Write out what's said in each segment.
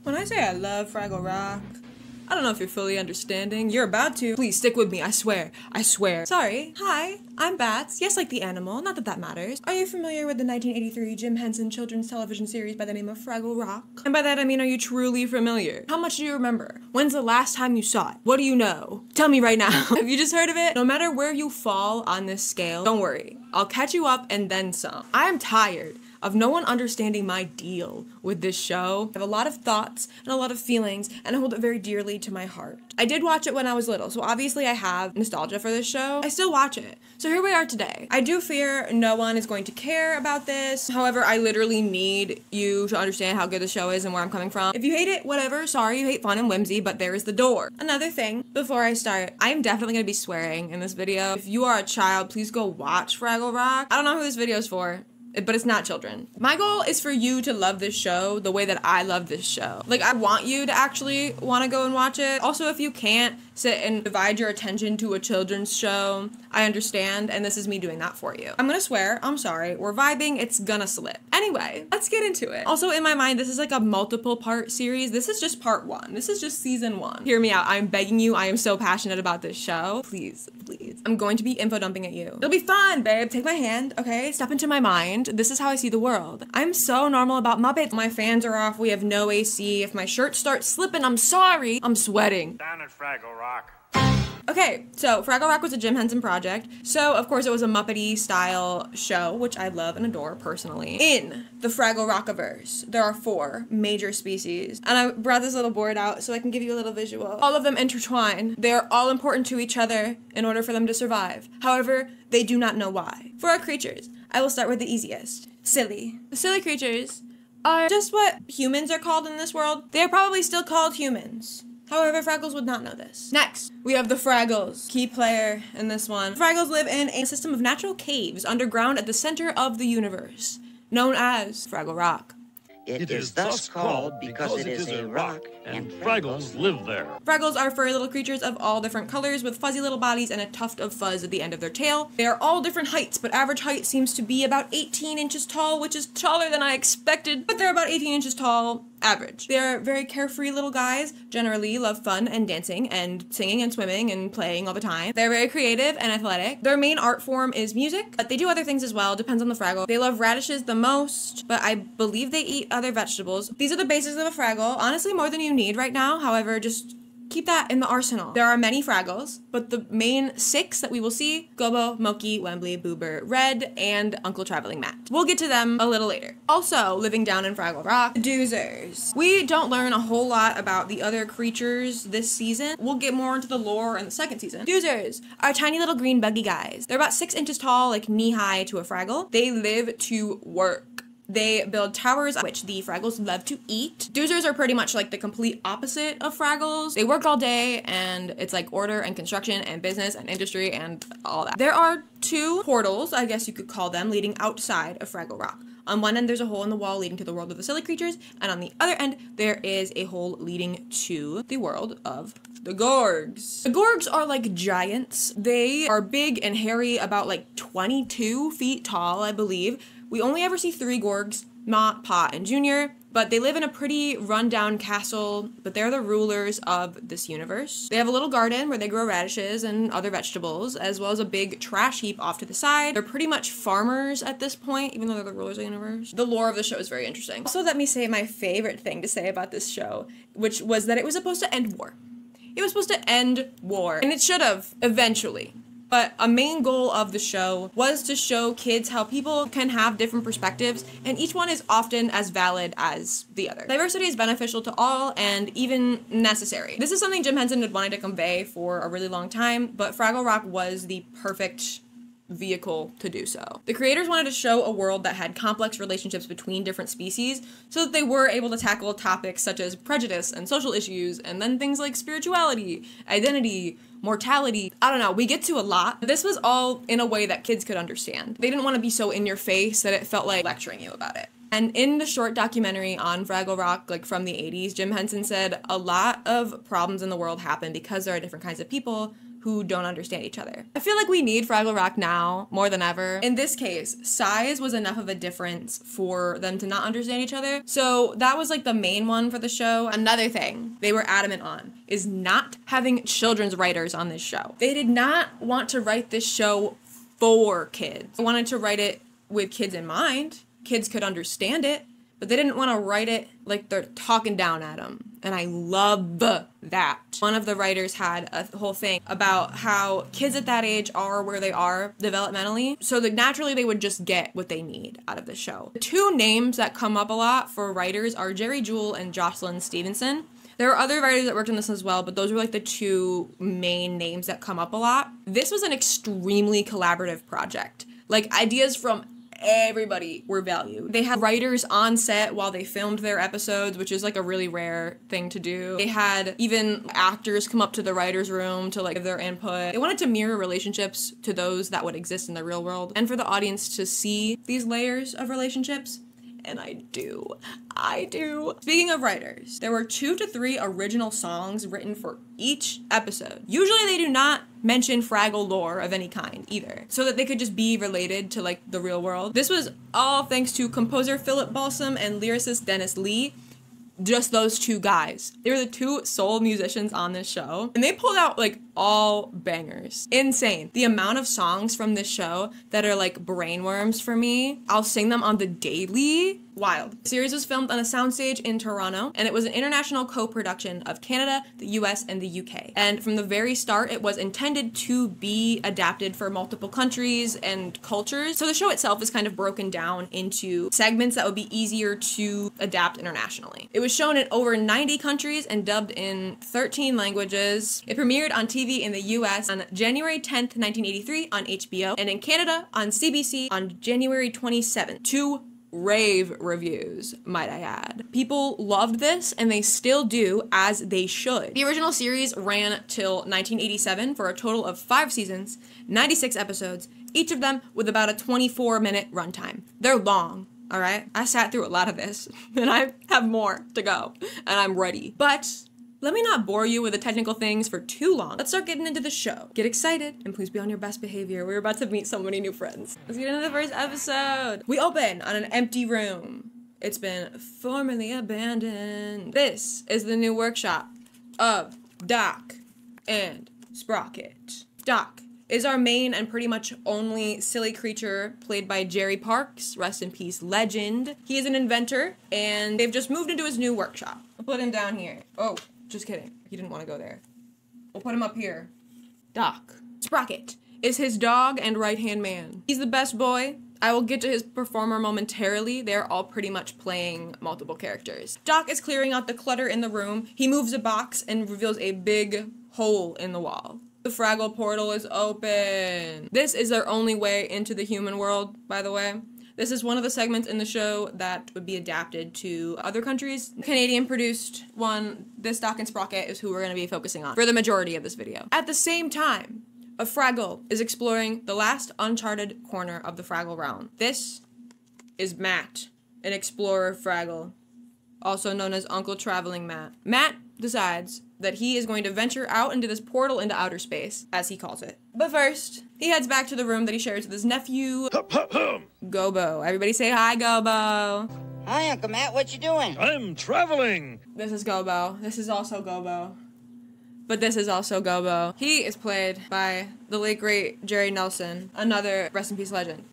When I say I love Fraggle Rock, I don't know if you're fully understanding. You're about to. Please stick with me, I swear. I swear. Sorry. Hi, I'm Bats. Yes, like the animal. Not that that matters. Are you familiar with the 1983 Jim Henson children's television series by the name of Fraggle Rock? And by that I mean, are you truly familiar? How much do you remember? When's the last time you saw it? What do you know? Tell me right now. Have you just heard of it? No matter where you fall on this scale, don't worry. I'll catch you up and then some. I am tired of no one understanding my deal with this show. I have a lot of thoughts and a lot of feelings, and I hold it very dearly to my heart. I did watch it when I was little, so obviously I have nostalgia for this show. I still watch it. So here we are today. I do fear no one is going to care about this. However, I literally need you to understand how good the show is and where I'm coming from. If you hate it, whatever. Sorry, you hate fun and whimsy, but there is the door. Another thing, before I start, I am definitely going to be swearing in this video. If you are a child, please go watch Fraggle Rock. I don't know who this video is for, but it's not children. My goal is for you to love this show the way that I love this show. Like, I want you to actually want to go and watch it. Also, if you can't sit and divide your attention to a children's show, I understand, and this is me doing that for you. I'm gonna swear, I'm sorry, we're vibing, it's gonna slip. Anyway, let's get into it. Also, in my mind, this is like a multiple part series. This is just part one. This is just season one. Hear me out, I'm begging you, I am so passionate about this show. Please, please. I'm going to be info dumping at you. It'll be fun, babe. Take my hand, okay? Step into my mind. This is how I see the world. I'm so normal about Muppets. My fans are off, we have no AC. If my shirt starts slipping, I'm sorry. I'm sweating. Down at Fraggle Rock. Okay, so Fraggle Rock was a Jim Henson project. So, of course, it was a Muppety style show, which I love and adore personally. In the Fraggle Rockiverse, there are 4 major species. And I brought this little board out so I can give you a little visual. All of them intertwine. They are all important to each other in order for them to survive. However, they do not know why. For our creatures, I will start with the easiest. Silly. The silly creatures are just what humans are called in this world. They are probably still called humans. However, Fraggles would not know this. Next, we have the Fraggles. Key player in this one. Fraggles live in a system of natural caves underground at the center of the universe, known as Fraggle Rock. It is thus called because it is a rock, and Fraggles live there. Fraggles are furry little creatures of all different colors with fuzzy little bodies and a tuft of fuzz at the end of their tail. They are all different heights, but average height seems to be about 18 inches tall, which is taller than I expected, but they're about 18 inches tall. Average. They are very carefree little guys, generally love fun and dancing and singing and swimming and playing all the time. They're very creative and athletic. Their main art form is music, but they do other things as well, depends on the Fraggle. They love radishes the most, but I believe they eat other vegetables. These are the basics of a Fraggle. Honestly, more than you need right now, however, just keep that in the arsenal. There are many Fraggles, but the main 6 that we will see, Gobo, Moki, Wembley, Boober, Red, and Uncle Traveling Matt. We'll get to them a little later. Also, living down in Fraggle Rock, Doozers. We don't learn a whole lot about the other creatures this season. We'll get more into the lore in the second season. Doozers are tiny little green buggy guys. They're about 6 inches tall, like knee-high to a Fraggle. They live to work. They build towers, which the Fraggles love to eat. Doozers are pretty much like the complete opposite of Fraggles. They work all day, and it's like order and construction and business and industry and all that. There are 2 portals, I guess you could call them, leading outside of Fraggle Rock. On one end, there's a hole in the wall leading to the world of the silly creatures, and on the other end, there is a hole leading to the world of the Gorgs. The Gorgs are like giants. They are big and hairy, about like 22 feet tall, I believe. We only ever see 3 Gorgs, Mott, Pot, and Junior, but they live in a pretty rundown castle, but they're the rulers of this universe. They have a little garden where they grow radishes and other vegetables, as well as a big trash heap off to the side. They're pretty much farmers at this point, even though they're the rulers of the universe. The lore of the show is very interesting. Also, let me say my favorite thing to say about this show, which was that it was supposed to end war. It was supposed to end war, and it should have, eventually. But a main goal of the show was to show kids how people can have different perspectives, and each one is often as valid as the other. Diversity is beneficial to all and even necessary. This is something Jim Henson had wanted to convey for a really long time, but Fraggle Rock was the perfect vehicle to do so. The creators wanted to show a world that had complex relationships between different species so that they were able to tackle topics such as prejudice and social issues, and then things like spirituality, identity, mortality. I don't know, we get to a lot. This was all in a way that kids could understand. They didn't want to be so in your face that it felt like lecturing you about it. And in the short documentary on Fraggle Rock, like from the 80s, Jim Henson said a lot of problems in the world happen because there are different kinds of people who who don't understand each other. I feel like we need Fraggle Rock now more than ever. In this case, size was enough of a difference for them to not understand each other. So that was like the main one for the show. Another thing they were adamant on is not having children's writers on this show. They did not want to write this show for kids. They wanted to write it with kids in mind. Kids could understand it, but they didn't want to write it like they're talking down at them. And I love that. One of the writers had a whole thing about how kids at that age are where they are developmentally, so that naturally they would just get what they need out of the show. The two names that come up a lot for writers are Jerry Jewell and Jocelyn Stevenson. There are other writers that worked on this as well, but those were like the two main names that come up a lot. This was an extremely collaborative project. Like, ideas from everybody were valued. They had writers on set while they filmed their episodes, which is like a really rare thing to do. They had even actors come up to the writer's room to like give their input. They wanted to mirror relationships to those that would exist in the real world, and for the audience to see these layers of relationships. And I do. Speaking of writers, there were 2 to 3 original songs written for each episode. Usually they do not mention Fraggle lore of any kind either, so that they could just be related to like the real world. This was all thanks to composer Philip Balsam and lyricist Dennis Lee. Just those two guys. They were the 2 sole musicians on this show, and they pulled out like all bangers. Insane. The amount of songs from this show that are like brainworms for me. I'll sing them on the daily. Wild. The series was filmed on a soundstage in Toronto, and it was an international co-production of Canada, the US, and the UK. And from the very start, it was intended to be adapted for multiple countries and cultures. So the show itself is kind of broken down into segments that would be easier to adapt internationally. It was shown in over 90 countries and dubbed in 13 languages. It premiered on TV in the US on January 10th, 1983 on HBO, and in Canada on CBC on January 27th. 2 rave reviews, might I add. People loved this, and they still do, as they should. The original series ran till 1987 for a total of 5 seasons, 96 episodes, each of them with about a 24-minute runtime. They're long, all right? I sat through a lot of this, and I have more to go, and I'm ready. But let me not bore you with the technical things for too long. Let's start getting into the show. Get excited, and please be on your best behavior. We're about to meet so many new friends. Let's get into the first episode. We open on an empty room. It's been formerly abandoned. This is the new workshop of Doc and Sprocket. Doc is our main and pretty much only silly creature, played by Jerry Parks, rest in peace, legend. He is an inventor, and they've just moved into his new workshop. I'll put him down here. Oh. Just kidding. He didn't want to go there. We'll put him up here. Doc. Sprocket is his dog and right-hand man. He's the best boy. I will get to his performer momentarily. They're all pretty much playing multiple characters. Doc is clearing out the clutter in the room. He moves a box and reveals a big hole in the wall. The Fraggle portal is open. This is their only way into the human world, by the way. This is one of the segments in the show that would be adapted to other countries. Canadian-produced one. This Doc and Sprocket is who we're going to be focusing on for the majority of this video. At the same time, a Fraggle is exploring the last uncharted corner of the Fraggle realm. This is Matt, an explorer Fraggle, also known as Uncle Traveling Matt. Matt decides that he is going to venture out into this portal into outer space, as he calls it. But first, he heads back to the room that he shares with his nephew, Gobo. Everybody say hi, Gobo. Hi, Uncle Matt. What you doing? I'm traveling. This is Gobo. This is also Gobo. But this is also Gobo. He is played by the late, great Jerry Nelson, another rest in peace legend.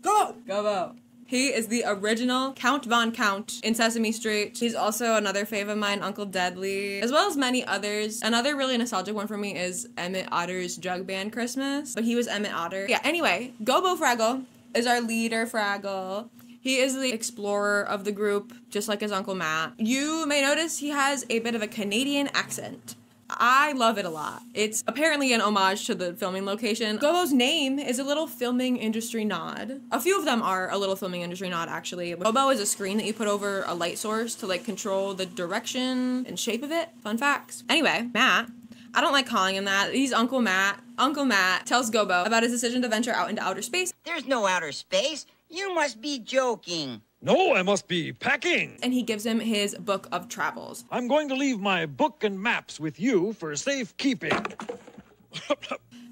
Go! Gobo. He is the original Count Von Count in Sesame Street. He's also another fave of mine, Uncle Deadly, as well as many others. Another really nostalgic one for me is Emmett Otter's Jug Band Christmas, but he was Emmett Otter. Yeah, anyway, Gobo Fraggle is our leader Fraggle. He is the explorer of the group, just like his Uncle Matt. You may notice he has a bit of a Canadian accent. I love it a lot. It's apparently an homage to the filming location. Gobo's name is a little filming industry nod. A few of them are a little filming industry nod, actually. Gobo is a screen that you put over a light source to, like, control the direction and shape of it. Fun facts. Anyway, Matt, I don't like calling him that. He's Uncle Matt. Uncle Matt tells Gobo about his decision to venture out into outer space. There's no outer space. You must be joking. No, I must be packing. And he gives him his book of travels. I'm going to leave my book and maps with you for safekeeping.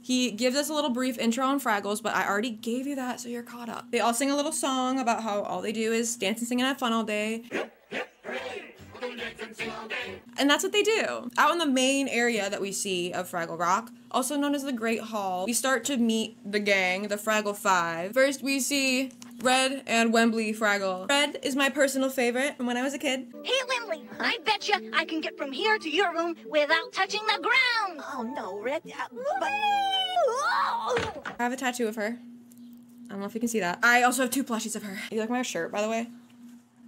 He gives us a little brief intro on Fraggles, but I already gave you that, so you're caught up. They all sing a little song about how all they do is dance and sing and have fun all day. And that's what they do. Out in the main area that we see of Fraggle Rock, also known as the Great Hall, we start to meet the gang, the Fraggle Five. First, we see Red and Wembley Fraggle. Red is my personal favorite from when I was a kid. Hey, Wembley, I betcha I can get from here to your room without touching the ground. Oh, no, Red. I have a tattoo of her. I don't know if you can see that. I also have 2 plushies of her. You like my shirt, by the way?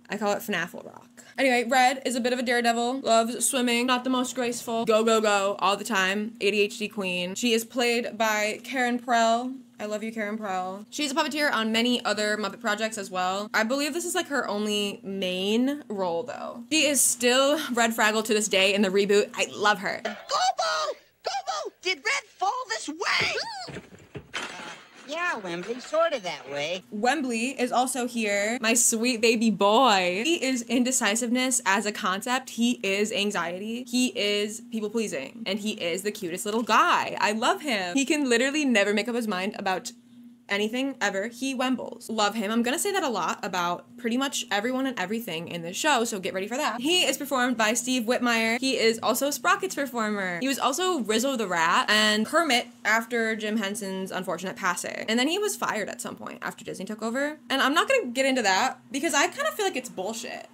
I call it FNAFL Rock. Anyway, Red is a bit of a daredevil, loves swimming, not the most graceful, go, go, go, all the time, ADHD queen. She is played by Karen Prell. I love you, Karen Prell. She's a puppeteer on many other Muppet projects as well. I believe this is like her only main role, though. She is still Red Fraggle to this day in the reboot. I love her. Gobo! Gobo! Did Red fall this way? Yeah, Wembley, sort of that way. Wembley is also here, my sweet baby boy. He is indecisiveness as a concept. He is anxiety. He is people pleasing. And he is the cutest little guy. I love him. He can literally never make up his mind about anything ever. He wembles. Love him. I'm gonna say that a lot about pretty much everyone and everything in this show, so get ready for that. He is performed by Steve Whitmire. He is also Sprocket's performer. He was also Rizzo the Rat and Kermit after Jim Henson's unfortunate passing. And then he was fired at some point after Disney took over. And I'm not gonna get into that because I kind of feel like it's bullshit.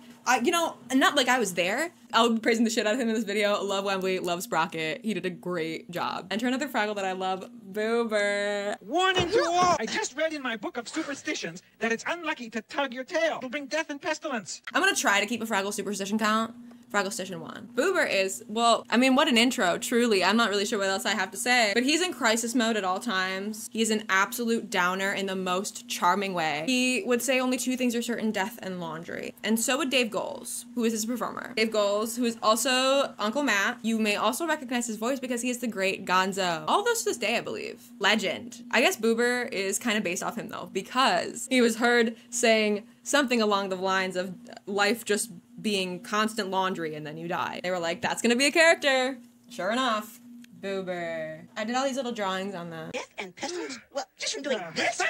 Not like I was there. I'll be praising the shit out of him in this video. Love Wembley, love Sprocket. He did a great job. Enter another Fraggle that I love, Boober. Warning to all! I just read in my book of superstitions that it's unlucky to tug your tail. It'll bring death and pestilence. I'm gonna try to keep a Fraggle superstition count. Fraggle Station 1. Boober is, well, I mean, what an intro, truly. I'm not really sure what else I have to say. But he's in crisis mode at all times. He's an absolute downer in the most charming way. He would say only 2 things are certain, death and laundry. And so would Dave Goelz, who is his performer. Dave Goelz, who is also Uncle Matt. You may also recognize his voice because he is the great Gonzo. All those to this day, I believe. Legend. I guess Boober is kind of based off him, though, because he was heard saying something along the lines of life just being constant laundry and then you die. They were like, that's gonna be a character. Sure enough, Boober. I did all these little drawings on that. Death and pestilence? Well, just from doing this?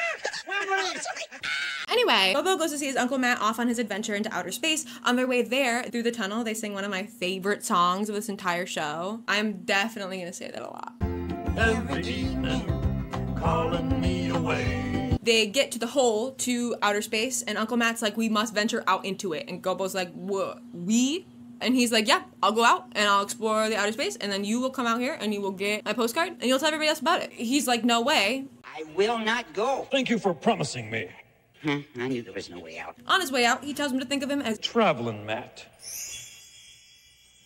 Anyway, Bobo goes to see his Uncle Matt off on his adventure into outer space. On their way there, through the tunnel, they sing one of my favorite songs of this entire show. I'm definitely gonna say that a lot. Every evening, calling me away. They get to the hole to outer space, and Uncle Matt's like, we must venture out into it. And Gobo's like, what? We? And he's like, yeah, I'll go out and I'll explore the outer space, and then you will come out here and you will get my postcard and you'll tell everybody else about it. He's like, no way. I will not go. Thank you for promising me. I knew there was no way out. On his way out, he tells him to think of him as Traveling Matt.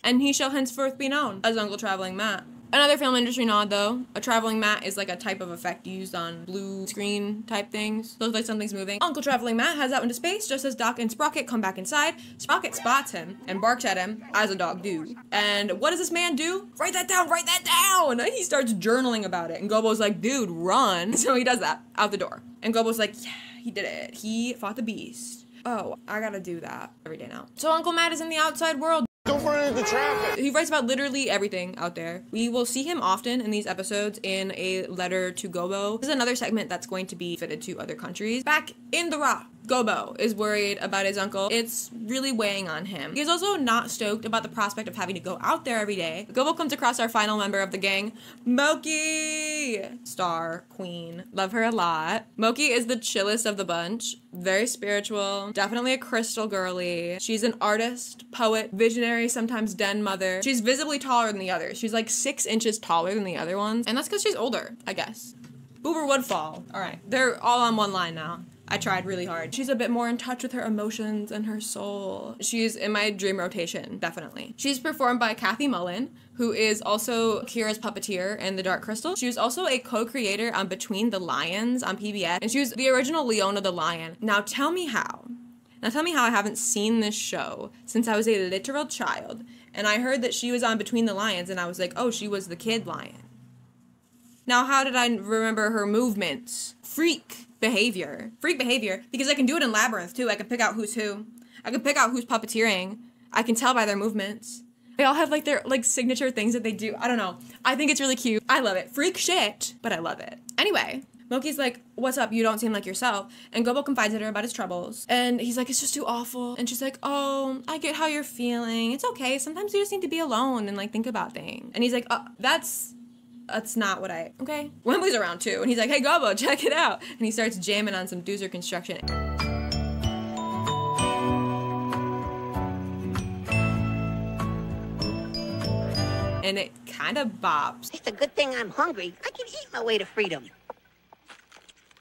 and he shall henceforth be known as Uncle Traveling Matt. Another film industry nod, though. A traveling Matt is like a type of effect used on blue screen type things. Looks like something's moving. Uncle Traveling Matt heads out into space just as Doc and Sprocket come back inside. Sprocket spots him and barks at him, as a dog do. And what does this man do? Write that down, write that down! He starts journaling about it, and Gobo's like, dude, run. So he does that, out the door. And Gobo's like, yeah, he did it. He fought the beast. Oh, I gotta do that every day now. So Uncle Matt is in the outside world. Don't run into traffic. He writes about literally everything out there. We will see him often in these episodes in a letter to Gobo. This is another segment that's going to be fitted to other countries. Back in the Rock, Gobo is worried about his uncle. It's really weighing on him. He's also not stoked about the prospect of having to go out there every day. Gobo comes across our final member of the gang, Moki! Star queen. Love her a lot. Moki is the chillest of the bunch. Very spiritual. Definitely a crystal girly. She's an artist, poet, visionary, sometimes den mother. She's visibly taller than the others. She's like 6 inches taller than the other ones. And that's because she's older, I guess. Boober would fall. All right. They're all on one line now. I tried really hard. She's a bit more in touch with her emotions and her soul. She's in my dream rotation, definitely. She's performed by Kathy Mullen, who is also Kira's puppeteer in The Dark Crystal. She was also a co-creator on Between the Lions on PBS, and she was the original Leona the Lion. Now tell me how. Now tell me how I haven't seen this show since I was a literal child, and I heard that she was on Between the Lions, and I was like, oh, she was the kid lion. Now how did I remember her movements? Freak behavior, because I can do it in Labyrinth too. I can pick out who's who. I can pick out who's puppeteering. I can tell by their movements. They all have like their like signature things that they do. I don't know. I think it's really cute. I love it. Freak shit, but I love it. Anyway, Moki's like, what's up? You don't seem like yourself. And Gobo confides in her about his troubles. And he's like, it's just too awful. And she's like, oh, I get how you're feeling. It's okay. Sometimes you just need to be alone and like think about things. And he's like, that's not what okay. Wembley's around too. And he's like, hey Gobo, check it out. And he starts jamming on some Doozer Construction. And it kind of bops. It's a good thing I'm hungry. I can eat my way to freedom.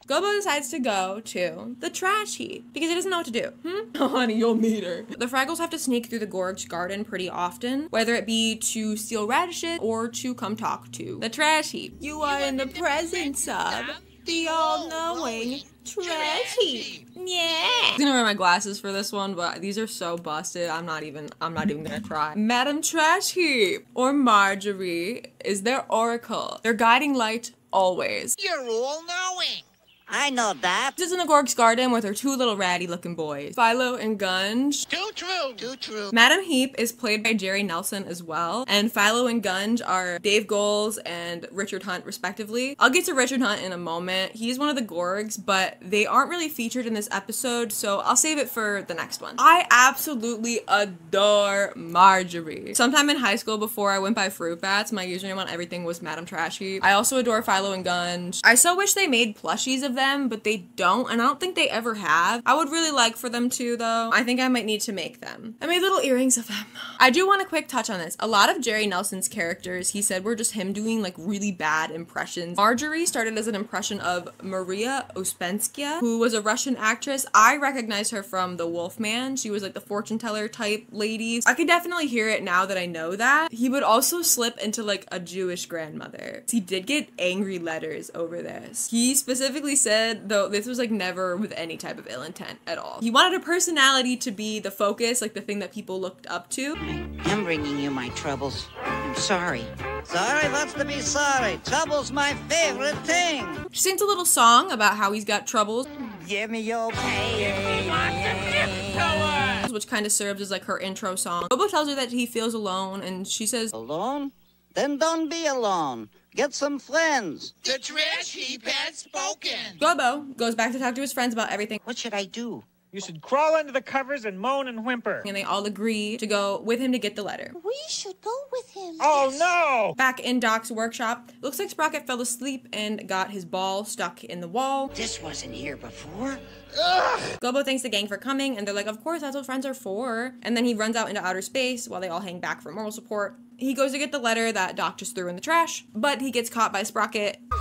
Gobo decides to go to the trash heap because he doesn't know what to do. Oh, honey, you'll meet her. The Fraggles have to sneak through the Gorg's garden pretty often, whether it be to steal radishes or to come talk to the trash heap. You are in the presence of the all-knowing trash heap. Yeah. I'm gonna wear my glasses for this one, but these are so busted. I'm not even gonna try. Madam Trash Heap, or Marjorie, is their oracle. Their guiding light always. You're all-knowing. I know that. She's in the Gorg's garden with her two little ratty looking boys, Philo and Gunge. Too true. Too true. Madam Heap is played by Jerry Nelson as well, and Philo and Gunge are Dave Goelz and Richard Hunt respectively. I'll get to Richard Hunt in a moment. He's one of the Gorgs, but they aren't really featured in this episode, so I'll save it for the next one. I absolutely adore Marjorie. Sometime in high school before I went by Fruit Bats, my username on everything was Madam Trash Heap. I also adore Philo and Gunge. I so wish they made plushies of them, but they don't, and I don't think they ever have. I would really like for them to, though. I think I might need to make them. I made little earrings of them. I do want to quick touch on this. A lot of Jerry Nelson's characters, he said, were just him doing like really bad impressions. Marjorie started as an impression of Maria Ouspenskia, who was a Russian actress. I recognize her from The Wolfman. She was like the fortune teller type lady. I can definitely hear it now that I know that. He would also slip into like a Jewish grandmother. He did get angry letters over this. He specifically said, though, this was like never with any type of ill intent at all. He wanted a personality to be the focus, like the thing that people looked up to. I am bringing you my troubles. I'm sorry. Sorry, what's to be sorry? Trouble's my favorite thing. She sings a little song about how he's got troubles. Give me your pain. Which kind of serves as like her intro song. Gobo tells her that he feels alone, and she says, Alone? Then don't be alone. Get some friends. The trash heap has spoken. Gobo goes back to talk to his friends about everything. What should I do? You should crawl under the covers and moan and whimper. And they all agree to go with him to get the letter. We should go with him. Oh no! Back in Doc's workshop, it looks like Sprocket fell asleep and got his ball stuck in the wall. This wasn't here before. Gobo thanks the gang for coming, and they're like, of course, that's what friends are for. And then he runs out into outer space while they all hang back for moral support. He goes to get the letter that Doc just threw in the trash, but he gets caught by Sprocket. Throw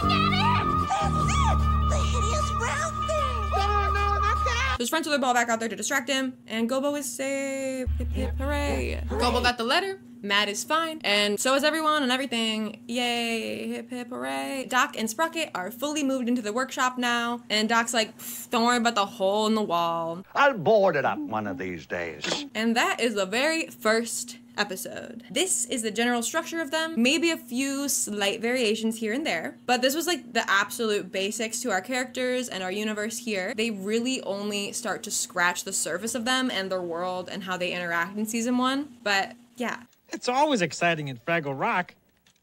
something at him! That's it! The hideous brown thing! Oh no, not that! So his friends throw their ball back out there to distract him, and Gobo is saved. Hip hip hooray. Gobo got the letter. Matt is fine, and so is everyone and everything. Yay, hip hip hooray. Doc and Sprocket are fully moved into the workshop now, and Doc's like, don't worry about the hole in the wall. I'll board it up one of these days. And that is the very first episode. This is the general structure of them, maybe a few slight variations here and there, but this was like the absolute basics to our characters and our universe here. They really only start to scratch the surface of them and their world and how they interact in season 1, but yeah. It's always exciting in Fraggle Rock.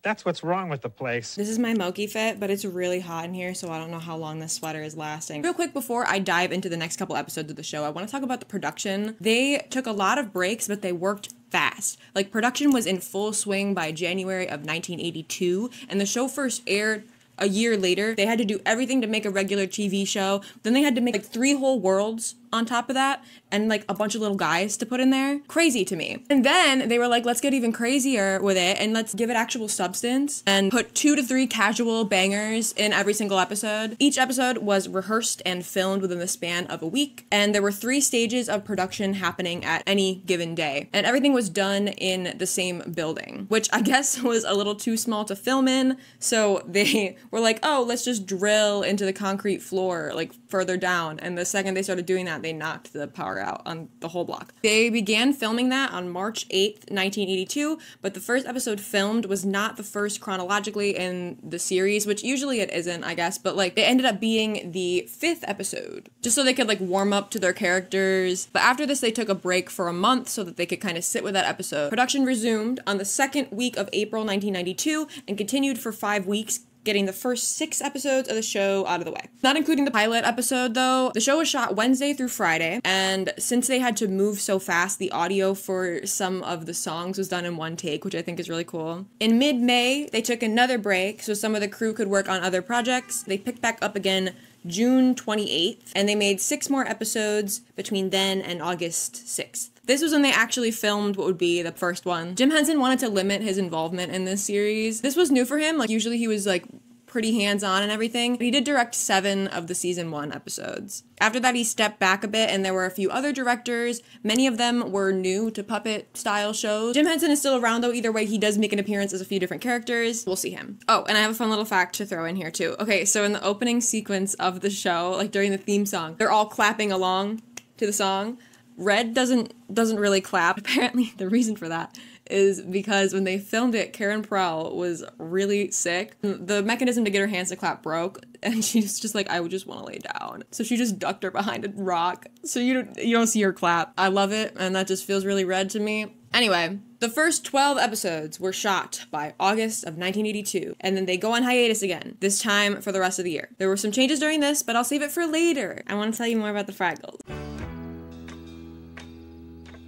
That's what's wrong with the place. This is my Moki fit, but it's really hot in here, so I don't know how long this sweater is lasting. Real quick before I dive into the next couple episodes of the show, I want to talk about the production. They took a lot of breaks, but they worked fast. Like, production was in full swing by January of 1982, and the show first aired a year later. They had to do everything to make a regular TV show. Then they had to make like 3 whole worlds on top of that, and like a bunch of little guys to put in there. Crazy to me. And then they were like, let's get even crazier with it and let's give it actual substance and put 2 to 3 casual bangers in every single episode. Each episode was rehearsed and filmed within the span of a week, and there were 3 stages of production happening at any given day, and everything was done in the same building, which I guess was a little too small to film in, so they were like, oh, let's just drill into the concrete floor like further down, and the second they started doing that, they knocked the power out on the whole block. They began filming that on March 8th, 1982, but the first episode filmed was not the first chronologically in the series, which usually it isn't, I guess, but like it ended up being the 5th episode, just so they could like warm up to their characters. But after this, they took a break for a month so that they could kind of sit with that episode. Production resumed on the second week of April 1992 and continued for 5 weeks, getting the first 6 episodes of the show out of the way. Not including the pilot episode, though. The show was shot Wednesday through Friday, and since they had to move so fast, the audio for some of the songs was done in one take, which I think is really cool. In mid-May, they took another break so some of the crew could work on other projects. They picked back up again June 28th, and they made 6 more episodes between then and August 6th. This was when they actually filmed what would be the first one. Jim Henson wanted to limit his involvement in this series. This was new for him. Like, usually he was, like, pretty hands-on and everything. But he did direct 7 of the season 1 episodes. After that, he stepped back a bit, and there were a few other directors. Many of them were new to puppet-style shows. Jim Henson is still around, though. Either way, he does make an appearance as a few different characters. We'll see him. Oh, and I have a fun little fact to throw in here, too. Okay, so in the opening sequence of the show, like during the theme song, they're all clapping along to the song. Red doesn't really clap. Apparently, the reason for that is because when they filmed it, Karen Prell was really sick. The mechanism to get her hands to clap broke, and she's just like, I would just want to lay down. So she just ducked her behind a rock, so you don't see her clap. I love it, and that just feels really Red to me. Anyway, the first 12 episodes were shot by August of 1982, and then they go on hiatus again, this time for the rest of the year. There were some changes during this, but I'll save it for later. I want to tell you more about the Fraggles.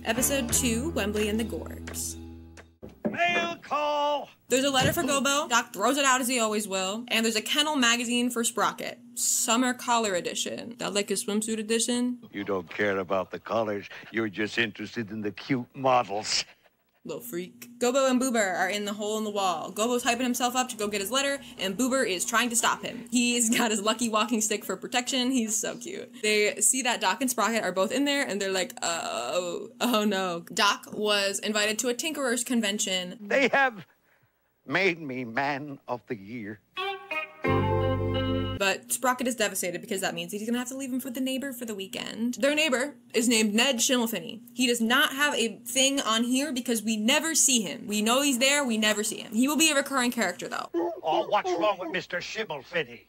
Episode 2, Wembley and the Gorgs. Mail call! There's a letter for Gobo. Doc throws it out as he always will. And there's a Kennel magazine for Sprocket. Summer collar edition. That like a swimsuit edition? You don't care about the colors. You're just interested in the cute models. Little freak. Gobo and Boober are in the hole in the wall. Gobo's hyping himself up to go get his letter, and Boober is trying to stop him. He's got his lucky walking stick for protection. He's so cute. They see that Doc and Sprocket are both in there, and they're like, oh no. Doc was invited to a Tinkerer's convention. They have made me Man of the Year. But Sprocket is devastated because that means he's gonna have to leave him for the neighbor for the weekend. Their neighbor is named Ned Schimmelfinney. He does not have a thing on here because we never see him. We know he's there, we never see him. He will be a recurring character though. Oh, what's wrong with Mr. Schimmelfinney?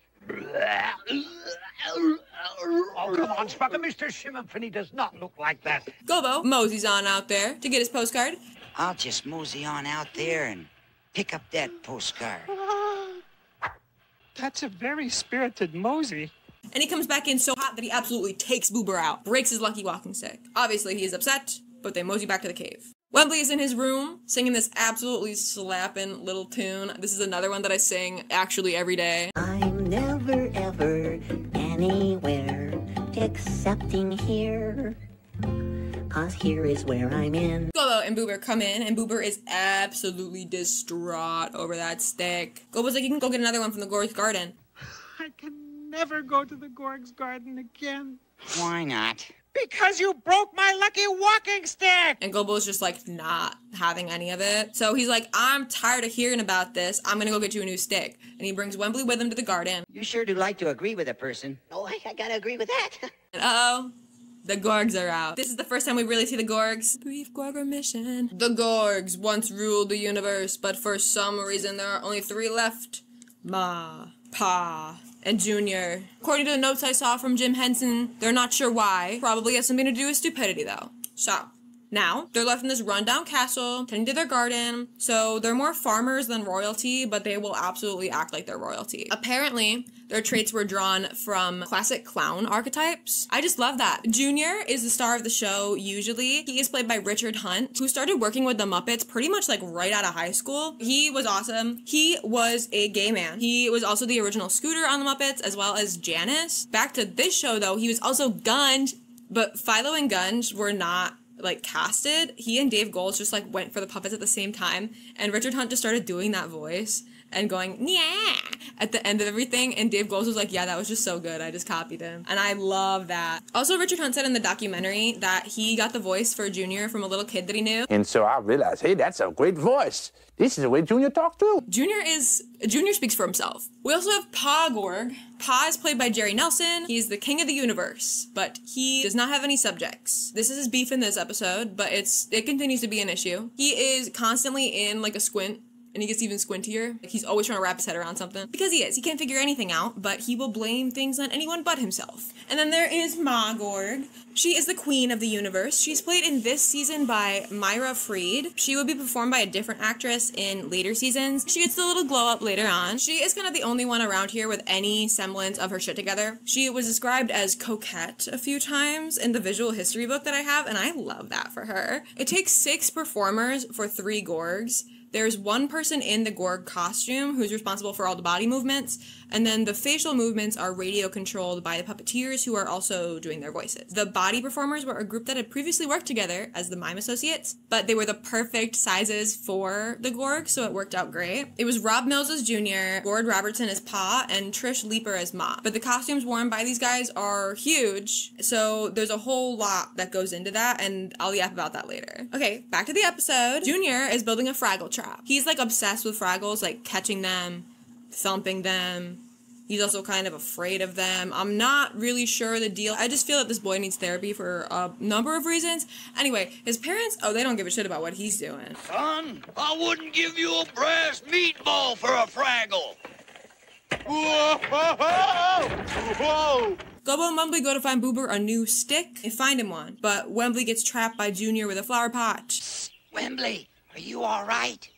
Oh, come on, Sprocket. Mr. Schimmelfinney does not look like that. Gobo moseys on out there to get his postcard. I'll just mosey on out there and pick up that postcard. That's a very spirited mosey. And he comes back in so hot that he absolutely takes Boober out, breaks his lucky walking stick. Obviously, he is upset, but they mosey back to the cave. Wembley is in his room, singing this absolutely slapping little tune. This is another one that I sing actually every day. I'm never ever anywhere excepting here, 'cause here is where I'm in. Gobo and Boober come in, and Boober is absolutely distraught over that stick. Gobo's like, you can go get another one from the Gorg's garden. I can never go to the Gorg's garden again. Why not? Because you broke my lucky walking stick! And Gobo's just like not having any of it. So he's like, I'm tired of hearing about this. I'm gonna go get you a new stick. And he brings Wembley with him to the garden. You sure do like to agree with a person. Oh, I gotta agree with that. And uh-oh, the Gorgs are out. This is the first time we really see the Gorgs. Brief Gorg mission. The Gorgs once ruled the universe, but for some reason there are only 3 left. Ma, Pa, and Junior. According to the notes I saw from Jim Henson, they're not sure why. Probably has something to do with stupidity, though. So, now, they're left in this rundown castle, tending to their garden, so they're more farmers than royalty, but they will absolutely act like they're royalty. Apparently, their traits were drawn from classic clown archetypes. I just love that. Junior is the star of the show, usually. He is played by Richard Hunt, who started working with the Muppets pretty much like right out of high school. He was awesome. He was a gay man. He was also the original Scooter on the Muppets, as well as Janice. Back to this show, though, he was also Gunge, but Philo and Gunge were not like casted. He and Dave Goelz just like went for the puppets at the same time, and Richard Hunt just started doing that voice, and going, yeah, at the end of everything. And Dave Goelz was like, yeah, that was just so good. I just copied him. And I love that. Also, Richard Hunt said in the documentary that he got the voice for Junior from a little kid that he knew. And so I realized, hey, that's a great voice. This is the way Junior talks too. Junior speaks for himself. We also have Pa Gorg. Pa is played by Jerry Nelson. He's the king of the universe, but he does not have any subjects. This is his beef in this episode, but it continues to be an issue. He is constantly in like a squint, and he gets even squintier. Like, he's always trying to wrap his head around something. Because he is. He can't figure anything out, but he will blame things on anyone but himself. And then there is Ma Gorg. She is the queen of the universe. She's played in this season by Myra Freed. She would be performed by a different actress in later seasons. She gets the little glow up later on. She is kind of the only one around here with any semblance of her shit together. She was described as coquette a few times in the visual history book that I have, and I love that for her. It takes 6 performers for 3 Gorgs. There's one person in the Gorg costume who's responsible for all the body movements, and then the facial movements are radio controlled by the puppeteers who are also doing their voices. The body performers were a group that had previously worked together as the Mime Associates, but they were the perfect sizes for the Gorg, so it worked out great. It was Rob Mills as Junior, Gord Robertson as Pa, and Trish Leeper as Ma. But the costumes worn by these guys are huge, so there's a whole lot that goes into that, and I'll yap about that later. Okay, back to the episode. Junior is building a Fraggle trap. He's like obsessed with Fraggles, like catching them, thumping them. He's also kind of afraid of them. I'm not really sure the deal. I just feel that this boy needs therapy for a number of reasons. Anyway, his parents, they don't give a shit about what he's doing. Son, I wouldn't give you a brass meatball for a Fraggle. Whoa, whoa, whoa, whoa. Gobo and Wembley go to find Boober a new stick and find him one, but Wembley gets trapped by Junior with a flower pot. Wembley, are you all right?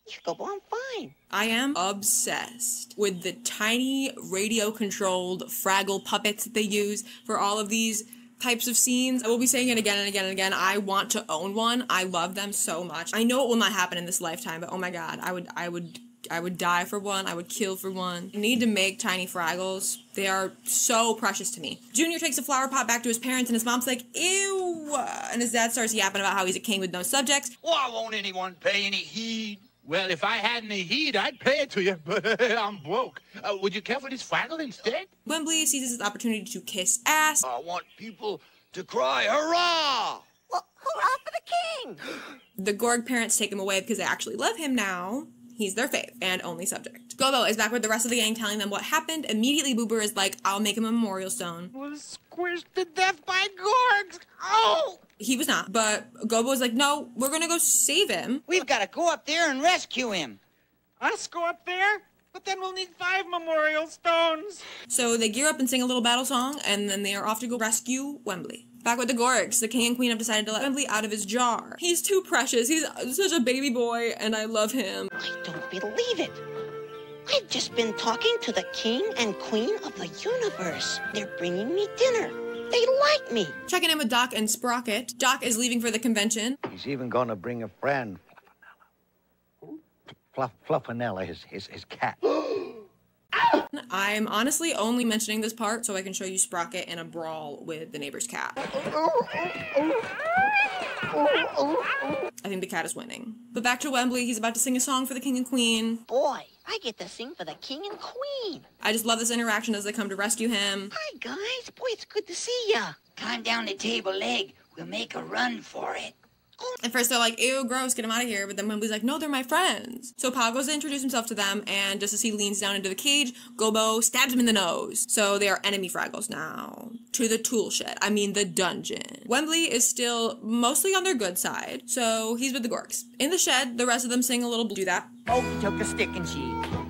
Yeah, Gobo, I'm fine. I am obsessed with the tiny radio-controlled Fraggle puppets that they use for all of these types of scenes. I will be saying it again and again and again. I want to own one. I love them so much. I know it will not happen in this lifetime, but oh my god, I would die for one. I would kill for one. I need to make tiny Fraggles. They are so precious to me. Junior takes a flower pot back to his parents, and his mom's like, ew. And his dad starts yapping about how he's a king with no subjects. Why won't anyone pay any heed? Well, if I had any heat, I'd pay it to you, but I'm broke. Would you care for this Fraggle instead? Wembley seizes his opportunity to kiss ass. I want people to cry, hurrah! Well, hurrah for the king! The Gorg parents take him away because they actually love him now. He's their fave and only subject. Gobo is back with the rest of the gang telling them what happened. Immediately, Boober is like, I'll make him a memorial stone. Was squished to death by Gorgs! Oh! He was not, but Gobo is like, no, we're gonna go save him. We've got to go up there and rescue him. Us go up there? But then we'll need 5 memorial stones. So they gear up and sing a little battle song, and then they are off to go rescue Wembley. Back with the Gorgs, the king and queen have decided to let Wembley out of his jar. He's too precious. He's such a baby boy, and I love him. I don't believe it. I've just been talking to the king and queen of the universe. They're bringing me dinner. They like me. Checking in with Doc and Sprocket. Doc is leaving for the convention. He's even gonna bring a friend. Fluffinella, his cat. I'm honestly only mentioning this part so I can show you Sprocket in a brawl with the neighbor's cat. I think the cat is winning. But back to Wembley, he's about to sing a song for the king and queen. Boy, I get to sing for the king and queen. I just love this interaction as they come to rescue him. Hi, guys. Boy, it's good to see ya. Climb down the table leg. We'll make a run for it. At first they're like, ew, gross, get him out of here. But then Wembley's like, no, they're my friends. So Pa goes to introduce himself to them, and just as he leans down into the cage, Gobo stabs him in the nose. So they are enemy Fraggles now. To the tool shed. I mean the dungeon. Wembley is still mostly on their good side, so he's with the Gorgs. In the shed, the rest of them sing a little do that. Oh, he took a stick and she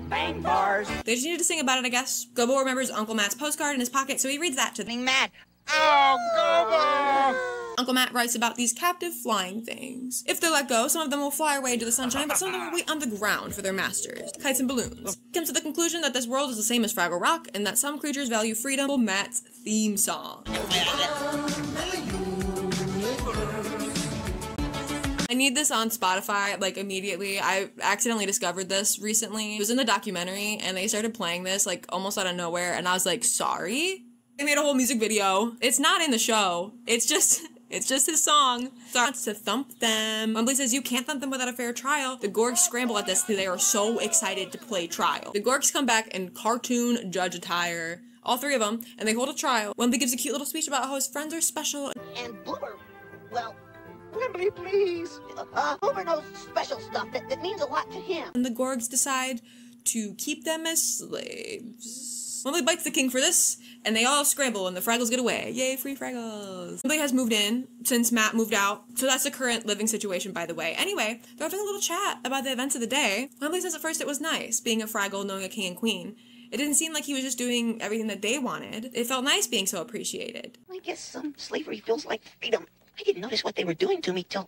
bang bars. They just needed to sing about it, I guess. Gobo remembers Uncle Matt's postcard in his pocket, so he reads that to them. Matt. Oh, Gobo! Uncle Matt writes about these captive flying things. If they're let go, some of them will fly away into the sunshine, but some of them will wait on the ground for their masters, kites and balloons. Comes to the conclusion that this world is the same as Fraggle Rock, and that some creatures value freedom. Uncle Matt's theme song. I need this on Spotify, like, immediately. I accidentally discovered this recently. It was in the documentary, and they started playing this, like, almost out of nowhere, and I was like, sorry? They made a whole music video. It's not in the show. It's just It's just his song. Starts to thump them. Wembley says you can't thump them without a fair trial. The Gorgs scramble at this because they are so excited to play trial. The Gorgs come back in cartoon judge attire, all three of them, and they hold a trial. Wembley gives a cute little speech about how his friends are special. And Bloomer, well, Wembley, please. Hoover knows special stuff that means a lot to him. And the Gorgs decide to keep them as slaves. Wembley bites the king for this, and they all scramble and the Fraggles get away. Yay, free Fraggles. Wembley has moved in since Matt moved out, so that's the current living situation, by the way. Anyway, they're having a little chat about the events of the day. Wembley says at first it was nice, being a Fraggle, knowing a king and queen. It didn't seem like he was just doing everything that they wanted. It felt nice being so appreciated. I guess some slavery feels like freedom. I didn't notice what they were doing to me till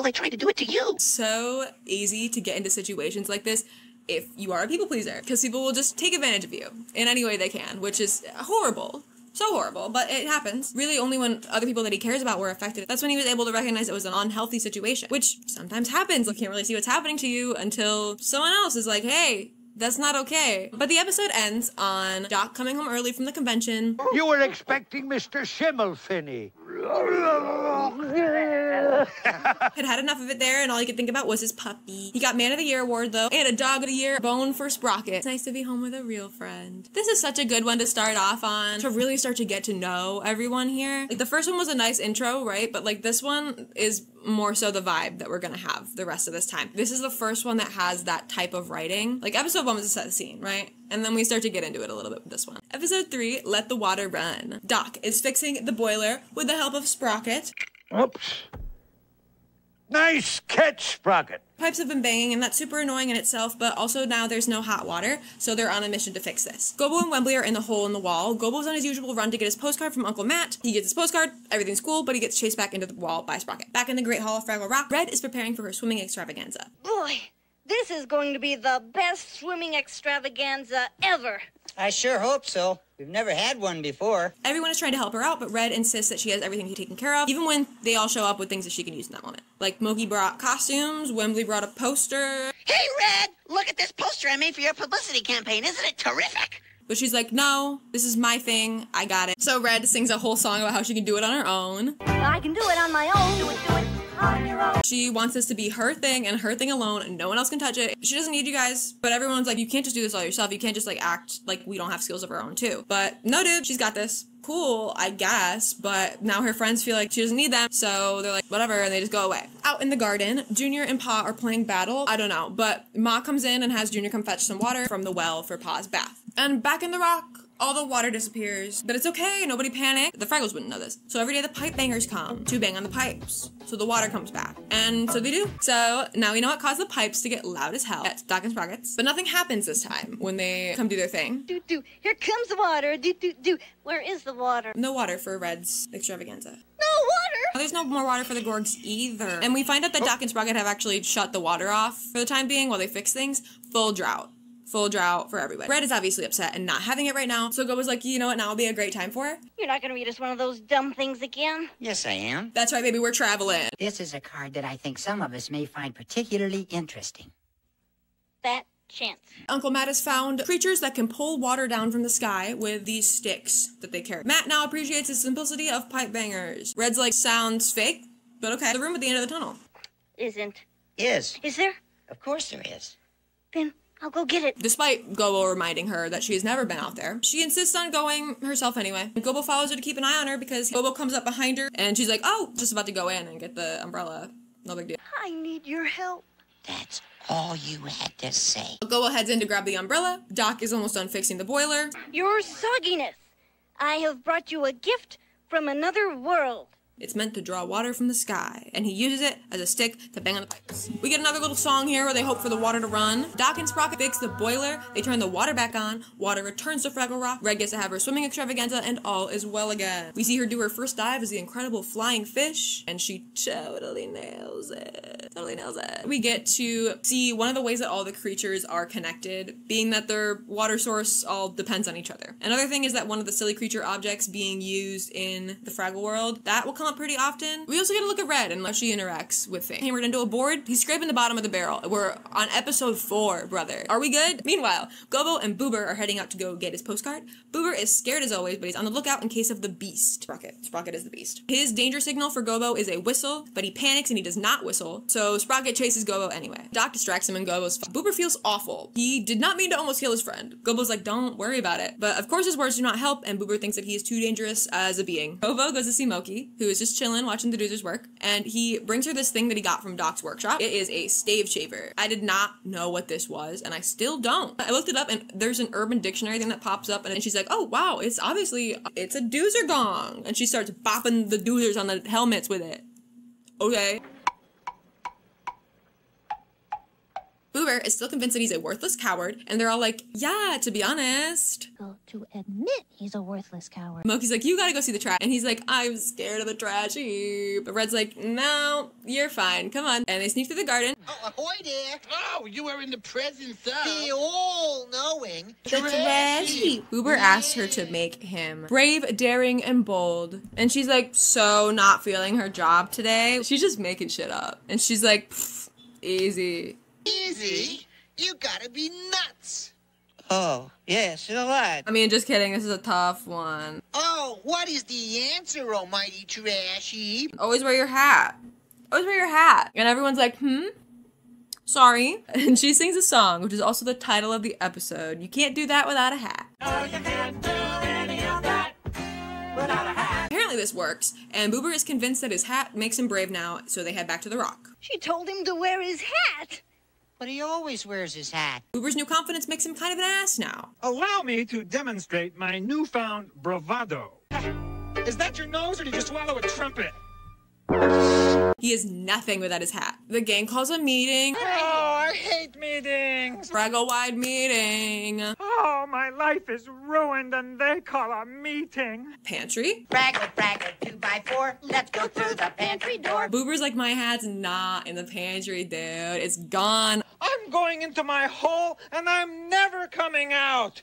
they tried to do it to you. So easy to get into situations like this if you are a people pleaser, because people will just take advantage of you in any way they can, which is horrible. So horrible, but it happens. Really only when other people that he cares about were affected. That's when he was able to recognize it was an unhealthy situation, which sometimes happens. You can't really see what's happening to you until someone else is like, hey, that's not okay. But the episode ends on Doc coming home early from the convention. You were expecting Mr. Schimmelfinny. Had enough of it there, and all he could think about was his puppy. He got Man of the Year award, though, and a Dog of the Year bone for Sprocket. It's nice to be home with a real friend. This is such a good one to start off on, to really start to get to know everyone here. Like, the first one was a nice intro, right? But, like, this one is more so the vibe that we're gonna have the rest of this time. This is the first one that has that type of writing. Like, episode 1 was a set scene, right? And then we start to get into it a little bit with this one. Episode 3, Let the Water Run. Doc is fixing the boiler with the help of Sprocket. Oops. Nice catch, Sprocket. Pipes have been banging, and that's super annoying in itself, but also now there's no hot water, so they're on a mission to fix this. Gobo and Wembley are in the hole in the wall. Gobo's on his usual run to get his postcard from Uncle Matt. He gets his postcard, everything's cool, but he gets chased back into the wall by Sprocket. Back in the Great Hall of Fraggle Rock, Red is preparing for her swimming extravaganza. Boy, this is going to be the best swimming extravaganza ever. I sure hope so. We've never had one before. Everyone is trying to help her out, but Red insists that she has everything taken care of, even when they all show up with things that she can use in that moment. Like, Moki brought costumes, Wembley brought a poster. Hey, Red, look at this poster I made for your publicity campaign. Isn't it terrific? But she's like, no, this is my thing, I got it. So Red sings a whole song about how she can do it on her own. I can do it on my own. Do it on your own. She wants this to be her thing and her thing alone, and no one else can touch it. She doesn't need you guys, but everyone's like, you can't just do this all yourself. You can't just, like, act like we don't have skills of our own, too. But no, dude, she's got this. Cool, I guess, but now her friends feel like she doesn't need them, so they're like, whatever, and they just go away. Out in the garden, Junior and Pa are playing battle. I don't know, but Ma comes in and has Junior come fetch some water from the well for Pa's bath. And back in the rock, all the water disappears, but it's okay, nobody panic. The Fraggles wouldn't know this. So every day the pipe bangers come to bang on the pipes, so the water comes back. And so they do. So now we know what caused the pipes to get loud as hell at Doc and Sprockets. But nothing happens this time when they come do their thing. Do. Here comes the water. Do. Where is the water? No water for Red's extravaganza. No water! There's no more water for the Gorgs either. And we find out that Doc and Sprocket have actually shut the water off for the time being while they fix things. Full drought. Full drought for everybody. Red is obviously upset and not having it right now, so Gobo's like, you know what, now will be a great time for her. You're not gonna read us one of those dumb things again? Yes, I am. That's right, baby, we're traveling. This is a card that I think some of us may find particularly interesting. Fat chance. Uncle Matt has found creatures that can pull water down from the sky with these sticks that they carry. Matt now appreciates the simplicity of pipe bangers. Red's like, sounds fake, but okay. The room at the end of the tunnel. Isn't. Is. Is there? Of course there is. Then I'll go get it. Despite Gobo reminding her that she has never been out there, she insists on going herself anyway. Gobo follows her to keep an eye on her because Gobo comes up behind her and she's like, oh, just about to go in and get the umbrella. No big deal. I need your help. That's all you had to say. Gobo heads in to grab the umbrella. Doc is almost done fixing the boiler. Your sogginess. I have brought you a gift from another world. It's meant to draw water from the sky, and he uses it as a stick to bang on the pipes. We get another little song here where they hope for the water to run. Doc and Sprocket fix the boiler, they turn the water back on, water returns to Fraggle Rock, Red gets to have her swimming extravaganza, and all is well again. We see her do her first dive as the incredible flying fish, and she totally nails it. Totally nails it. We get to see one of the ways that all the creatures are connected, being that their water source all depends on each other. Another thing is that one of the silly creature objects being used in the Fraggle world, that will come come up pretty often. We also get a look at Red and how she interacts with things. Hammered into a board, he's scraping the bottom of the barrel. We're on episode 4, brother. Are we good? Meanwhile, Gobo and Boober are heading out to go get his postcard. Boober is scared as always, but he's on the lookout in case of the Beast. Sprocket is the Beast. His danger signal for Gobo is a whistle, but he panics and he does not whistle, so Sprocket chases Gobo anyway. Doc distracts him and Gobo's fine. Boober feels awful. He did not mean to almost kill his friend. Gobo's like, don't worry about it. But of course his words do not help, and Boober thinks that he is too dangerous as a being. Gobo goes to see Moki, who is just chilling watching the Doozers work, and he brings her this thing that he got from Doc's workshop. It is a stave shaver. I did not know what this was, and I still don't. I looked it up, and there's an Urban Dictionary thing that pops up, and then she's like, oh wow, it's a Doozer gong, and she starts bopping the Doozers on the helmets with it. Okay. Boober is still convinced that he's a worthless coward, and they're all like, yeah, to be honest. To admit he's a worthless coward. Moki's like, you gotta go see the trash. And he's like, I'm scared of the trash heap. But Red's like, no, you're fine, come on. And they sneak through the garden. Oh, ahoy there. Oh, you are in the presence of The all-knowing The trash heap. Boober asks her to make him brave, daring, and bold. And she's like, so not feeling her job today. She's just making shit up. And she's like, easy. Easy? You gotta be nuts. Oh, yes, a lot. I mean, just kidding, this is a tough one. Oh, what is the answer, almighty trash heap? Always wear your hat. Always wear your hat. And everyone's like, sorry. And she sings a song, which is also the title of the episode. You can't do that without a hat. No, you can't do any of that without a hat. Apparently this works, and Boober is convinced that his hat makes him brave now, so they head back to the rock. She told him to wear his hat. But he always wears his hat. Boober's new confidence makes him kind of an ass now. Allow me to demonstrate my newfound bravado. Is that your nose, or did you swallow a trumpet? He is nothing without his hat. The gang calls a meeting. Oh, I hate meetings. Fraggle-wide meeting. Oh, my life is ruined, and they call a meeting. Pantry. Fraggle, fraggle, 2x4, let's go through the pantry door. Boober's like, my hat's not in the pantry, dude. It's gone. I'm going into my hole, and I'm never coming out.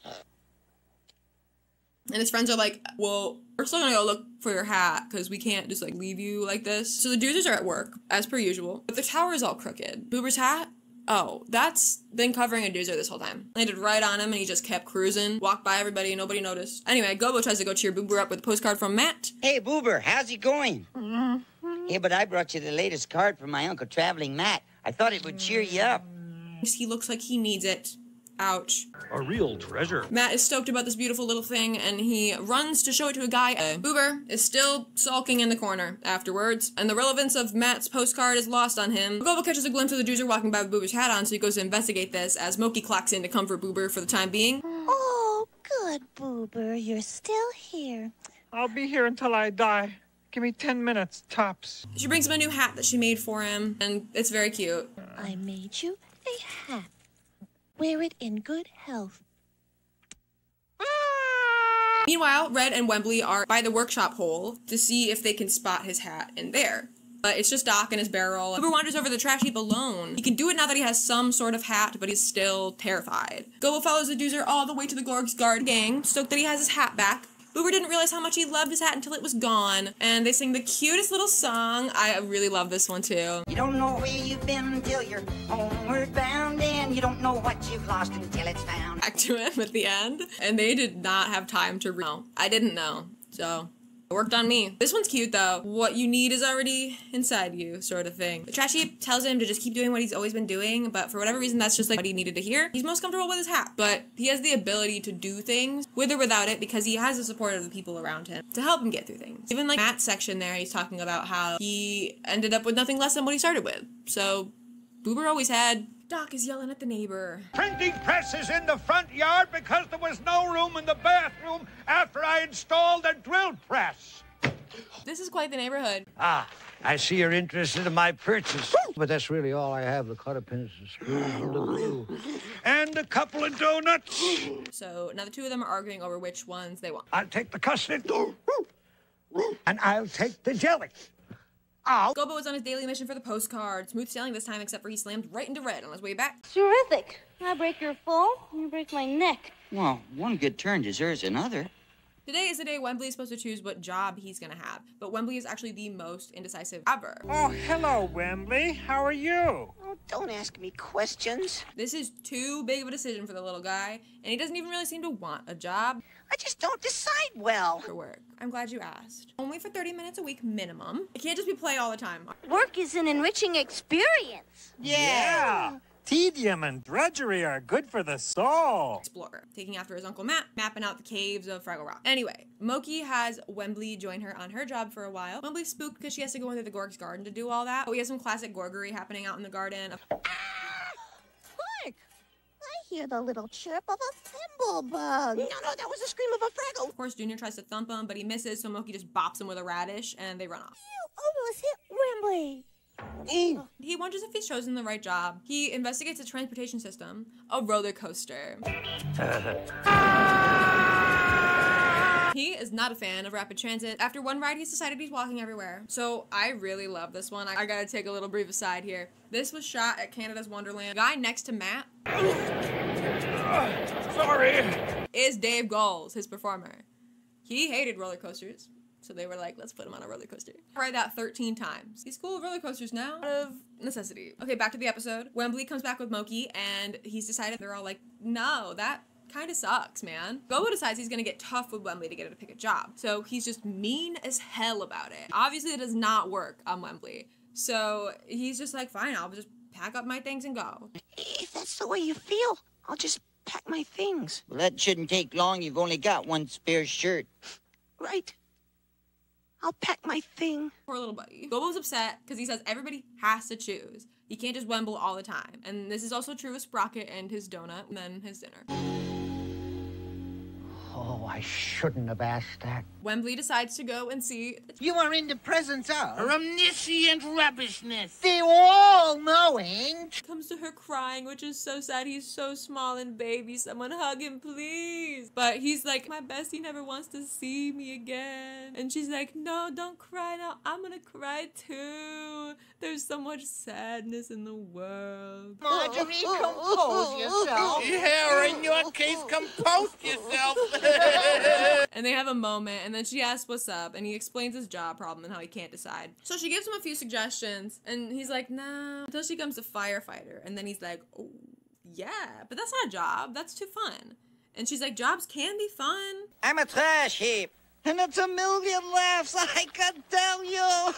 And his friends are like, well, we're still gonna go look for your hat because we can't just like leave you like this. So the Doozers are at work, as per usual, but the tower is all crooked. Boober's hat? Oh, that's been covering a Doozer this whole time. Landed right on him and he just kept cruising. Walked by everybody, nobody noticed. Anyway, Gobo tries to go cheer Boober up with a postcard from Matt. Hey, Boober, how's it going? Yeah, but I brought you the latest card from my Uncle Traveling Matt. I thought it would cheer you up. He looks like he needs it. Ouch. A real treasure. Matt is stoked about this beautiful little thing, and he runs to show it to a guy. Boober is still sulking in the corner afterwards, and the relevance of Matt's postcard is lost on him. Gobo catches a glimpse of the Doozer walking by with Boober's hat on, so he goes to investigate this as Moki clocks in to comfort Boober for the time being. Oh, good, Boober. You're still here. I'll be here until I die. Give me 10 minutes, tops. She brings him a new hat that she made for him, and it's very cute. I made you a hat. Wear it in good health. Meanwhile, Red and Wembley are by the workshop hole to see if they can spot his hat in there. But it's just Doc and his barrel. Boober wanders over the trash heap alone. He can do it now that he has some sort of hat, but he's still terrified. Gobo follows the Doozer all the way to the Gorg's guard gang, stoked that he has his hat back. Boober didn't realize how much he loved his hat until it was gone, and they sing the cutest little song. I really love this one too. You don't know where you've been until you're homeward bound, and you don't know what you've lost until it's found. Back to him at the end, and they did not have time to know. I didn't know, so it worked on me. This one's cute though. What you need is already inside you, sort of thing. The trash heap tells him to just keep doing what he's always been doing, but for whatever reason, that's just like what he needed to hear. He's most comfortable with his hat, but he has the ability to do things with or without it because he has the support of the people around him to help him get through things. Even like Matt's section there, he's talking about how he ended up with nothing less than what he started with. So Boober always had. Doc is yelling at the neighbor. Printing press is in the front yard because there was no room in the bathroom after I installed a drill press. This is quite the neighborhood. Ah, I see you're interested in my purchase. But that's really all I have, the cotter pins and screws and the glue. And a couple of donuts. So now the two of them are arguing over which ones they want. I'll take the custard. And I'll take the jelly. Gobo is on his daily mission for the postcard. Smooth sailing this time, except for he slammed right into Red on his way back. Terrific. I break your fall, you break my neck. Well, one good turn deserves another. Today is the day Wembley is supposed to choose what job he's gonna have, but Wembley is actually the most indecisive ever. Oh, hello, Wembley. How are you? Oh, don't ask me questions. This is too big of a decision for the little guy, and he doesn't even really seem to want a job I just don't decide well. or work. I'm glad you asked. Only for 30 minutes a week minimum. It can't just be play all the time. Work is an enriching experience. Yeah. Tedium and drudgery are good for the soul. Explorer, taking after his Uncle Matt, mapping out the caves of Fraggle Rock. Anyway, Moki has Wembley join her on her job for a while. Wembly's spooked because she has to go into the Gorg's garden to do all that. But we have some classic Gorgery happening out in the garden. Look, I hear the little chirp of a thimblebug. No, that was the scream of a Fraggle. Of course, Junior tries to thump him, but he misses, so Moki just bops him with a radish, and they run off. You almost hit Wembley. He wonders if he's chosen the right job. He investigates a transportation system, a roller coaster. He is not a fan of rapid transit. After one ride, he's decided he's walking everywhere. So I really love this one. I gotta take a little brief aside here. This was shot at Canada's Wonderland. The guy next to Matt Sorry. is Dave Goelz, his performer. He hated roller coasters. So they were like, let's put him on a roller coaster. I ride that 13 times. He's cool with roller coasters now out of necessity. Okay, back to the episode. Wembley comes back with Moki, and he's decided, they're all like, no, that kind of sucks, man. Gobo decides he's gonna get tough with Wembley to get her to pick a job. So he's just mean as hell about it. Obviously, it does not work on Wembley. So he's just like, fine, I'll just pack up my things and go. If that's the way you feel, I'll just pack my things. Well, that shouldn't take long. You've only got one spare shirt. Right. I'll pack my thing. Poor little buddy. Gobo's upset because he says everybody has to choose. He can't just Wemble all the time. And this is also true with Sprocket and his donut and then his dinner. Oh, I shouldn't have asked that. Wembley decides to go and see. You are in the presence of Omniscient rubbishness. the all-knowing. Comes to her crying, which is so sad. He's so small and baby. Someone hug him, please. But he's like, my bestie never wants to see me again. And she's like, no, don't cry now. I'm gonna cry too. There's so much sadness in the world. Marjorie, compose yourself. Yeah, or in your case, compose yourself. And they have a moment, and then she asks what's up, and he explains his job problem and how he can't decide. So she gives him a few suggestions, and he's like, nah, until she comes to firefighter. And then he's like, oh, yeah, but that's not a job. That's too fun. And she's like, jobs can be fun. I'm a trash heap. And it's a million laughs, I can tell you.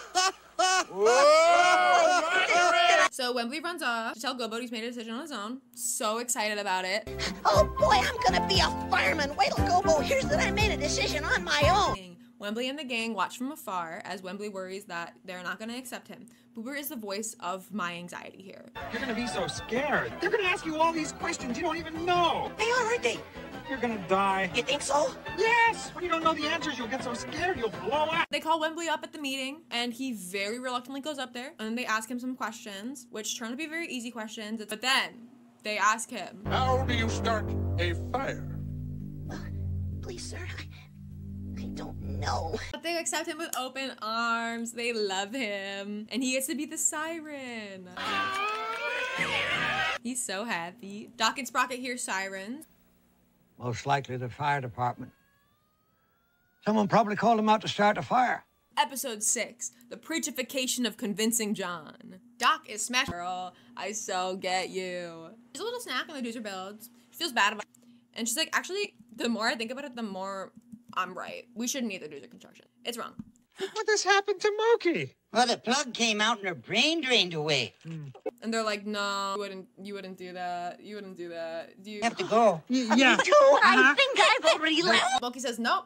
So Wembley runs off to tell Gobo he's made a decision on his own. So excited about it. Oh boy, I'm gonna be a fireman. Wait till Gobo hears that I made a decision on my own. Wembley and the gang watch from afar as Wembley worries that they're not going to accept him. Boober is the voice of my anxiety here. You're gonna be so scared. They're gonna ask you all these questions you don't even know. They are, aren't they? You're gonna die. You think so? Yes! When you don't know the answers, you'll get so scared you'll blow up. They call Wembley up at the meeting, and he very reluctantly goes up there, and they ask him some questions, which turn to be very easy questions, but then they ask him, How do you start a fire? Please, sir, I don't know. But they accept him with open arms. They love him, and he gets to be the siren. He's so happy. Doc and Sprocket hear sirens. Most likely the fire department. Someone probably called him out to start a fire. Episode 6, the preachification of convincing John. Doc is smashed. Girl, I so get you. There's a little snack in the doozer builds. She feels bad about it. And she's like, actually, the more I think about it, the more I'm right. We shouldn't eat the doozer construction. It's wrong. What this happened to Moki? Well, the plug came out and her brain drained away. And they're like, no, you wouldn't do that. You wouldn't do that. Do you Have to go. Yeah. I think I've already left. Moki says, nope.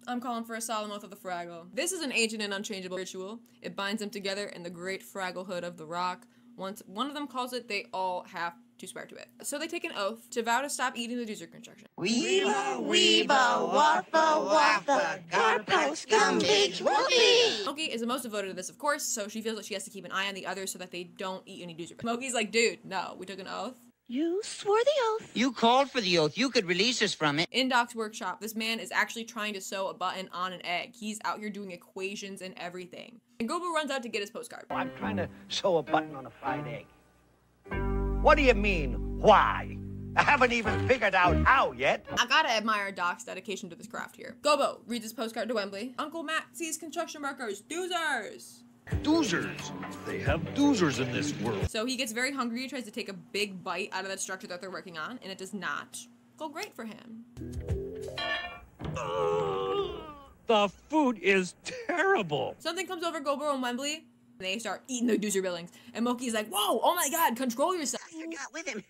I'm calling for a solemn oath of the Fraggle. This is an ancient and unchangeable ritual. It binds them together in the great Fragglehood of the rock. Once one of them calls it, they all have to swear to it. So they take an oath to vow to stop eating the doozer construction. Weeba, weeba, waffa, waffa, garpost, gumbage, whoopee. Moki is the most devoted to this, of course, so she feels that she has to keep an eye on the others so that they don't eat any doozer. Moki's like, dude, no, we took an oath. You swore the oath. You called for the oath. You could release us from it. In Doc's workshop, this man is actually trying to sew a button on an egg. He's out here doing equations and everything. And Gobo runs out to get his postcard. I'm trying to sew a button on a fried egg. What do you mean, why? I haven't even figured out how yet. I gotta admire Doc's dedication to this craft here. Gobo reads his postcard to Wembley. Uncle Matt sees construction workers. Doozers! Doozers. They have doozers in this world. So he gets very hungry, tries to take a big bite out of that structure that they're working on, and it does not go great for him. The food is terrible. Something comes over Gobo and Wembley, and they start eating the doozer buildings. And Moki's like, whoa, oh my god, control yourself. I forgot with him.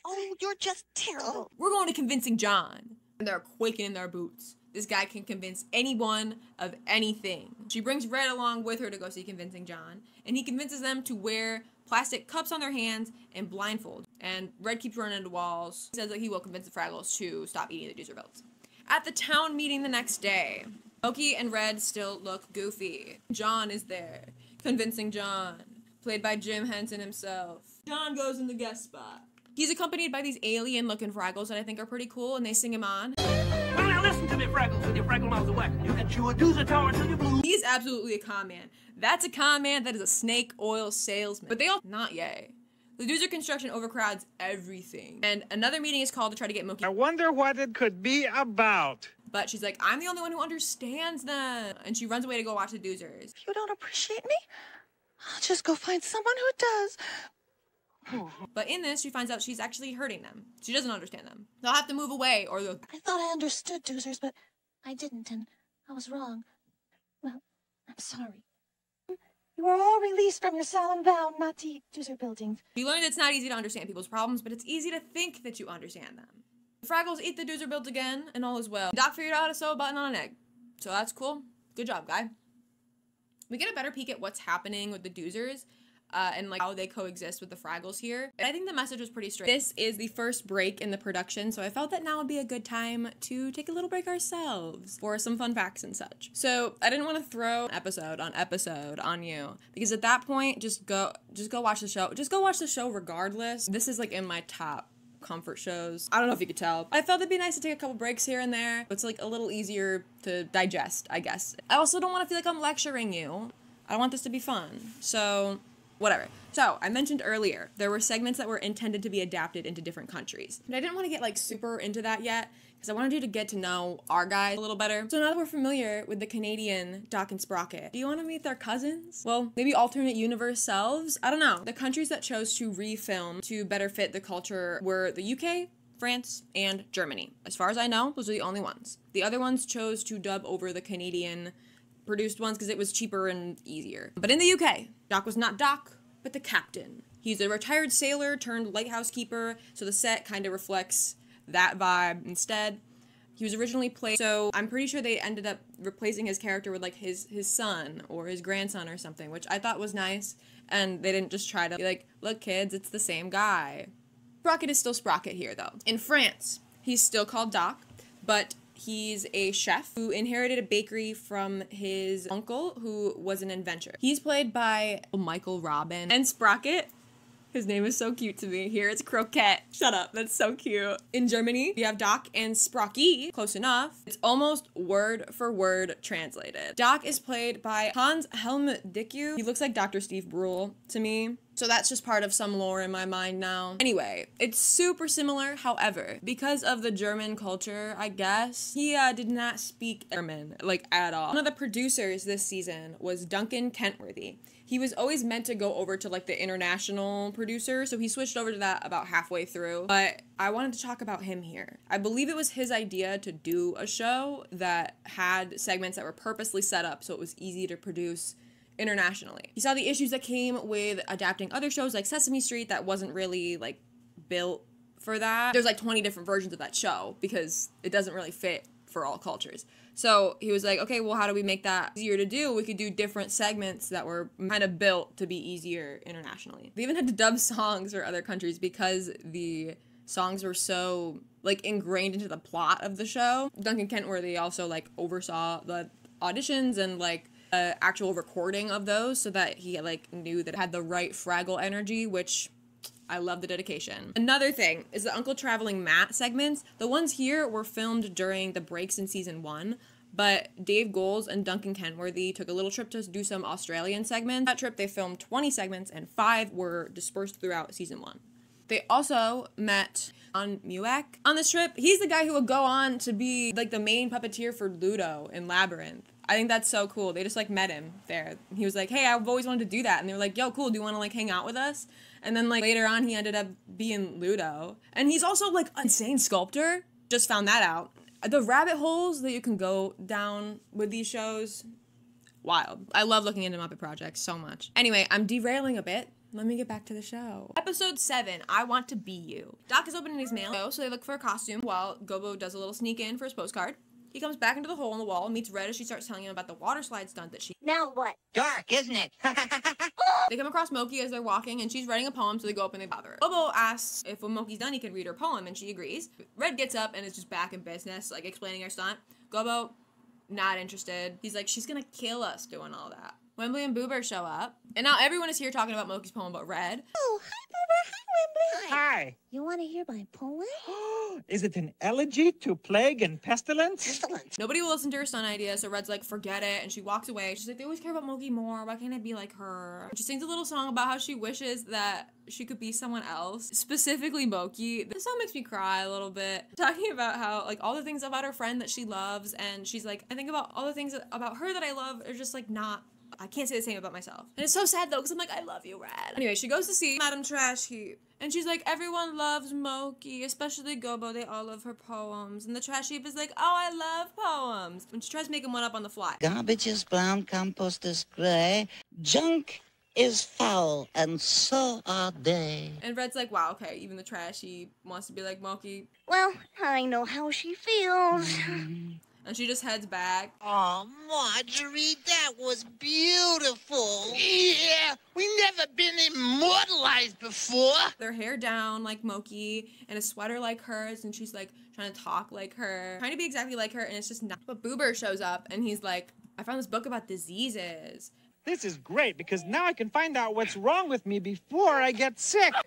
Oh, you're just terrible. We're going to Convincing John. And they're quaking in their boots. This guy can convince anyone of anything. She brings Red along with her to go see Convincing John, and he convinces them to wear plastic cups on their hands and blindfold. And Red keeps running into walls. He says that he will convince the Fraggles to stop eating the doozer belts. At the town meeting the next day, Moki and Red still look goofy. John is there. Convincing John, played by Jim Henson himself. John goes in the guest spot. He's accompanied by these alien-looking Fraggles that I think are pretty cool, and they sing him on. Well, now listen to me, Fraggles, with your Fraggle mouths away. You can chew a doozer tower until you blue. He's absolutely a con man. That's a con man that is a snake oil salesman. But they all not yay. The doozer construction overcrowds everything. And another meeting is called to try to get Moki. I wonder what it could be about. But she's like, I'm the only one who understands them. And she runs away to go watch the doozers. If you don't appreciate me, I'll just go find someone who does. But in this, she finds out she's actually hurting them. She doesn't understand them. They'll have to move away or they'll... I thought I understood doozers, but I didn't, and I was wrong. Well, I'm sorry. You are all released from your solemn vow not to eat doozer buildings. You learned it's not easy to understand people's problems, but it's easy to think that you understand them. The Fraggles eat the doozer builds again, and all is well. Doc figured out how to sew a button on an egg. So that's cool. Good job, guy. We get a better peek at what's happening with the doozers, and like how they coexist with the Fraggles here. And I think the message was pretty straight. This is the first break in the production, so I felt that now would be a good time to take a little break ourselves for some fun facts and such. So I didn't want to throw episode on you, because at that point, just go watch the show. Just go watch the show regardless. This is like in my top comfort shows. I don't know if you could tell. I felt it'd be nice to take a couple breaks here and there. It's like a little easier to digest, I guess. I also don't want to feel like I'm lecturing you. I want this to be fun. So whatever. So, I mentioned earlier, there were segments that were intended to be adapted into different countries. But I didn't want to get, like, super into that yet, because I wanted you to get to know our guys a little better. So now that we're familiar with the Canadian Doc and Sprocket, do you want to meet their cousins? Well, maybe alternate universe selves? I don't know. The countries that chose to refilm to better fit the culture were the UK, France, and Germany. As far as I know, those are the only ones. The other ones chose to dub over the Canadian produced ones because it was cheaper and easier. But in the UK, Doc was not Doc, but the captain. He's a retired sailor turned lighthouse keeper, so the set kind of reflects that vibe instead. He was originally played, so I'm pretty sure they ended up replacing his character with like his son or his grandson or something, which I thought was nice, and they didn't just try to be like, look kids, it's the same guy. Sprocket is still Sprocket here though. In France, he's still called Doc, but he's a chef who inherited a bakery from his uncle, who was an inventor. He's played by Michael Robin. And Sprocket, his name is so cute to me. Here it's Croquette. Shut up, that's so cute. In Germany, you have Doc and Sprocky. Close enough. It's almost word for word translated. Doc is played by Hans Helmdicke. He looks like Dr. Steve Brule to me. So that's just part of some lore in my mind now. Anyway, it's super similar, however, because of the German culture, I guess, he did not speak German, like, at all. One of the producers this season was Duncan Kentworthy. He was always meant to go over to, like, the international producer, so he switched over to that about halfway through. But I wanted to talk about him here. I believe it was his idea to do a show that had segments that were purposely set up so it was easy to produce internationally. He saw the issues that came with adapting other shows like Sesame Street that wasn't really like built for that. There's like 20 different versions of that show because it doesn't really fit for all cultures. So he was like, okay, well, how do we make that easier to do? We could do different segments that were kind of built to be easier internationally. They even had to dub songs for other countries because the songs were so like ingrained into the plot of the show. Duncan Kentworthy also like oversaw the auditions and like actual recording of those so that he like knew that it had the right Fraggle energy, which I love the dedication. Another thing is the Uncle Traveling Matt segments. The ones here were filmed during the breaks in season 1, but Dave Goelz and Duncan Kentworthy took a little trip to do some Australian segments. That trip they filmed 20 segments and 5 were dispersed throughout season 1. They also met on Muak on this trip. He's the guy who would go on to be like the main puppeteer for Ludo in Labyrinth. I think that's so cool. They just like met him there. He was like, hey, I've always wanted to do that. And they were like, yo, cool, do you want to like hang out with us? And then like later on he ended up being Ludo. And he's also like an insane sculptor. Just found that out. The rabbit holes that you can go down with these shows, wild. I love looking into Muppet Projects so much. Anyway, I'm derailing a bit. Let me get back to the show. Episode 7, I Want to Be You. Doc is opening his mail, so they look for a costume while Gobo does a little sneak in for his postcard. He comes back into the hole in the wall, meets Red as she starts telling him about the water slide stunt that she... Now what? Dark, isn't it? They come across Moki as they're walking, and she's writing a poem, so they go up and they bother her. Gobo asks if when Moki's done, he can read her poem, and she agrees. Red gets up and is just back in business, like explaining her stunt. Gobo, not interested. He's like, she's gonna kill us doing all that. Wembley and Boober show up, and now everyone is here talking about Moki's poem about Red. Oh, hi, Boober. Hi, Wembley. Hi. You want to hear my poem? Is it an elegy to plague and pestilence? Nobody will listen to her stunt idea, so Red's like, forget it, and she walks away. She's like, they always care about Moki more. Why can't I be like her? She sings a little song about how she wishes that she could be someone else, specifically Moki. This song makes me cry a little bit. Talking about how, like, all the things about her friend that she loves, and she's like, I think about all the things about her that I love are just, like, not... I can't say the same about myself. And it's so sad though, because I'm like, I love you, Red. Anyway, she goes to see Madame Trash Heap. And she's like, everyone loves Moki, especially Gobo. They all love her poems. And the Trash Heap is like, oh, I love poems. And she tries making one up on the fly. Garbage is brown, compost is gray. Junk is foul, and so are they. And Red's like, wow, okay, even the Trash Heap wants to be like Moki. Well, I know how she feels. And she just heads back. Oh, Marjorie, that was beautiful. Yeah, we never been immortalized before. Their hair down like Moki and a sweater like hers, and she's like trying to talk like her, trying to be exactly like her, and it's just not. But Boober shows up and he's like, I found this book about diseases. This is great because now I can find out what's wrong with me before I get sick. Knock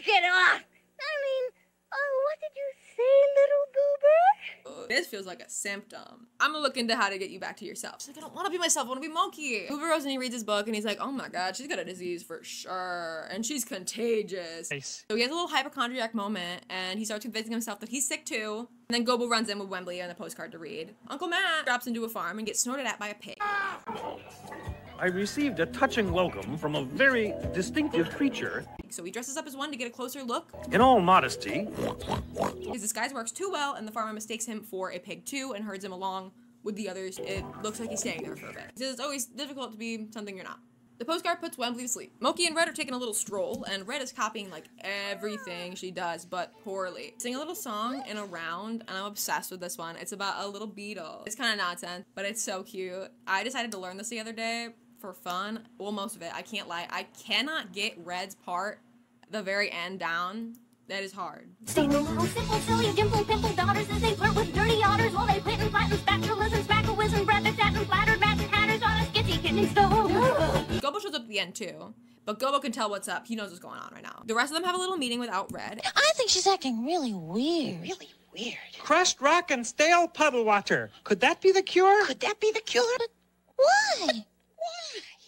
it off! I mean, what did you say, little Boober? This feels like a symptom. I'm gonna look into how to get you back to yourself. She's like, I don't want to be myself, I want to be Moki. Boober goes and he reads his book and he's like, oh my god, she's got a disease for sure. And she's contagious. Nice. So he has a little hypochondriac moment and he starts convincing himself that he's sick too. And then Gobo runs in with Wembley and a postcard to read. Uncle Matt drops into a farm and gets snorted at by a pig. I received a touching welcome from a very distinctive creature. So he dresses up as one to get a closer look. In all modesty, His disguise works too well, and the farmer mistakes him for a pig too and herds him along with the others. It looks like he's staying there for a bit. He says it's always difficult to be something you're not. The postcard puts Wembley to sleep. Moki and Red are taking a little stroll, and Red is copying like everything she does, but poorly. Sing a little song in a round, and I'm obsessed with this one. It's about a little beetle. It's kind of nonsense, but it's so cute. I decided to learn this the other day for fun. Well, most of it, I can't lie. I cannot get Red's part, the very end, down. That is hard. Sing the little simple, silly, dimple, pimple daughters as they flirt with dirty otters while they pit and flatten spatulas and spackle and breath and satin flattered mats and hatters on a skitsy kidney stove. Gobo shows up at the end too, but Gobo can tell what's up. He knows what's going on right now. The rest of them have a little meeting without Red. I think she's acting really weird. Really weird. Crushed rock and stale puddle water. Could that be the cure? Could that be the cure? Why?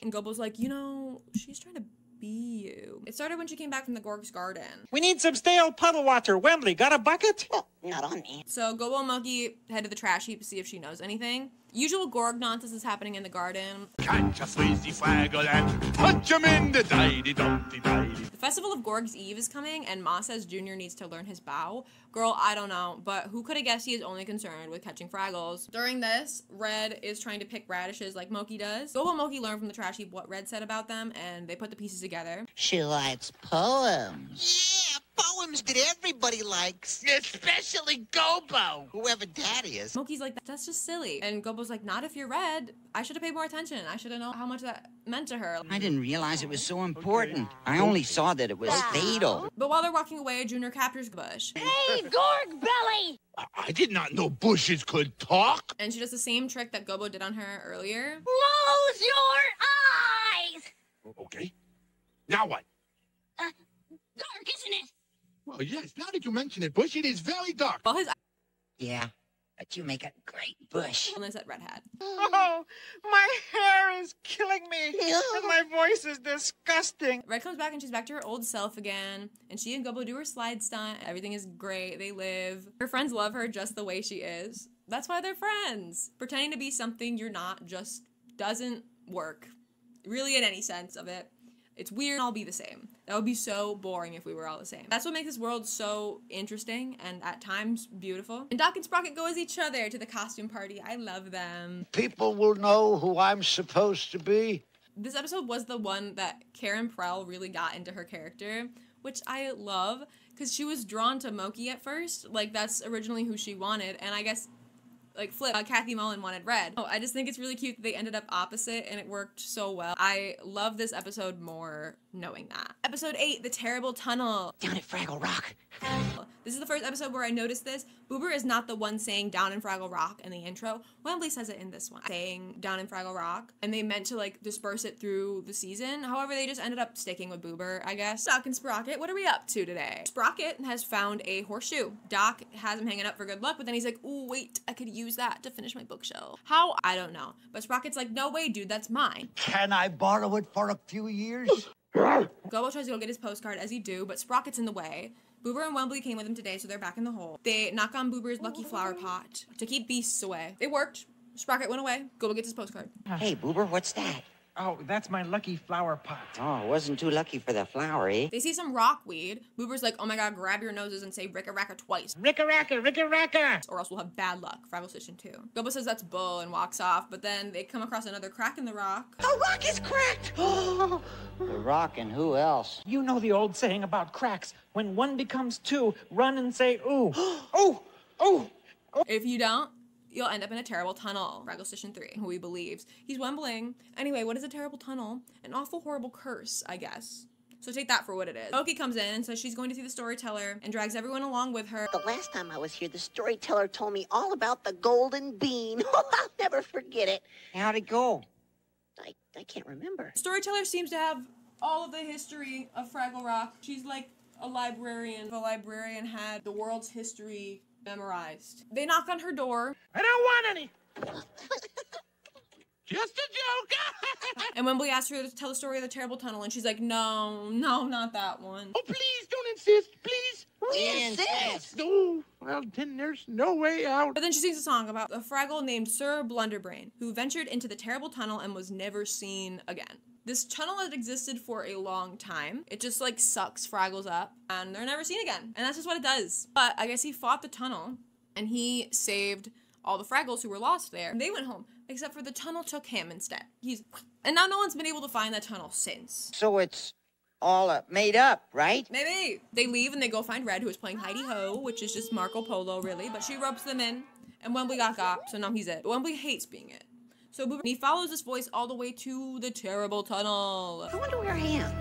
And Gobo's like, you know, she's trying to be you. It started when she came back from the Gorg's garden. We need some stale puddle water. Wembley, got a bucket? Well, not on me. So Gobo and Moki head to the trash heap to see if she knows anything. Usual Gorg nonsense is happening in the garden. Can't you squeeze the Fraggle and punch him in the didy-dumpty-didy? The Festival of Gorg's Eve is coming, and Ma says Junior needs to learn his bow. Girl, I don't know, but who could have guessed he is only concerned with catching Fraggles? During this, Red is trying to pick radishes like Moki does. Gobo and Moki learn from the trash heap what Red said about them, and they put the pieces together. She writes poems. Yeah, poems that everybody likes. Especially Gobo, whoever that is. Moki's like, that's just silly. And Gobo's like, not if you're Red. I should have paid more attention. I should have known how much that meant to her. I didn't realize it was so important. I only saw that it was fatal. But while they're walking away, Junior captures Bush. Hey, Gorg Belly! I did not know bushes could talk. And she does the same trick that Gobo did on her earlier. Close your eyes! Okay. Now what? Dark, isn't it? Well, yes, now that you mention it, Bush, it is very dark. While his Yeah, but you make a great bush. eyes at Red Hat. Oh, my hair is killing me, and my voice is disgusting. Red comes back and she's back to her old self again, and she and Gobbo do her slide stunt. Everything is great. They live. Her friends love her just the way she is. That's why they're friends. Pretending to be something you're not just doesn't work, really, in any sense of it. It's weird. I'll be the same. That would be so boring if we were all the same. That's what makes this world so interesting and at times beautiful. And Doc and Sprocket go as each other to the costume party. I love them. People will know who I'm supposed to be. This episode was the one that Karen Prell really got into her character, which I love, because she was drawn to Moki at first. Like, that's originally who she wanted, and I guess, like, flip, Kathy Mullen wanted Red. Oh, I just think it's really cute that they ended up opposite, and it worked so well. I love this episode more knowing that. Episode 8, The Terrible Tunnel. Down at Fraggle Rock. This is the first episode where I noticed this. Boober is not the one saying down in Fraggle Rock in the intro. Wembley says it in this one, saying down in Fraggle Rock, and they meant to, like, disperse it through the season. However, they just ended up sticking with Boober, I guess. Doc and Sprocket, what are we up to today? Sprocket has found a horseshoe. Doc has him hanging up for good luck, but then he's like, ooh, wait, I could use that to finish my bookshelf. How? I don't know. But Sprocket's like, no way, dude, that's mine. Can I borrow it for a few years? Gobbo tries to go get his postcard, as he do, but Sprocket's in the way. Boober and Wembley came with him today, so they're back in the hole. They knock on Boober's lucky flower pot to keep beasts away. It worked. Sprocket went away. Gobbo gets his postcard. Hey, Boober, what's that? Oh, that's my lucky flower pot. Oh, wasn't too lucky for the flower, eh? They see some rockweed. Boober's like, oh my god, grab your noses and say Ricka-Racka twice. Ricka-Racka, Ricka-Racka! Or else we'll have bad luck. Fraggle Station 2. Gobbo says that's bull and walks off, but then they come across another crack in the rock. The rock is cracked! The rock and who else? You know the old saying about cracks. When one becomes two, run and say, ooh. Oh! Oh! If you don't, you'll end up in a terrible tunnel. Fraggle Station 3, who he believes. He's Wembling. Anyway, what is a terrible tunnel? An awful, horrible curse, I guess. So take that for what it is. Moki comes in and says she's going to see the storyteller and drags everyone along with her. The last time I was here, the storyteller told me all about the golden bean. I'll never forget it. How'd it go? I can't remember. The storyteller seems to have all of the history of Fraggle Rock. She's like a librarian. The librarian had the world's history memorized. They knock on her door. I don't want any! Just a joke! And Wembley asks her to tell the story of the terrible tunnel, and she's like, no, not that one. Oh, please don't insist, please. We insist! No, well, then there's no way out. But then she sings a song about a Fraggle named Sir Blunderbrain, who ventured into the terrible tunnel and was never seen again. This tunnel had existed for a long time. It just, like, sucks Fraggles up, and they're never seen again. And that's just what it does. But I guess he fought the tunnel, and he saved all the Fraggles who were lost there. They went home, except for the tunnel took him instead. And now no one's been able to find that tunnel since. So it's all made up, right? Maybe. They leave and they go find Red, who is playing Heidi Ho, which is just Marco Polo, really, but she ropes them in, and Wembley got, so now he's it. But Wembley hates being it. So Boober, he follows this voice all the way to the terrible tunnel. I wonder where I am.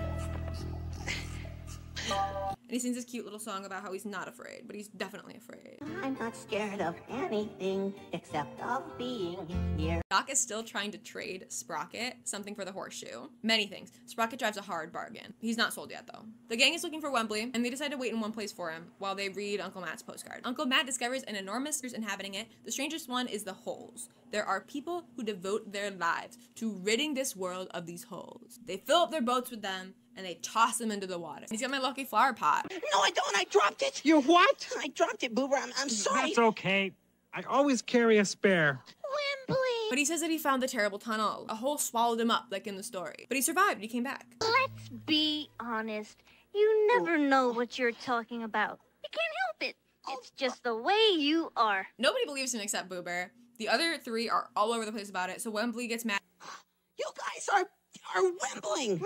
And he sings this cute little song about how he's not afraid, but he's definitely afraid. I'm not scared of anything except of being here. Doc is still trying to trade Sprocket something for the horseshoe. Many things. Sprocket drives a hard bargain. He's not sold yet, though. The gang is looking for Wembley, and they decide to wait in one place for him while they read Uncle Matt's postcard. Uncle Matt discovers an enormous creature inhabiting it. The strangest one is the holes. There are people who devote their lives to ridding this world of these holes. They fill up their boats with them, and they toss them into the water. He's got my lucky flower pot. No, I don't. I dropped it. You what? I dropped it, Boober. I'm sorry. That's okay. I always carry a spare. Wembley. But he says that he found the terrible tunnel. A hole swallowed him up, like in the story. But he survived. He came back. Let's be honest. You never know what you're talking about. You can't help it. It's just the way you are. Nobody believes him except Boober. The other three are all over the place about it, so Wembley gets mad. You guys are Wembling.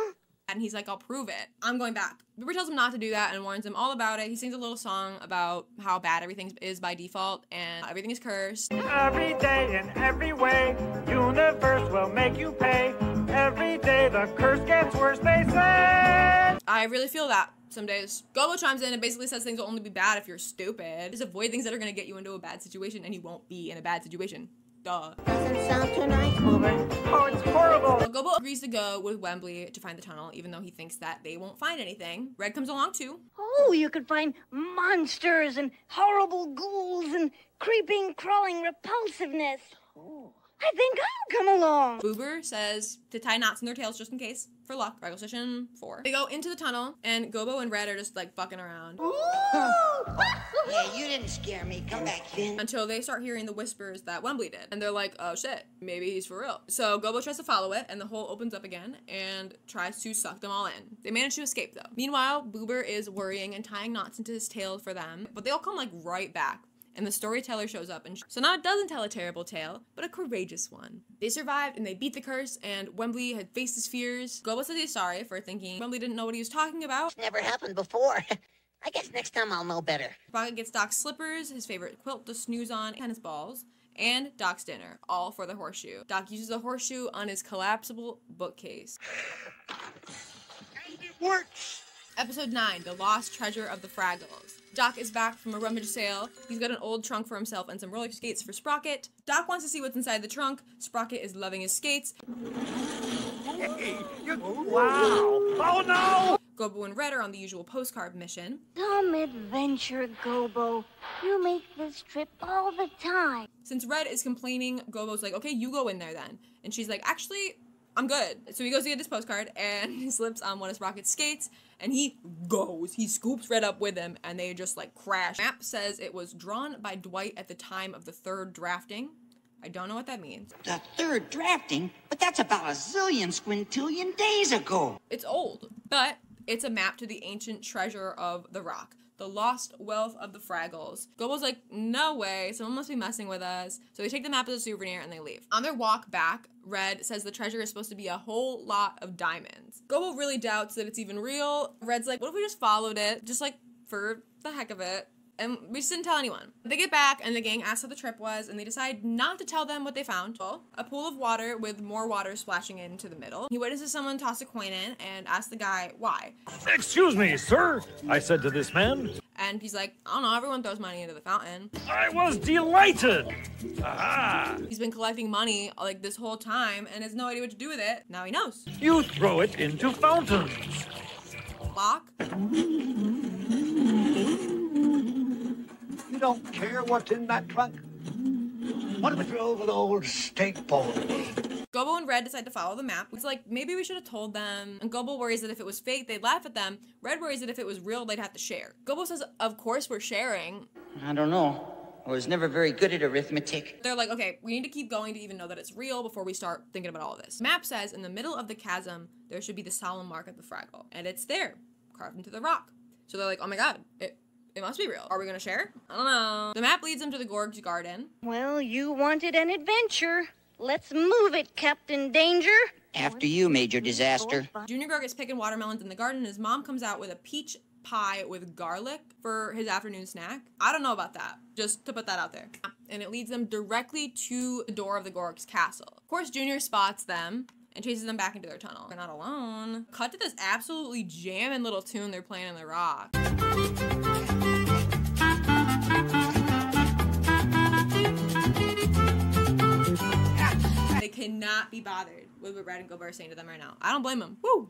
And he's like, I'll prove it. I'm going back. Boober tells him not to do that and warns him all about it. He sings a little song about how bad everything is by default and everything is cursed. Every day in every way, universe will make you pay. Every day the curse gets worse, they say. I really feel that some days. Gobbo chimes in and basically says things will only be bad if you're stupid. Just avoid things that are going to get you into a bad situation, and you won't be in a bad situation. Duh. Doesn't sound too nice, Boober. Oh, it's horrible. So Gobbo agrees to go with Wembley to find the tunnel, even though he thinks that they won't find anything. Red comes along too. Oh, you could find monsters and horrible ghouls and creeping, crawling repulsiveness. Oh, I think I'll come along. Boober says to tie knots in their tails just in case, for luck. Fraggle Station 4. They go into the tunnel, and Gobo and Red are just like fucking around. Yeah, you didn't scare me. Come back, Finn. Until they start hearing the whispers that Wembley did. And they're like, oh shit, maybe he's for real. So Gobo tries to follow it, and the hole opens up again and tries to suck them all in. They manage to escape though. Meanwhile, Boober is worrying and tying knots into his tail for them, but they all come like right back. And the storyteller shows up, and so now it doesn't tell a terrible tale, but a courageous one. They survived, and they beat the curse, and Wembley had faced his fears. Gobo says he's sorry for thinking Wembley didn't know what he was talking about. Never happened before. I guess next time I'll know better. Sprocket gets Doc's slippers, his favorite quilt to snooze on, tennis balls, and Doc's dinner, all for the horseshoe. Doc uses the horseshoe on his collapsible bookcase. And it works! Episode 9, The Lost Treasure of the Fraggles. Doc is back from a rummage sale. He's got an old trunk for himself and some roller skates for Sprocket. Doc wants to see what's inside the trunk. Sprocket is loving his skates. Wow! Oh no! Gobo and Red are on the usual postcard mission. Some adventure, Gobo. You make this trip all the time. Since Red is complaining, Gobo's like, okay, you go in there then. And she's like, actually, I'm good. So he goes to get this postcard, and he slips on one of Sprocket's skates, and he goes. He scoops Red up with him, and they just, like, crash. Map says it was drawn by Dwight at the time of the third drafting. I don't know what that means. The third drafting? But that's about a zillion squintillion days ago. It's old, but it's a map to the ancient treasure of the rock. The lost wealth of the Fraggles. Gobo's like, no way, someone must be messing with us. So they take the map as a souvenir and they leave. On their walk back, Red says the treasure is supposed to be a whole lot of diamonds. Gobo really doubts that it's even real. Red's like, what if we just followed it? Just like, for the heck of it. And we just didn't tell anyone. They get back and the gang asks how the trip was, and they decide not to tell them what they found. Well, a pool of water with more water splashing into the middle. He witnesses someone toss a coin in and asks the guy why. Excuse me, sir, I said to this man. And he's like, I don't know, everyone throws money into the fountain. I was delighted. Aha! He's been collecting money like this whole time and has no idea what to do with it. Now he knows. You throw it into fountains. Lock. You don't care what's in that trunk? What if we drove an old steak bone? Gobo and Red decide to follow the map. It's like, maybe we should have told them. And Gobo worries that if it was fake, they'd laugh at them. Red worries that if it was real, they'd have to share. Gobo says, of course we're sharing. I don't know. I was never very good at arithmetic. They're like, okay, we need to keep going to even know that it's real before we start thinking about all of this. Map says in the middle of the chasm, there should be the solemn mark of the Fraggle. And it's there, carved into the rock. So they're like, oh my god, it must be real. Are we gonna share? I don't know. The map leads them to the Gorg's garden. Well, you wanted an adventure. Let's move it, Captain Danger. After you, Major Disaster. Junior Gorg is picking watermelons in the garden, and his mom comes out with a peach pie with garlic for his afternoon snack. I don't know about that, just to put that out there. And it leads them directly to the door of the Gorg's castle. Of course, Junior spots them and chases them back into their tunnel. They're not alone. Cut to this absolutely jamming little tune they're playing in the rock. They cannot be bothered with what Red and Gobo are saying to them right now. I don't blame them. Woo!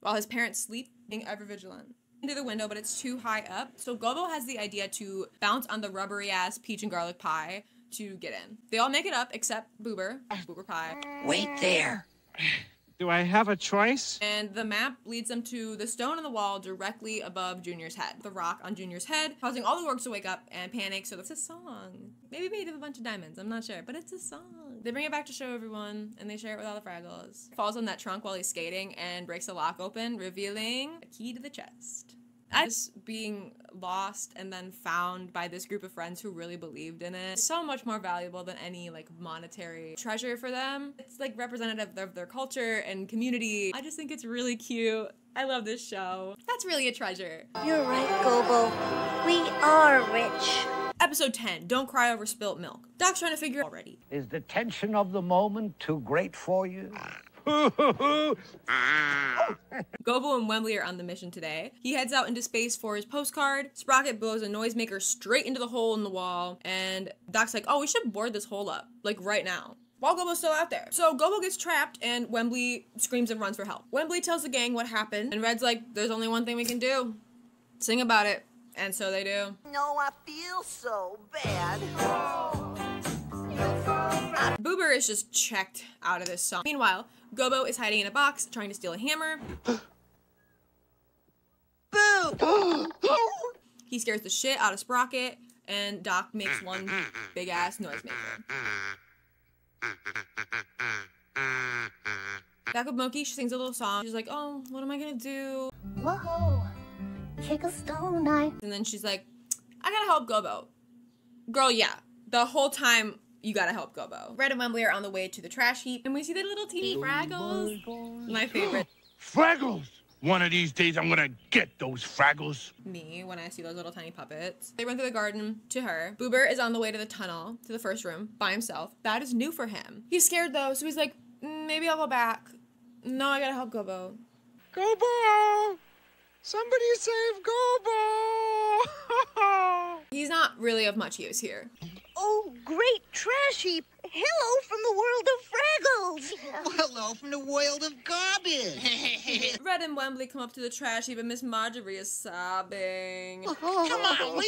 While his parents sleep, being ever vigilant. Into the window, but it's too high up. So Gobo has the idea to bounce on the rubbery ass peach and garlic pie to get in. They all make it up except Boober. Boober pie. Wait there. Do I have a choice? And the map leads them to the stone on the wall directly above Junior's head. The rock on Junior's head, causing all the Gorgs to wake up and panic. So it's a song. Maybe made of a bunch of diamonds. I'm not sure, but it's a song. They bring it back to show everyone, and they share it with all the Fraggles. Falls on that trunk while he's skating and breaks the lock open, revealing a key to the chest. Just being lost and then found by this group of friends who really believed in it. So much more valuable than any like monetary treasure for them. It's like representative of their culture and community. I just think it's really cute. I love this show. That's really a treasure. You're right, Gobo. We are rich. Episode 10, Don't Cry Over Spilt Milk. Doc's trying to figure already. Is the tension of the moment too great for you? Gobo and Wembley are on the mission today. He heads out into space for his postcard. Sprocket blows a noisemaker straight into the hole in the wall. And Doc's like, oh, we should board this hole up, like right now. While Gobo's still out there. So Gobo gets trapped and Wembley screams and runs for help. Wembley tells the gang what happened. And Red's like, there's only one thing we can do. Sing about it. And so they do. No, I feel so bad. Boober is just checked out of this song. Meanwhile, Gobo is hiding in a box, trying to steal a hammer. Boo! He scares the shit out of Sprocket, and Doc makes one big-ass noisemaker. Back with Moki, she sings a little song. She's like, oh, what am I gonna do? Whoa, kick a stone knife. And then she's like, I gotta help Gobo. Girl, yeah. The whole time, you gotta help Gobo. Red and Wembley are on the way to the trash heap, and we see the little teeny Fraggles. My favorite. Fraggles! One of these days, I'm gonna get those Fraggles. Me, when I see those little tiny puppets. They run through the garden to her. Boober is on the way to the tunnel, to the first room, by himself. That is new for him. He's scared, though, so he's like, maybe I'll go back. No, I gotta help Gobo. Gobo! Somebody save Gobo! He's not really of much use here. Oh, great trash heap. Hello from the world of Fraggles. Hello from the world of garbage. Red and Wembley come up to the trash heap, and Miss Marjorie is sobbing. Come on,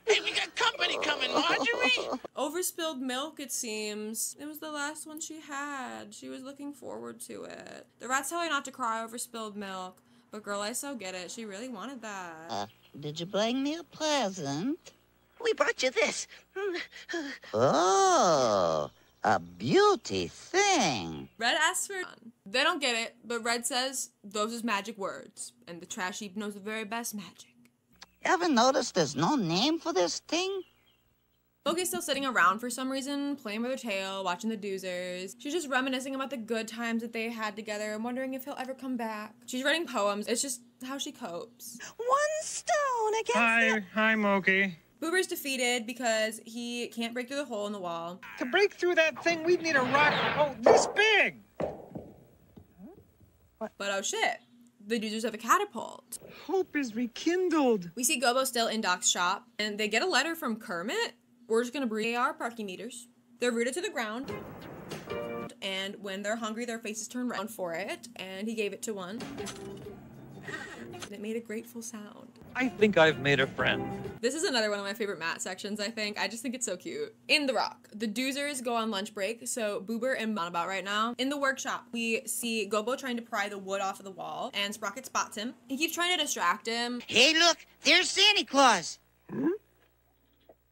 hey, we got company coming, Marjorie. Overspilled milk, it seems. It was the last one she had. She was looking forward to it. The rats tell her not to cry over spilled milk. But girl, I so get it. She really wanted that. Did you bring me a present? We brought you this. Oh, a beauty thing. Red asks for one. They don't get it, but Red says those is magic words, and the trash heap knows the very best magic. Ever noticed there's no name for this thing? Moki's still sitting around for some reason, playing with her tail, watching the Doozers. She's just reminiscing about the good times that they had together and wondering if he'll ever come back. She's writing poems. It's just how she copes. One stone against Hi, Moki. Boober's defeated because he can't break through the hole in the wall. To break through that thing, we'd need a rock, this big! But oh shit, the Doozers have a catapult. Hope is rekindled. We see Gobo still in Doc's shop, and they get a letter from Kermit. We're just gonna breathe. They are parking meters. They're rooted to the ground, and when they're hungry, their faces turn round for it, and he gave it to one. And it made a grateful sound. I think I've made a friend. This is another one of my favorite Matt sections, I think. I just think it's so cute. In the Rock, the Doozers go on lunch break, so Boober and on about right now. In the workshop, we see Gobo trying to pry the wood off of the wall, and Sprocket spots him. He keeps trying to distract him. Hey, look, there's Santa Claus.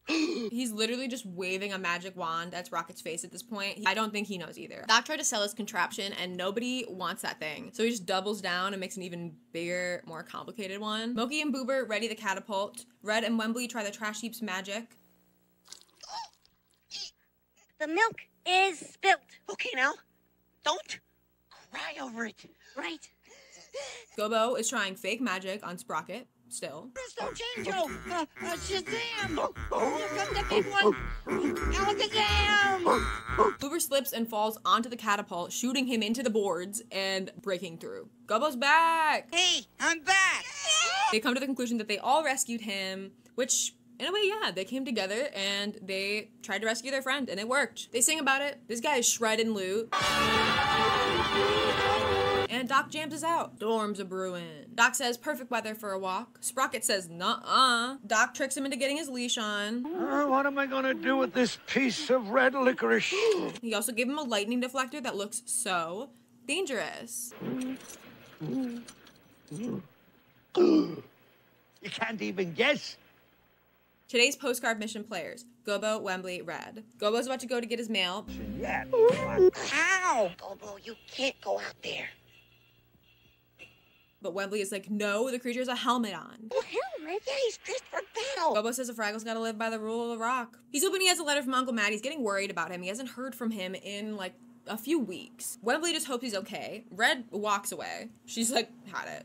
He's literally just waving a magic wand at Sprocket's face at this point. I don't think he knows either. Doc tried to sell his contraption, and nobody wants that thing. So he just doubles down and makes an even bigger, more complicated one. Moki and Boober ready the catapult. Red and Wembley try the trash heap's magic. The milk is spilt. Okay, now, don't cry over it. Right. Gobo is trying fake magic on Sprocket. Still. Presto Chango! Shazam! Here comes the big one! Alakazam! Boober slips and falls onto the catapult, shooting him into the boards and breaking through. Gobo's back! Hey, I'm back! They come to the conclusion that they all rescued him, which, in a way, yeah, they came together and they tried to rescue their friend, and it worked. They sing about it. This guy is shredding loot. And Doc jams us out. Storms a brewing. Doc says perfect weather for a walk. Sprocket says nuh-uh. Doc tricks him into getting his leash on. What am I gonna do with this piece of red licorice? He also gave him a lightning deflector that looks so dangerous. You can't even guess. Today's postcard mission players. Gobo, Wembley, Red. Gobo's about to go to get his mail. Yeah. Ow! Gobo, you can't go out there. But Wembley is like, no, the creature has a helmet on. Oh, helmet? Yeah, he's dressed for battle. Gobo says the Fraggle's gotta live by the rule of the rock. He's hoping he has a letter from Uncle Matt. He's getting worried about him. He hasn't heard from him in, like, a few weeks. Wembley just hopes he's okay. Red walks away. She's like, had it.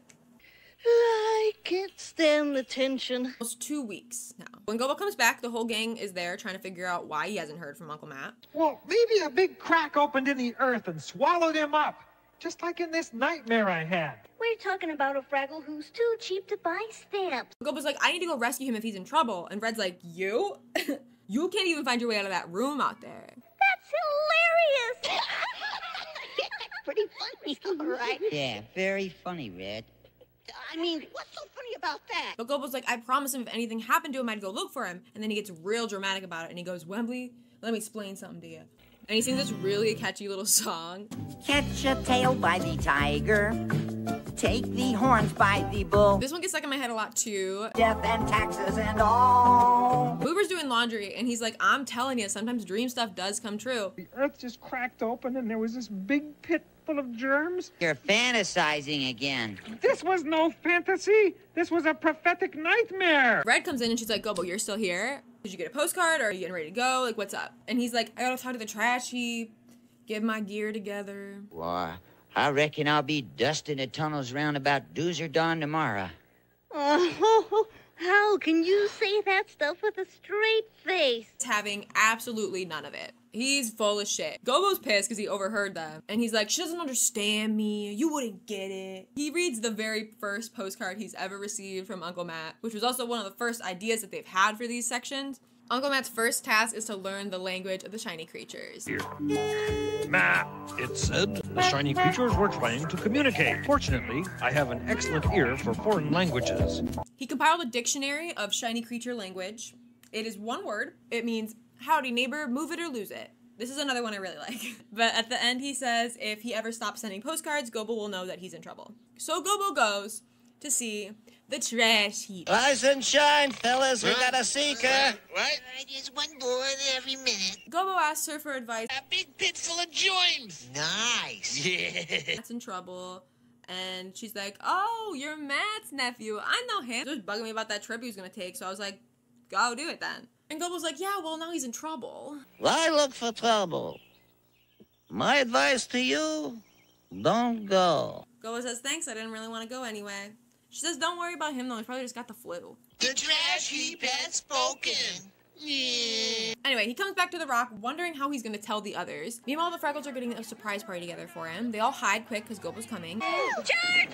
I can't stand the tension. Almost 2 weeks now. When Gobo comes back, the whole gang is there trying to figure out why he hasn't heard from Uncle Matt. Well, maybe a big crack opened in the earth and swallowed him up. Just like in this nightmare I had. We're talking about a Fraggle who's too cheap to buy stamps. Gobo's like, I need to go rescue him if he's in trouble. And Red's like, you? You can't even find your way out of that room out there. That's hilarious! Pretty funny, all right? Yeah, very funny, Red. I mean, what's so funny about that? But Gobo's like, I promised him if anything happened to him, I'd go look for him. And then he gets real dramatic about it. And he goes, Wembley, Let me explain something to you. And he sings this really catchy little song. Catch a tail by the tiger, take the horns by the bull. This one gets stuck in my head a lot too. Death and taxes and all. Boober's doing laundry and he's like, I'm telling you, sometimes dream stuff does come true. The earth just cracked open and there was this big pit full of germs. You're fantasizing again. This was no fantasy. This was a prophetic nightmare. Red comes in and she's like, Gobo, you're still here? Did you get a postcard? Or are you getting ready to go? Like, what's up? And he's like, I gotta talk to the trash heap, get my gear together. Why, I reckon I'll be dusting the tunnels round about doozer dawn tomorrow. Oh, how can you say that stuff with a straight face? Having absolutely none of it. He's full of shit. Gobo's pissed because he overheard them. And he's like, she doesn't understand me. You wouldn't get it. He reads the very first postcard he's ever received from Uncle Matt, which was also one of the first ideas that they've had for these sections. Uncle Matt's first task is to learn the language of the shiny creatures. Here. Matt, it said the shiny creatures were trying to communicate. Fortunately, I have an excellent ear for foreign languages. He compiled a dictionary of shiny creature language. It is one word. It means, howdy neighbor, move it or lose it. This is another one I really like. But at the end he says if he ever stops sending postcards, Gobo will know that he's in trouble. So Gobo goes to see the trash heap. Rise and shine, fellas. We got a seeker. What? There's one boy every minute. Gobo asks her for advice. A big pit full of joints. Nice. Yeah. Matt's in trouble. And she's like, oh, you're Matt's nephew. I know him. He was bugging me about that trip he was going to take. So I was like, go do it then. And Gobo's like, yeah, well, now he's in trouble. Why look for trouble? My advice to you, don't go. Gobo says, thanks, I didn't really want to go anyway. She says, don't worry about him, though. He's probably just got the flu. The trash heap has spoken. Yeah. Anyway, he comes back to the rock, wondering how he's going to tell the others. Meanwhile, the Fraggles are getting a surprise party together for him. They all hide quick because Gobo's coming. Jack!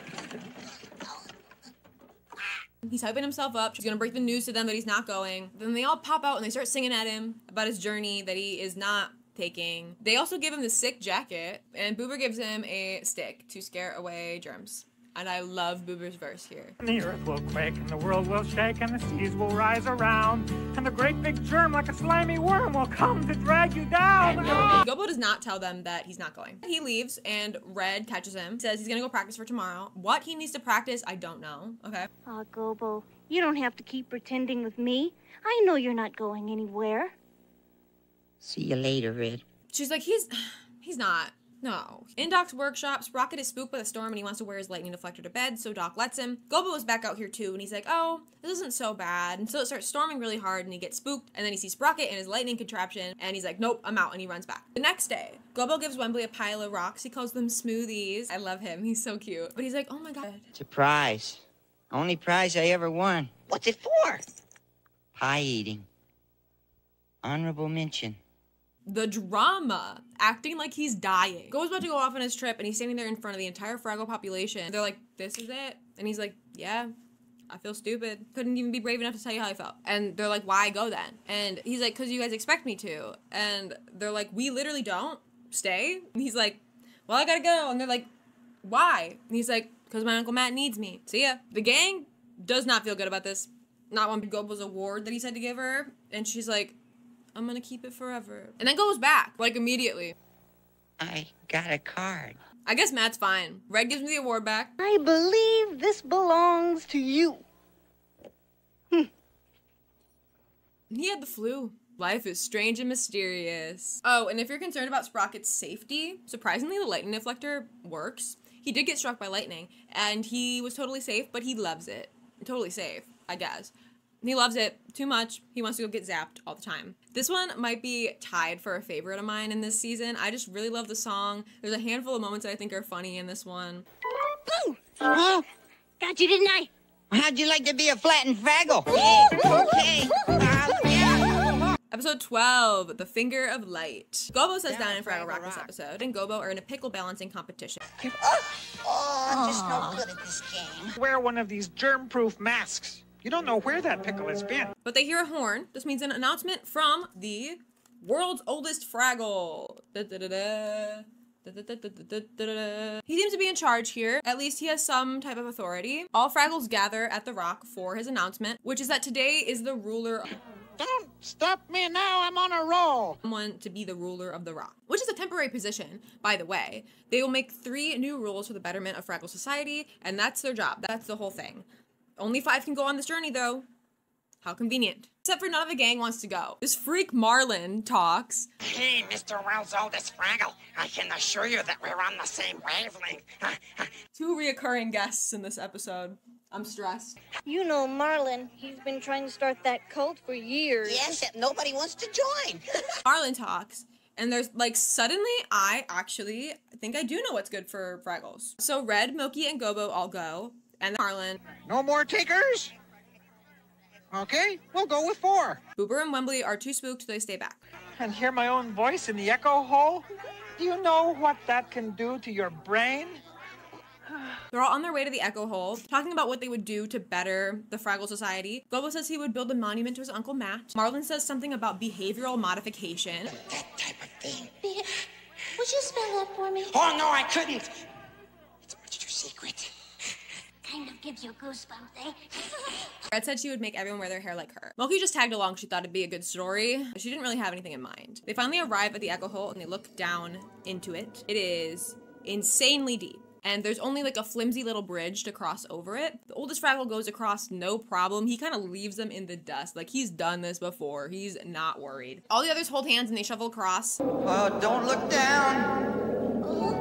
He's hyping himself up. He's gonna break the news to them that he's not going. Then they all pop out and they start singing at him about his journey that he is not taking. They also give him the sick jacket, and Boober gives him a stick to scare away germs. And I love Boober's verse here. And the earth will quake, and the world will shake, and the seas will rise around, and the great big germ like a slimy worm will come to drag you down. Gobo does not tell them that he's not going. He leaves, and Red catches him. Says he's gonna go practice for tomorrow. What he needs to practice, I don't know. Okay. Aw, Gobo, you don't have to keep pretending with me. I know you're not going anywhere. See you later, Red. She's like, he's not. No. In Doc's workshop, Sprocket is spooked by the storm and he wants to wear his lightning deflector to bed, so Doc lets him. Gobo is back out here too, and he's like, oh, this isn't so bad. And so it starts storming really hard and he gets spooked, and then he sees Sprocket and his lightning contraption, and he's like, nope, I'm out, and he runs back. The next day, Gobo gives Wembley a pile of rocks. He calls them smoothies. I love him. He's so cute. But he's like, oh my god. It's a prize. Only prize I ever won. What's it for? Pie eating. Honorable mention. The drama, acting like he's dying. Gobo's about to go off on his trip and he's standing there in front of the entire Fraggle population. They're like, this is it? And he's like, yeah, I feel stupid. Couldn't even be brave enough to tell you how I felt. And they're like, why go then? And he's like, because you guys expect me to. And they're like, we literally don't. Stay? And he's like, well, I gotta go. And they're like, why? And he's like, because my Uncle Matt needs me. See ya. The gang does not feel good about this. Not one Gobo's award that he said to give her. And she's like, I'm gonna keep it forever. And then goes back, like immediately. I got a card. I guess Matt's fine. Red gives me the award back. I believe this belongs to you. He had the flu. Life is strange and mysterious. Oh, and if you're concerned about Sprocket's safety, surprisingly the lightning deflector works. He did get struck by lightning, and he was totally safe, but he loves it. Totally safe, I guess. He loves it too much. He wants to go get zapped all the time. This one might be tied for a favorite of mine in this season. I just really love the song. There's a handful of moments that I think are funny in this one. Boo! Huh? Got you, didn't I? How'd you like to be a flattened Fraggle? Okay. Episode 12, The Finger of Light. Gobo sits down in Fraggle Rock this episode, and Gobo are in a pickle balancing competition. I'm just no good at this game. Wear one of these germ-proof masks. You don't know where that pickle has been. But they hear a horn. This means an announcement from the world's oldest Fraggle. He seems to be in charge here. At least he has some type of authority. All Fraggles gather at the rock for his announcement, which is that today is the ruler. don't stop me now. I'm on a roll. Someone to be the ruler of the rock, which is a temporary position, by the way. They will make 3 new rules for the betterment of Fraggle society, and that's their job. That's the whole thing. Only 5 can go on this journey, though. How convenient. Except for none of the gang wants to go. This freak Marlin talks. Hey, Mr. World's oldest Fraggle, I can assure you that we're on the same wavelength. 2 reoccurring guests in this episode. I'm stressed. You know Marlin. He's been trying to start that cult for years. Yes, except nobody wants to join. Marlin talks, and there's like suddenly I actually think I do know what's good for Fraggles. So Red, Milky, and Gobo all go, and Marlin. No more takers? Okay, we'll go with 4. Boober and Wembley are too spooked, so they stay back. And hear my own voice in the echo hole? Do you know what that can do to your brain? They're all on their way to the Echo Hole, talking about what they would do to better the Fraggle Society. Gobo says he would build a monument to his Uncle Matt. Marlin says something about behavioral modification. That type of thing. Would you spell that for me? Oh, no, I couldn't. It's much too secret. Kind of gives you goosebumps, eh? Red said she would make everyone wear their hair like her. Milky just tagged along. She thought it'd be a good story. She didn't really have anything in mind. They finally arrive at the Echo Hole and they look down into it. It is insanely deep. And there's only like a flimsy little bridge to cross over it. The oldest Fraggle goes across no problem. He kind of leaves them in the dust. Like he's done this before. He's not worried. All the others hold hands and they shovel across. Oh, don't look down. Ooh,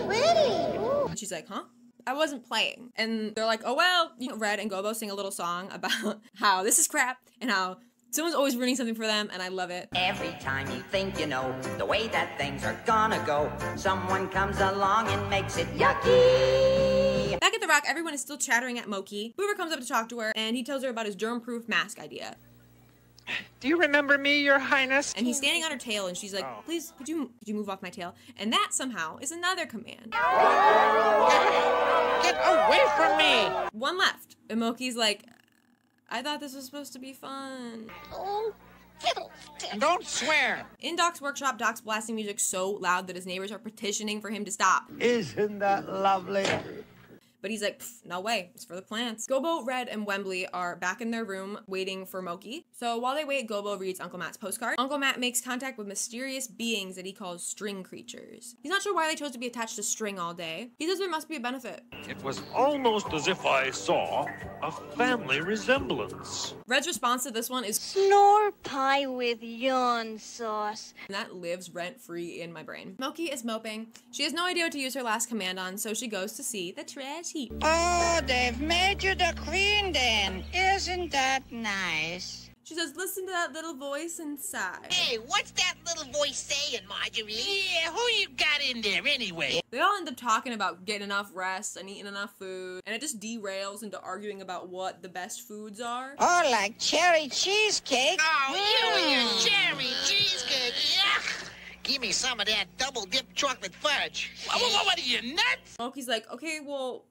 pretty. Ooh. And she's like, huh? I wasn't playing. And they're like, oh well. You know, Red and Gobo sing a little song about how this is crap and how someone's always ruining something for them, and I love it. Every time you think you know the way that things are gonna go, someone comes along and makes it yucky. Back at the rock, everyone is still chattering at Moki. Boober comes up to talk to her, and he tells her about his germ-proof mask idea. Do you remember me, Your Highness? And he's standing on her tail, and she's like, please, could you move off my tail? And that, somehow, is another command. Get away from me! One left. And Moki's like, I thought this was supposed to be fun. Oh, and don't swear. In Doc's workshop, Doc's blasting music so loud that his neighbors are petitioning for him to stop. Isn't that lovely? But he's like, no way, it's for the plants. Gobo, Red, and Wembley are back in their room waiting for Moki. So while they wait, Gobo reads Uncle Matt's postcard. Uncle Matt makes contact with mysterious beings that he calls string creatures. He's not sure why they chose to be attached to string all day. He says there must be a benefit. It was almost as if I saw a family resemblance. Red's response to this one is Snore pie with yawn sauce. And that lives rent-free in my brain. Moki is moping. She has no idea what to use her last command on, so she goes to see the trash heap. Oh, they've made you the queen then. Isn't that nice? She says, listen to that little voice inside. Hey, what's that little voice saying, Marjorie? Yeah, who you got in there anyway? They all end up talking about getting enough rest and eating enough food, and it just derails into arguing about what the best foods are. Oh, like cherry cheesecake. Oh, you and your cherry cheesecake. Yuck! Give me some of that double-dipped chocolate fudge. What are you, nuts? Moki's like, okay, well,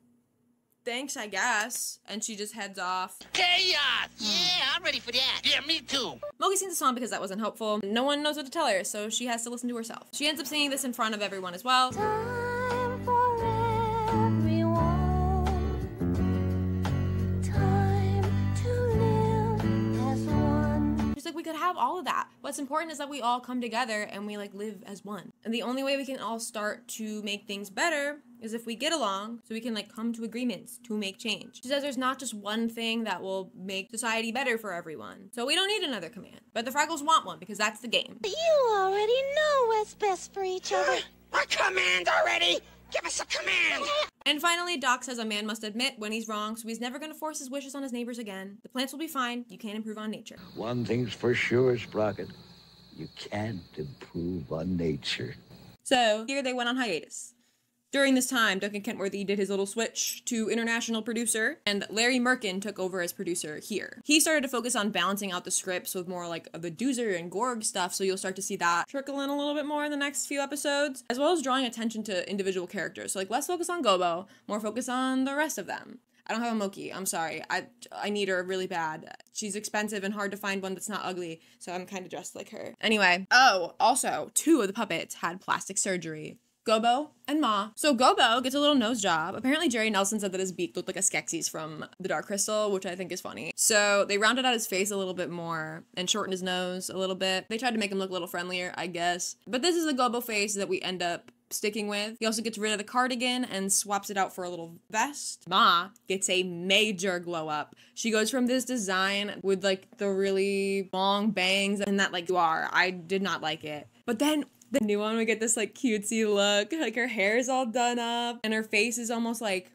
thanks, I guess. And she just heads off. Chaos! Yeah, I'm ready for that. Yeah, me too. Moki sings a song because that wasn't helpful. No one knows what to tell her, so she has to listen to herself. She ends up singing this in front of everyone as well. Time for everyone. Time to live as one. She's like, we could have all of that. What's important is that we all come together and we like live as one. And the only way we can all start to make things better is if we get along, so we can like come to agreements to make change. She says there's not just one thing that will make society better for everyone. So we don't need another command. But the Fraggles want one because that's the game. You already know what's best for each other. A command already? Give us a command! And finally, Doc says a man must admit when he's wrong, so he's never gonna force his wishes on his neighbors again. The plants will be fine. You can't improve on nature. One thing's for sure, Sprocket. You can't improve on nature. So here they went on hiatus. During this time, Duncan Kentworthy did his little switch to international producer, and Larry Merkin took over as producer here. He started to focus on balancing out the scripts with more like the Doozer and Gorg stuff, so you'll start to see that trickle in a little bit more in the next few episodes, as well as drawing attention to individual characters. So like less focus on Gobo, more focus on the rest of them. I don't have a Moki, I'm sorry. I need her really bad. She's expensive and hard to find one that's not ugly, so I'm kind of dressed like her. Anyway, oh, also, 2 of the puppets had plastic surgery. Gobo and Ma. So Gobo gets a little nose job. Apparently Jerry Nelson said that his beak looked like a Skeksis from The Dark Crystal, which I think is funny. So they rounded out his face a little bit more and shortened his nose a little bit. They tried to make him look a little friendlier, I guess. But this is the Gobo face that we end up sticking with. He also gets rid of the cardigan and swaps it out for a little vest. Ma gets a major glow up. She goes from this design with like the really long bangs and that like you are. I did not like it. But then the new one, we get this like cutesy look. Like her hair is all done up and her face is almost like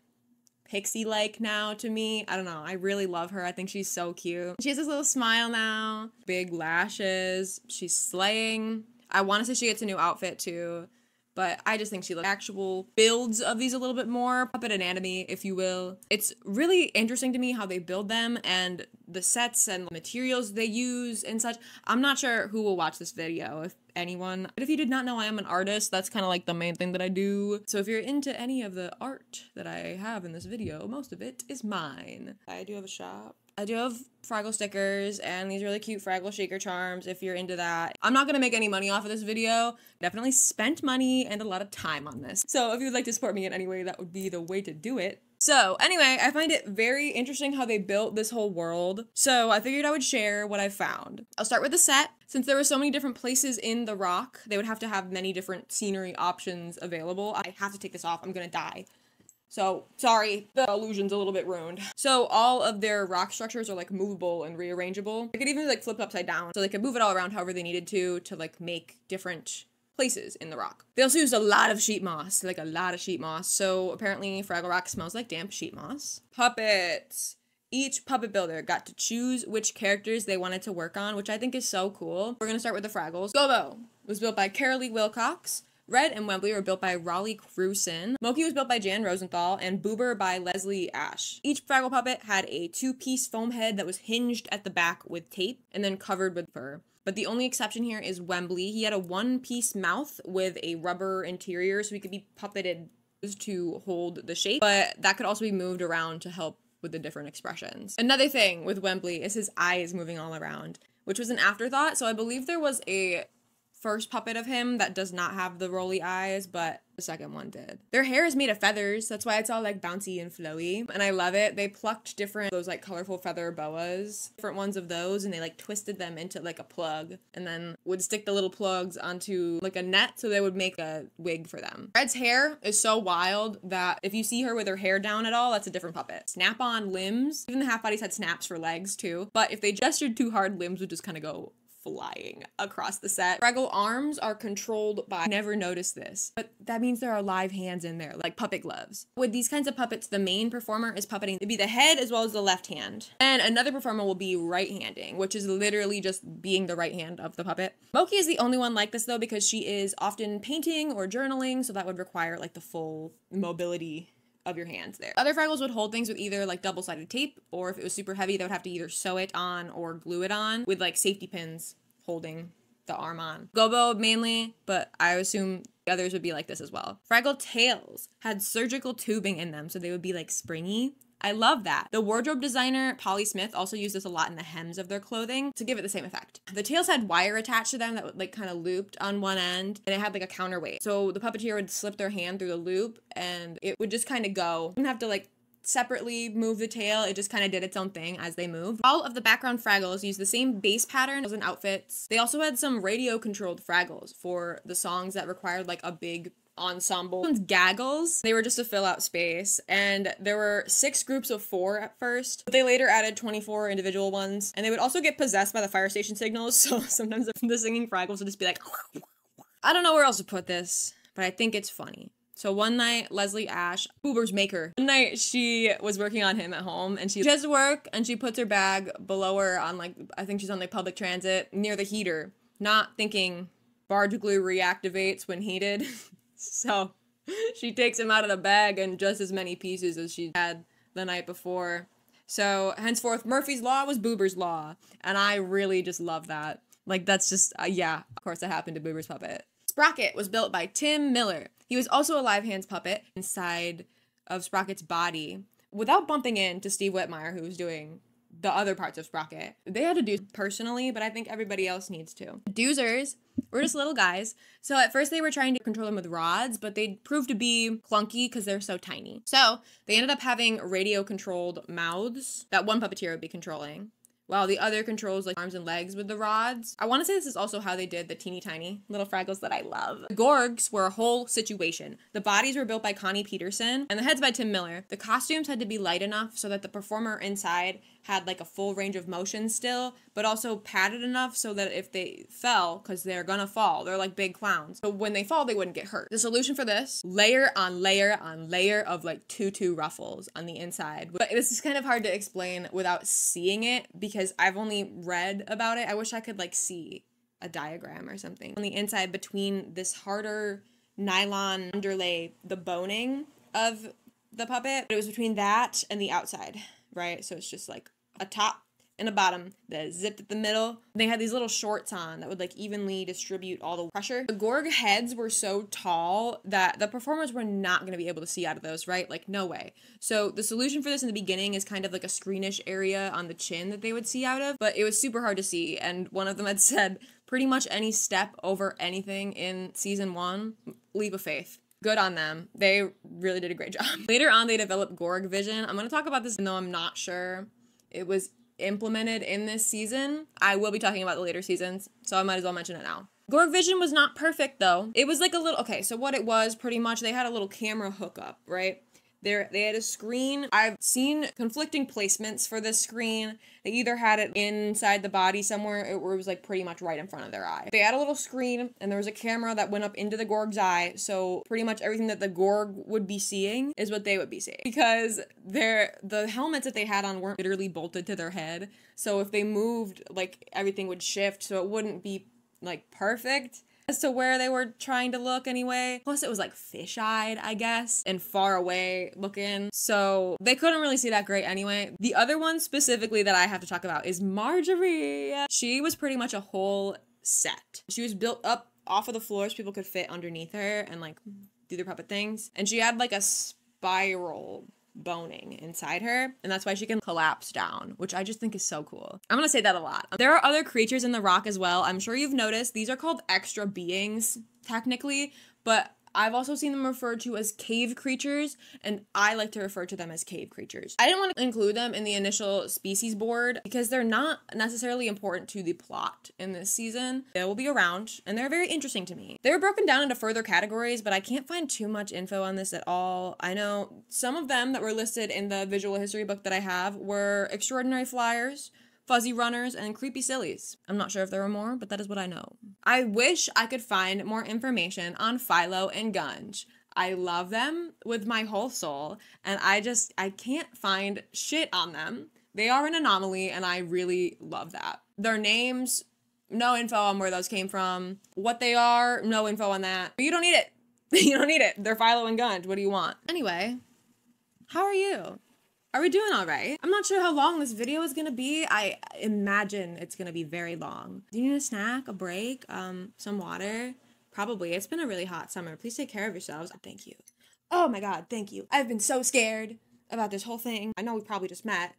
pixie-like now to me. I don't know. I really love her. I think she's so cute. She has this little smile now. Big lashes. She's slaying. I want to say she gets a new outfit too. But I just think she looks actual builds of these a little bit more. Puppet anatomy, if you will. It's really interesting to me how they build them and the sets and materials they use and such. I'm not sure who will watch this video, if anyone. But if you did not know, I am an artist. That's kind of like the main thing that I do. So if you're into any of the art that I have in this video, most of it is mine. I do have a shop. I do have Fraggle stickers and these really cute Fraggle shaker charms if you're into that. I'm not gonna make any money off of this video. Definitely spent money and a lot of time on this. So if you'd like to support me in any way, that would be the way to do it. So anyway, I find it very interesting how they built this whole world. So I figured I would share what I found. I'll start with the set. Since there were so many different places in the rock, they would have to have many different scenery options available. I have to take this off, I'm gonna die. So, sorry, the illusion's a little bit ruined. So, all of their rock structures are, like, movable and rearrangeable. They could even, like, flip upside down. So they could move it all around however they needed to, like, make different places in the rock. They also used a lot of sheet moss, like, a lot of sheet moss. So, apparently, Fraggle Rock smells like damp sheet moss. Puppets. Each puppet builder got to choose which characters they wanted to work on, which I think is so cool. We're gonna start with the Fraggles. Gobo was built by Carolee Wilcox. Red and Wembley were built by Raleigh Crewson. Moki was built by Jan Rosenthal, and Boober by Leslie Ash. Each Fraggle puppet had a two-piece foam head that was hinged at the back with tape and then covered with fur. But the only exception here is Wembley. He had a one-piece mouth with a rubber interior, so he could be puppeted to hold the shape, but that could also be moved around to help with the different expressions. Another thing with Wembley is his eyes moving all around, which was an afterthought, so I believe there was a first puppet of him that does not have the rolly eyes, but the second one did. Their hair is made of feathers, that's why it's all like bouncy and flowy, and I love it. They plucked those like colorful feather boas, different ones of those, and they like twisted them into like a plug, and then would stick the little plugs onto like a net so they would make a wig for them. Red's hair is so wild that if you see her with her hair down at all, that's a different puppet. Snap-on limbs, even the half bodies had snaps for legs too, but if they gestured too hard, limbs would just kind of go flying across the set. Fraggle arms are controlled by, I never noticed this, but that means there are live hands in there, like puppet gloves. With these kinds of puppets, the main performer is puppeting. It'd be the head as well as the left hand. And another performer will be right-handing, which is literally just being the right hand of the puppet. Moki is the only one like this though, because she is often painting or journaling, so that would require like the full mobility of your hands there. Other Fraggles would hold things with either like double-sided tape, or if it was super heavy, they would have to either sew it on or glue it on with like safety pins holding the arm on. Gobo mainly, but I assume the others would be like this as well. Fraggle tails had surgical tubing in them, so they would be like springy. I love that. The wardrobe designer, Polly Smith, also used this a lot in the hems of their clothing to give it the same effect. The tails had wire attached to them that would like kind of looped on one end, and it had like a counterweight. So the puppeteer would slip their hand through the loop and it would just kind of go. You didn't have to like separately move the tail, it just kind of did its own thing as they moved. All of the background Fraggles used the same base pattern as in outfits. They also had some radio controlled Fraggles for the songs that required like a big ensemble. Gaggles, they were just to fill out space, and there were 6 groups of 4 at first, but they later added 24 individual ones, and they would also get possessed by the fire station signals, so sometimes the singing Fraggles would just be like I don't know where else to put this, but I think it's funny. So one night, Leslie Ash, Boober's maker, one night she was working on him at home, and she has to work, and she puts her bag below her on like, I think she's on like public transit, near the heater, not thinking barge glue reactivates when heated. So she takes him out of the bag in just as many pieces as she had the night before. So henceforth, Murphy's Law was Boober's Law, and I really just love that. Like that's just, yeah, of course that happened to Boober's puppet. Sprocket was built by Tim Miller. He was also a live hands puppet inside of Sprocket's body without bumping into Steve Whitmire, who was doing the other parts of Sprocket. They had to do personally, but I think everybody else needs to. Doozers We're just little guys. So at first they were trying to control them with rods, but they proved to be clunky because they're so tiny. So they ended up having radio-controlled mouths that one puppeteer would be controlling, while the other controls like arms and legs with the rods. I want to say this is also how they did the teeny tiny little Fraggles that I love. The Gorgs were a whole situation. The bodies were built by Connie Peterson and the heads by Tim Miller. The costumes had to be light enough so that the performer inside had like a full range of motion still, but also padded enough so that if they fell, because they're gonna fall, they're like big clowns, so when they fall they wouldn't get hurt. The solution for this, layer on layer on layer of like tutu ruffles on the inside. But this is kind of hard to explain without seeing it because I've only read about it. I wish I could like see a diagram or something. On the inside between this harder nylon underlay, the boning of the puppet, it was between that and the outside, right? So it's just like a top and a bottom that zipped at the middle. They had these little shorts on that would like evenly distribute all the pressure. The Gorg heads were so tall that the performers were not going to be able to see out of those, right? Like no way. So the solution for this in the beginning is kind of like a screenish area on the chin that they would see out of, but it was super hard to see. And one of them had said pretty much any step over anything in season 1, leap of faith. Good on them. They really did a great job. Later on, they developed Gorg Vision. I'm going to talk about this even though I'm not sure it was implemented in this season. I will be talking about the later seasons, so I might as well mention it now. Gorg Vision was not perfect, though. It was like a little... Okay, so what it was, pretty much, they had a little camera hookup, right? They had a screen. I've seen conflicting placements for this screen. They either had it inside the body somewhere or it was like pretty much right in front of their eye. They had a little screen and there was a camera that went up into the Gorg's eye. So pretty much everything that the Gorg would be seeing is what they would be seeing. Because the helmets that they had on weren't literally bolted to their head. So if they moved, like everything would shift. So it wouldn't be like perfect as to where they were trying to look anyway. Plus it was like fish-eyed, I guess, and far away looking. So they couldn't really see that great anyway. The other one specifically that I have to talk about is Marjorie. She was pretty much a whole set. She was built up off of the floors. People could fit underneath her and like do their puppet things. And she had like a spiral boning inside her, and that's why she can collapse down, which I just think is so cool. I'm gonna say that a lot. There are other creatures in the rock as well. I'm sure you've noticed these are called extra beings technically, but I've also seen them referred to as cave creatures, and I like to refer to them as cave creatures. I didn't want to include them in the initial species board because they're not necessarily important to the plot in this season. They will be around, and they're very interesting to me. They were broken down into further categories, but I can't find too much info on this at all. I know some of them that were listed in the visual history book that I have were extraordinary flyers, fuzzy runners, and creepy sillies. I'm not sure if there were more, but that is what I know. I wish I could find more information on Philo and Gunge. I love them with my whole soul, and I can't find shit on them. They are an anomaly, and I really love that. Their names, no info on where those came from. What they are, no info on that. But you don't need it. You don't need it. They're Philo and Gunge. What do you want? Anyway, how are you? Are we doing all right? I'm not sure how long this video is gonna be. I imagine it's gonna be very long. Do you need a snack, a break, some water? Probably. It's been a really hot summer. Please take care of yourselves. Thank you. Oh my God, thank you. I've been so scared about this whole thing. I know we probably just met,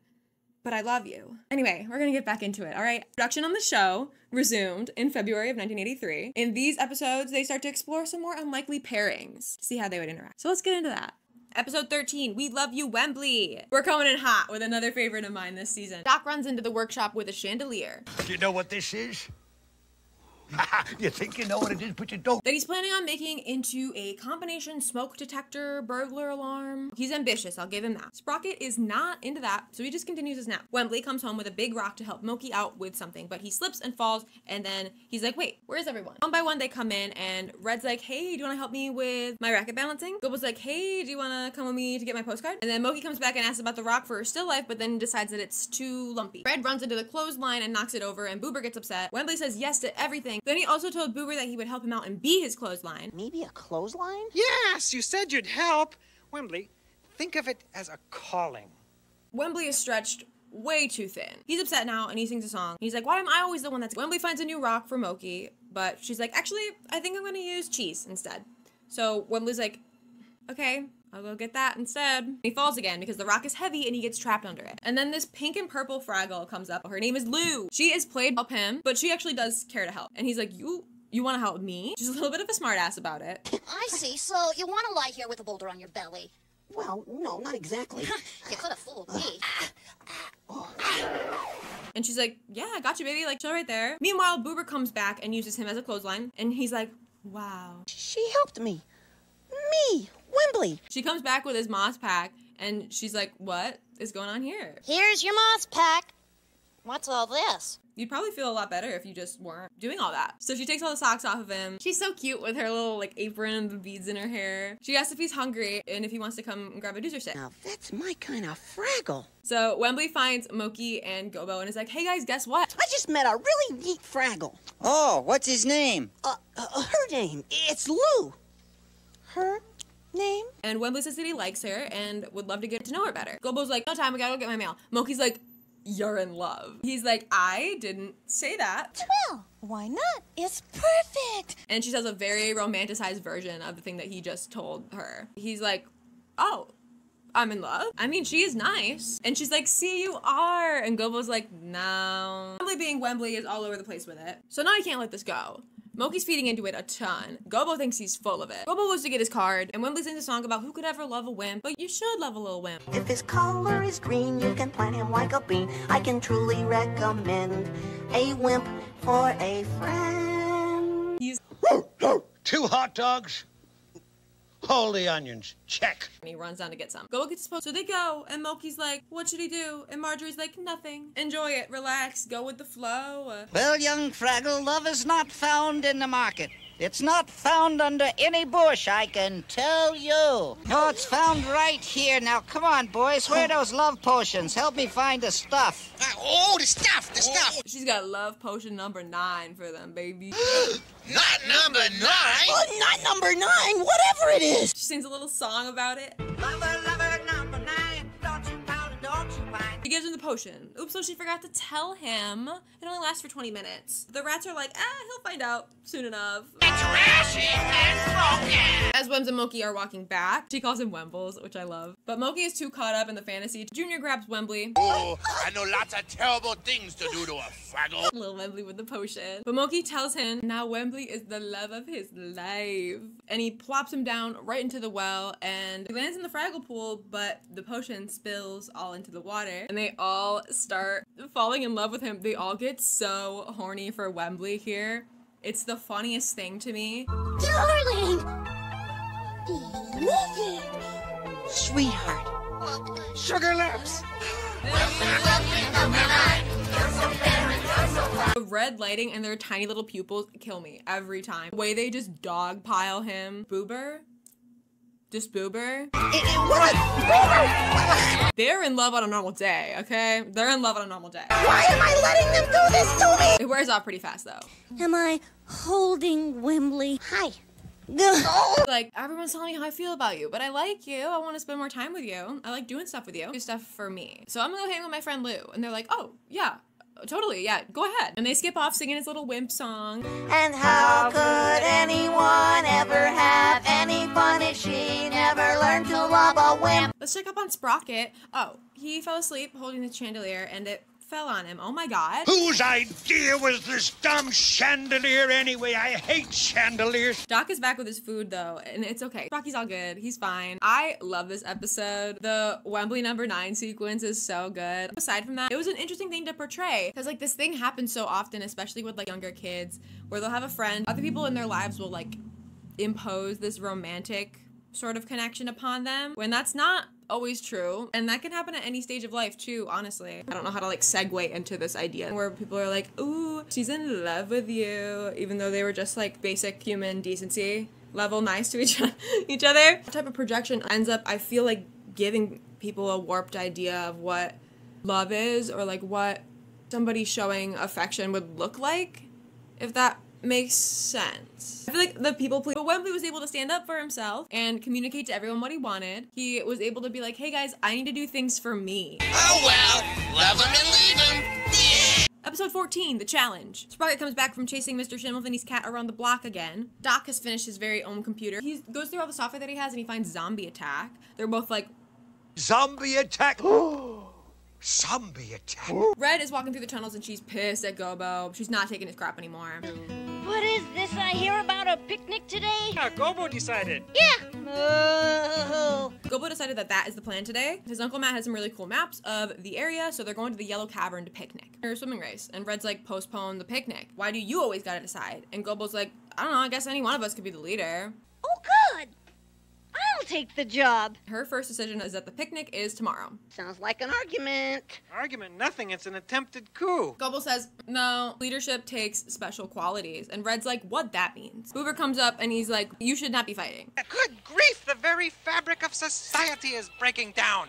but I love you. Anyway, we're gonna get back into it, all right? Production on the show resumed in February of 1983. In these episodes, they start to explore some more unlikely pairings to see how they would interact. So let's get into that. Episode 13, We Love You, Wembley. We're coming in hot with another favorite of mine this season. Doc runs into the workshop with a chandelier. Do you know what this is? You think you know what it is, but you don't. That he's planning on making into a combination smoke detector burglar alarm. He's ambitious, I'll give him that. Sprocket is not into that, so he just continues his nap. Wembley comes home with a big rock to help Moki out with something, but he slips and falls, and then he's like, wait, where's everyone? One by one, they come in, and Red's like, hey, do you want to help me with my racket balancing? Gobo's like, hey, do you want to come with me to get my postcard? And then Moki comes back and asks about the rock for her still life, but then decides that it's too lumpy. Red runs into the clothesline and knocks it over, and Boober gets upset. Wembley says yes to everything. Then he also told Boober that he would help him out and be his clothesline. Maybe a clothesline? Yes, you said you'd help. Wembley, think of it as a calling. Wembley is stretched way too thin. He's upset now and he sings a song. He's like, why am I always the one that's... Wembley finds a new rock for Moki, but she's like, actually, I think I'm gonna use cheese instead. So Wembley's like, okay, I'll go get that instead. He falls again because the rock is heavy and he gets trapped under it. And then this pink and purple Fraggle comes up. Her name is Lou. She is played by him, but she actually does care to help. And he's like, you You want to help me? She's a little bit of a smartass about it. I see. So you want to lie here with a boulder on your belly? Well, no, not exactly. You could have fooled me. And she's like, yeah, I got you, baby. Like, chill right there. Meanwhile, Boober comes back and uses him as a clothesline. And he's like, wow. She helped me. Me, Wembley. She comes back with his moss pack. And she's like, what is going on here? Here's your moss pack. What's all this? You'd probably feel a lot better if you just weren't doing all that. So she takes all the socks off of him. She's so cute with her little like apron and the beads in her hair. She asks if he's hungry and if he wants to come and grab a doozer stick. Now that's my kind of Fraggle. So Wembley finds Moki and Gobo and is like, hey guys, guess what? I just met a really neat Fraggle. Oh, what's his name? Her name. It's Lou. Her name? And Wembley says that he likes her and would love to get to know her better. Gobo's like, no time, I gotta go get my mail. Moki's like, you're in love. He's like, I didn't say that. Well, why not? It's perfect. And she says a very romanticized version of the thing that he just told her. He's like, oh, I'm in love? I mean, she is nice. And she's like, see, you are. And Gobo's like, no. Wembley being Wembley is all over the place with it. So now he can't let this go. Moki's feeding into it a ton. Gobo thinks he's full of it. Gobo goes to get his card, and Wembley sings a song about who could ever love a wimp, but you should love a little wimp. If his color is green, you can plant him like a bean. I can truly recommend a wimp for a friend. He's 2 hot dogs. Hold the onions. Check. And he runs down to get some. Gobo gets his post. So they go, and Moki's like, what should he do? And Marjorie's like, nothing. Enjoy it. Relax. Go with the flow. Well, young Fraggle, love is not found in the market. It's not found under any bush, I can tell you. No, it's found right here. Now, come on, boys. Where are those love potions? Help me find the stuff. Oh, the stuff. She's got love potion number 9 for them, baby. Not number 9. Oh, not number 9. Whatever it is. She sings a little song about it. Lover, number 9. Don't you pout and don't you whine. He gives him the potion. Oops, so she forgot to tell him. It only lasts for 20 minutes. The rats are like, he'll find out soon enough. Trashy and broken. As Wems and Moki are walking back, she calls him Wembles, which I love. But Moki is too caught up in the fantasy. Junior grabs Wembley. Oh, I know lots of terrible things to do to a Fraggle. Little Wembley with the potion. But Moki tells him now Wembley is the love of his life. And he plops him down right into the well, and he lands in the Fraggle pool, but the potion spills all into the water. And they all start falling in love with him. They all get so horny for Wembley here. It's the funniest thing to me. Darling! Beloved! Sweetheart. Sugar lips. The red lighting and their tiny little pupils kill me every time. The way they just dogpile him. Boober? Just Boober? What? Boober? They're in love on a normal day, okay? They're in love on a normal day. Why am I letting them do this to me? It wears off pretty fast, though. Am I holding Wembley? Hi. Like, everyone's telling me how I feel about you, but I like you. I want to spend more time with you. I like doing stuff with you. Do stuff for me. So I'm gonna go hang with my friend Lou. And they're like, oh, yeah. Totally, yeah, go ahead. And they skip off singing his little wimp song. And how could anyone ever have any fun if she never learned to love a wimp? Let's check up on Sprocket. Oh, he fell asleep holding the chandelier and it fell on him. Oh my god. Whose idea was this dumb chandelier anyway? I hate chandeliers. Doc is back with his food though, and it's okay. Rocky's all good. He's fine. I love this episode. The Wembley number 9 sequence is so good. Aside from that, it was an interesting thing to portray because like this thing happens so often, especially with like younger kids, where they'll have a friend, other people in their lives will like impose this romantic sort of connection upon them when that's not always true, and that can happen at any stage of life too, honestly. I don't know how to like segue into this idea where people are like, ooh, she's in love with you, even though they were just like basic human decency level nice to each other. That type of projection ends up, I feel like, giving people a warped idea of what love is, or like what somebody showing affection would look like, if that makes sense. I feel like the people please, but Wembley was able to stand up for himself and communicate to everyone what he wanted. He was able to be like, hey guys, I need to do things for me. Oh well, love him and leave him. Yeah. Episode 14, The Challenge. Sprocket comes back from chasing Mr. Schimmelfinny's cat around the block again. Doc has finished his very own computer. He goes through all the software that he has and he finds Zombie Attack. They're both like, Zombie Attack. Zombie Attack. Red is walking through the tunnels and she's pissed at Gobo. She's not taking his crap anymore. What is this I hear about a picnic today? Yeah, Gobo decided. Yeah. Oh. Gobo decided that that is the plan today. His Uncle Matt has some really cool maps of the area, so they're going to the Yellow Cavern to picnic. There's a swimming race, and Red's like, postpone the picnic. Why do you always gotta decide? And Gobo's like, I don't know, I guess any one of us could be the leader. Oh, good. I'll take the job. Her first decision is that the picnic is tomorrow. Sounds like an argument. Argument nothing, it's an attempted coup. Gobo says, no, leadership takes special qualities. And Red's like, what that means? Boober comes up and he's like, you should not be fighting. Good grief, the very fabric of society is breaking down.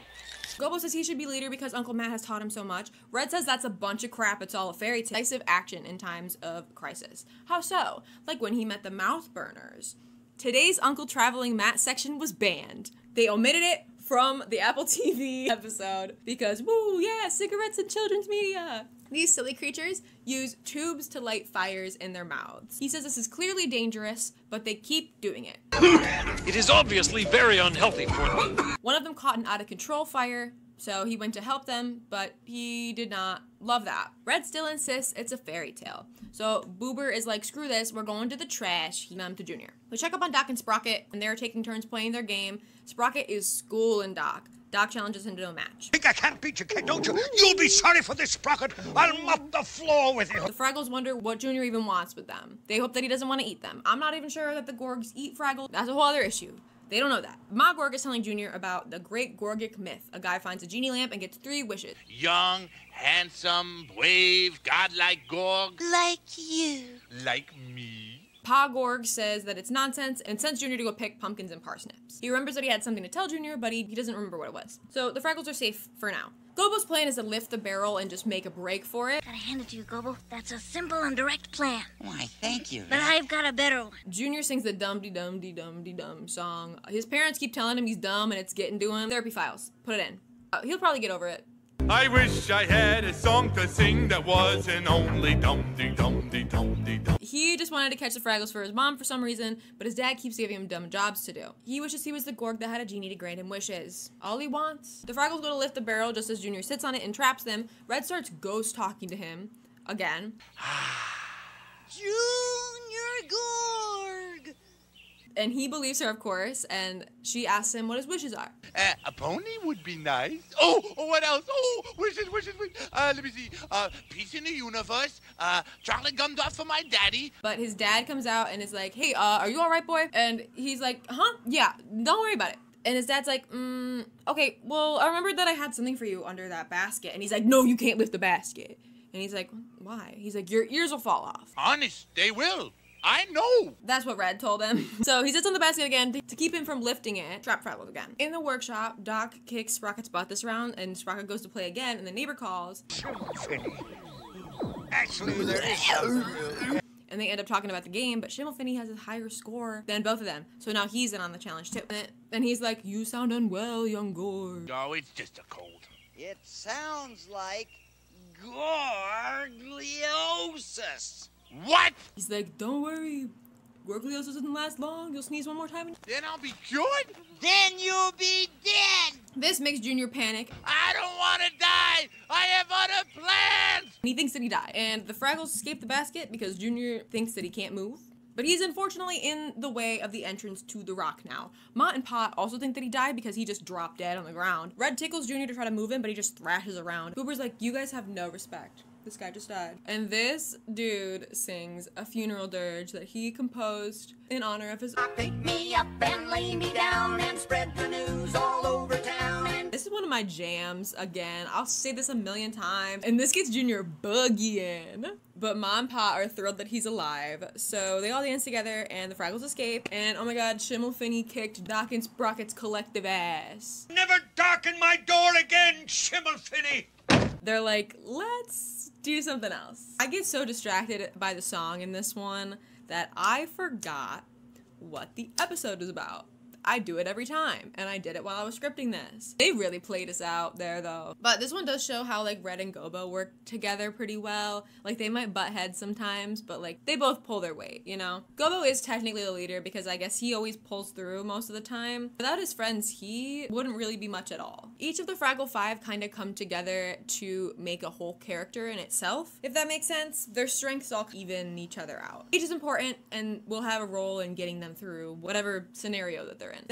Gobo says he should be leader because Uncle Matt has taught him so much. Red says that's a bunch of crap, it's all a fairy tale. Decisive action in times of crisis. How so? Like when he met the mouth burners. Today's Uncle Traveling Matt section was banned. They omitted it from the Apple TV episode because, woo, yeah, cigarettes and children's media. These silly creatures use tubes to light fires in their mouths. He says this is clearly dangerous, but they keep doing it. It is obviously very unhealthy for them. One of them caught an out-of-control fire, so he went to help them, but he did not love that. Red still insists it's a fairy tale. So Boober is like, screw this, we're going to the trash. He to Junior. We check up on Doc and Sprocket, and they're taking turns playing their game. Sprocket is schooling Doc. Doc challenges him to a match. Think I can't beat you, kid, don't you? You'll be sorry for this, Sprocket. I'll mop the floor with you. The Fraggles wonder what Junior even wants with them. They hope that he doesn't want to eat them. I'm not even sure that the Gorgs eat Fraggle. That's a whole other issue. They don't know that. Ma Gorg is telling Junior about the Great Gorgic Myth. A guy finds a genie lamp and gets 3 wishes. Young, handsome, brave, godlike Gorg. Like you. Like me. Pa Gorg says that it's nonsense and sends Junior to go pick pumpkins and parsnips. He remembers that he had something to tell Junior, but he doesn't remember what it was. So the Fraggles are safe for now. Gobo's plan is to lift the barrel and just make a break for it. Gotta hand it to you, Gobo. That's a simple and direct plan. Why, thank you. But I've got a better one. Junior sings the dum-de-dum-de-dum-de-dum song. His parents keep telling him he's dumb and it's getting to him. Therapy files. Put it in. He'll probably get over it. I wish I had a song to sing that wasn't only dum-de-dum-de-dum-de-dum. He just wanted to catch the Fraggles for his mom for some reason, but his dad keeps giving him dumb jobs to do. He wishes he was the Gorg that had a genie to grant him wishes. All he wants. The Fraggles go to lift the barrel just as Junior sits on it and traps them. Red starts ghost talking to him. Again. Junior Gorg! And he believes her, of course, and she asks him what his wishes are. A pony would be nice. Oh, what else? Oh, wishes. Let me see. Peace in the universe. Chocolate gum dot for my daddy. But his dad comes out and is like, hey, are you all right, boy? And he's like, huh? Yeah, don't worry about it. And his dad's like, okay, well, I remembered that I had something for you under that basket. And he's like, no, you can't lift the basket. And he's like, why? He's like, your ears will fall off. Honest, they will. I know. That's what Red told him. So he sits on the basket again to keep him from lifting it. Trap Fraggles again. In the workshop, Doc kicks Sprocket's butt this round, and Sprocket goes to play again, and the neighbor calls. Actually, there is And they end up talking about the game, but Schimmelfinny has a higher score than both of them. So now he's in on the challenge too. And he's like, you sound unwell, young Gorg. Oh, it's just a cold. It sounds like Gorgliosis. What? He's like, don't worry. Gorgliosis doesn't last long. You'll sneeze one more time. Then I'll be cured? Then you'll be dead. This makes Junior panic. I don't want to die. I have other plans. And he thinks that he died. And the Fraggles escape the basket because Junior thinks that he can't move. But he's unfortunately in the way of the entrance to the rock now. Ma and Pa also think that he died because he just dropped dead on the ground. Red tickles Junior to try to move him, but he just thrashes around. Boober's like, you guys have no respect. This guy just died. And this dude sings a funeral dirge that he composed in honor of his... Pick me up and lay me down and spread the news all over town. This is one of my jams, again. I'll say this a million times. And this gets Junior boogieing. But Ma and Pa are thrilled that he's alive. So they all dance together and the Fraggles escape. And oh my god, Schimmelfinny kicked Doc and Sprocket's collective ass. Never darken my door again, Schimmelfinny! They're like, let's do something else. I get so distracted by the song in this one that I forgot what the episode is about. I do it every time, and I did it while I was scripting this. They really played us out there, though. But this one does show how, like, Red and Gobo work together pretty well. Like, they might butt heads sometimes, but, like, they both pull their weight, you know? Gobo is technically the leader because I guess he always pulls through most of the time. Without his friends, he wouldn't really be much at all. Each of the Fraggle Five kind of come together to make a whole character in itself, if that makes sense. Their strengths all even each other out. Each is important and will have a role in getting them through whatever scenario that they're in.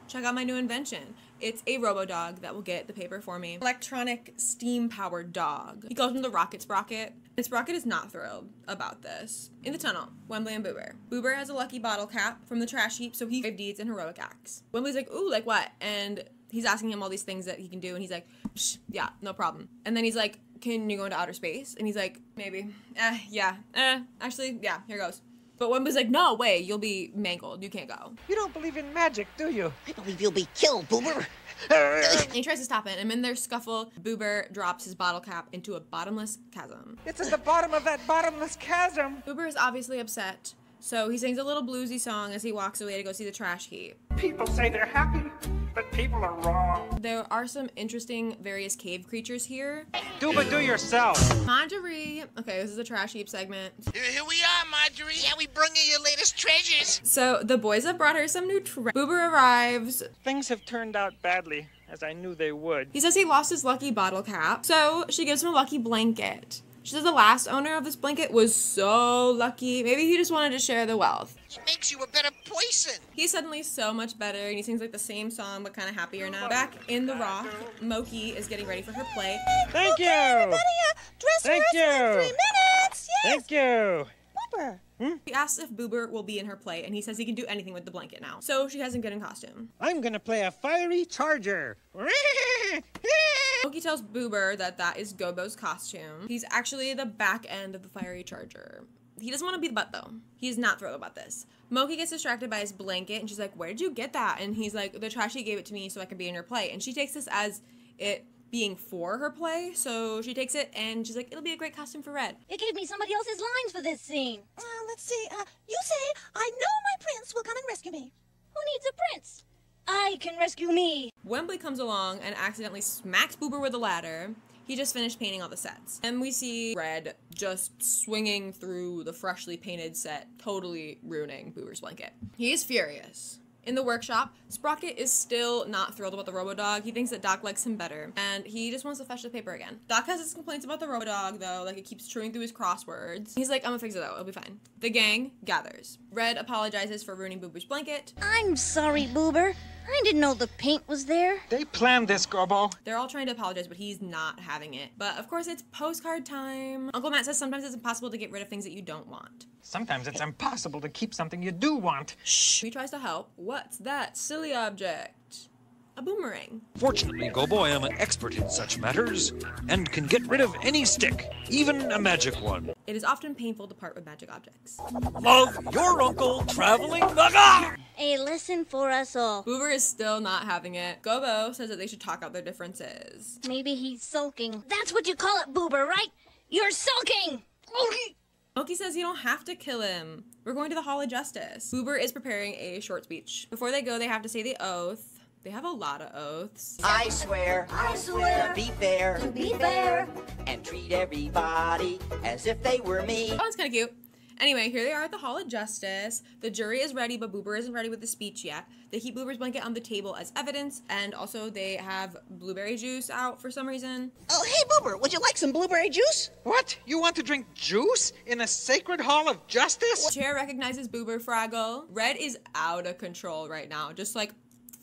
Check out my new invention. It's a robo-dog that will get the paper for me. Electronic steam-powered dog. He calls him the Rocket Sprocket. And Sprocket is not thrilled about this. In the tunnel, Wembley and Boober. Boober has a lucky bottle cap from the trash heap, so he brave deeds and heroic acts. Wembley's like, ooh, like what? And he's asking him all these things that he can do, and he's like, psh, yeah, no problem. And then he's like, can you go into outer space? And he's like, maybe. Actually, yeah, here goes. But Wembley's like, no way, you'll be mangled. You can't go. You don't believe in magic, do you? I believe you'll be killed, Boober. And he tries to stop it, and in their scuffle, Boober drops his bottle cap into a bottomless chasm. It's at the bottom of that bottomless chasm. Boober is obviously upset, so he sings a little bluesy song as he walks away to go see the trash heap. People say they're happy, but people are wrong. There are some interesting various cave creatures here. Do but do yourself. Marjorie. Okay, this is a trash heap segment. Here we are, Marjorie. Yeah, we bring you your latest treasures. So the boys have brought her some new Boober arrives. Things have turned out badly, as I knew they would. He says he lost his lucky bottle cap, so she gives him a lucky blanket. She says the last owner of this blanket was so lucky. Maybe he just wanted to share the wealth. It makes you a better person. He's suddenly so much better, and he sings like the same song, but kind of happier now. Back in the rock, Moki is getting ready for her play. Thank you. Everybody, dress rehearsal in 3 minutes. Yes. Thank you. Boober. She asks if Boober will be in her play, and he says he can do anything with the blanket now. So she has him get in costume. I'm gonna play a fiery charger. Moki tells Boober that that is Gobo's costume. He's actually the back end of the fiery charger. He doesn't want to be the butt, though. He's not thrilled about this. Moki gets distracted by his blanket, and she's like, where did you get that? And he's like, the trashy gave it to me so I could be in your play. And she takes this as it being for her play, so she takes it, and she's like, it'll be a great costume for Red. It gave me somebody else's lines for this scene. Let's see. You say, I know my prince will come and rescue me. Who needs a prince? I can rescue me. Wembley comes along and accidentally smacks Boober with a ladder. He just finished painting all the sets. And we see Red just swinging through the freshly painted set, totally ruining Boober's blanket. He is furious. In the workshop, Sprocket is still not thrilled about the Robo-Dog. He thinks that Doc likes him better, and he just wants to fetch the paper again. Doc has his complaints about the Robo-Dog, though, like it keeps chewing through his crosswords. He's like, I'm gonna fix it though, it'll be fine. The gang gathers. Red apologizes for ruining Boober's blanket. I'm sorry, Boober. I didn't know the paint was there. They planned this, Gobo. They're all trying to apologize, but he's not having it. But of course, it's postcard time. Uncle Matt says sometimes it's impossible to get rid of things that you don't want. Sometimes it's impossible to keep something you do want. Shh. He tries to help. What's that silly object? A boomerang. Fortunately, Gobo, I am an expert in such matters and can get rid of any stick, even a magic one. It is often painful to part with magic objects. Love, your uncle, traveling the... A lesson for us all. Boober is still not having it. Gobo says that they should talk out their differences. Maybe he's sulking. That's what you call it, Boober, right? You're sulking! Moki says you don't have to kill him. We're going to the Hall of Justice. Boober is preparing a short speech. Before they go, they have to say the oath. They have a lot of oaths. I swear to be fair, and treat everybody as if they were me. Oh, that's kind of cute. Anyway, here they are at the Hall of Justice. The jury is ready, but Boober isn't ready with the speech yet. They keep Boober's blanket on the table as evidence, and also they have blueberry juice out for some reason. Oh, hey, Boober, would you like some blueberry juice? What? You want to drink juice in a sacred Hall of Justice? Chair recognizes Boober Fraggle. Red is out of control right now, just like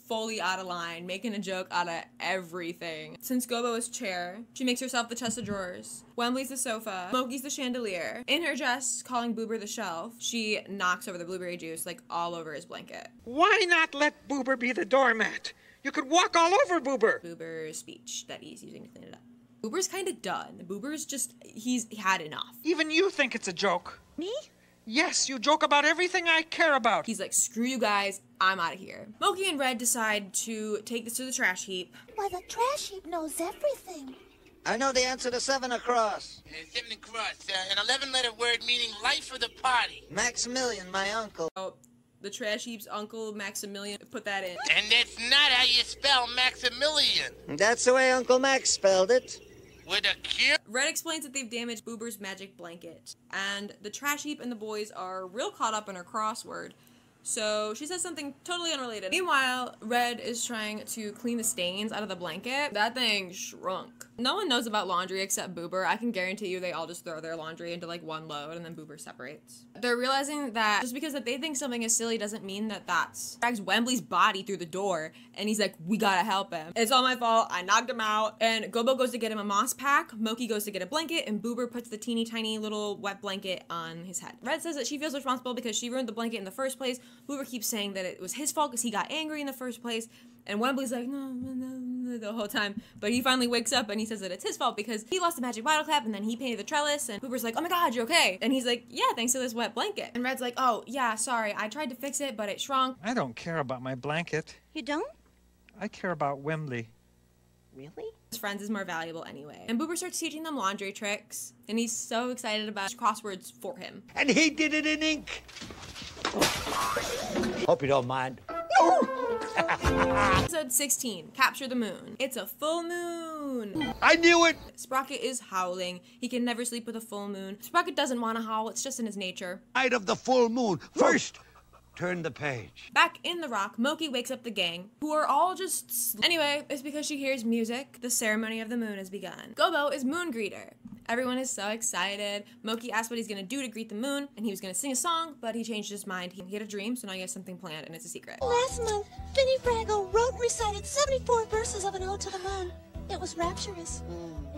fully out of line, making a joke out of everything. Since Gobo is chair, she makes herself the chest of drawers. Wembley's the sofa. Moki's the chandelier. In her jest, calling Boober the shelf, she knocks over the blueberry juice like all over his blanket. Why not let Boober be the doormat? You could walk all over Boober. Boober's speech that he's using to clean it up. Boober's kind of done. Boober's just, he's had enough. Even you think it's a joke. Me? Yes, you joke about everything I care about. He's like, screw you guys, I'm out of here. Moki and Red decide to take this to the trash heap. Why, the trash heap knows everything. I know the answer to 7 across. 7 across, an 11-letter word meaning life of the party. Maximilian, my uncle. Oh, The trash heap's Uncle Maximilian put that in. And that's not how you spell Maximilian. That's the way Uncle Max spelled it. With a Q? Red explains that they've damaged Boober's magic blanket, and the trash heap and the boys are real caught up in her crossword. So she says something totally unrelated. Meanwhile, Red is trying to clean the stains out of the blanket. That thing shrunk. No one knows about laundry except Boober. I can guarantee you they all just throw their laundry into like one load and then Boober separates. They're realizing that just because that they think something is silly doesn't mean that that's drags Wembley's body through the door, and he's like, we gotta help him. It's all my fault, I knocked him out. And Gobo goes to get him a moss pack, Moki goes to get a blanket, and Boober puts the teeny tiny little wet blanket on his head. Red says that she feels responsible because she ruined the blanket in the first place. Boober keeps saying that it was his fault because he got angry in the first place. And Wembley's like, no, the whole time. But he finally wakes up and he says that it's his fault because he lost the magic bottle cap and then he painted the trellis. And Boober's like, oh my god, you're okay. And he's like, yeah, thanks to this wet blanket. And Red's like, oh, yeah, sorry. I tried to fix it, but it shrunk. I don't care about my blanket. You don't? I care about Wembley. Really? His friends is more valuable anyway. And Boober starts teaching them laundry tricks. And he's so excited about crosswords for him. And he did it in ink. Hope you don't mind. Episode 16, Capture the Moon. It's a full moon. I knew it. Sprocket is howling. He can never sleep with a full moon. Sprocket doesn't want to howl. It's just in his nature. Night of the full moon. First, turn the page. Back in the rock, Moki wakes up the gang, who are all just... Anyway, it's because she hears music. The ceremony of the moon has begun. Gobo is moon greeter. Everyone is so excited. Moki asks what he's gonna do to greet the moon, and he was gonna sing a song, but he changed his mind. He had a dream, so now he has something planned, and it's a secret. Last month, Finny Fraggle wrote and recited 74 verses of an ode to the moon. It was rapturous.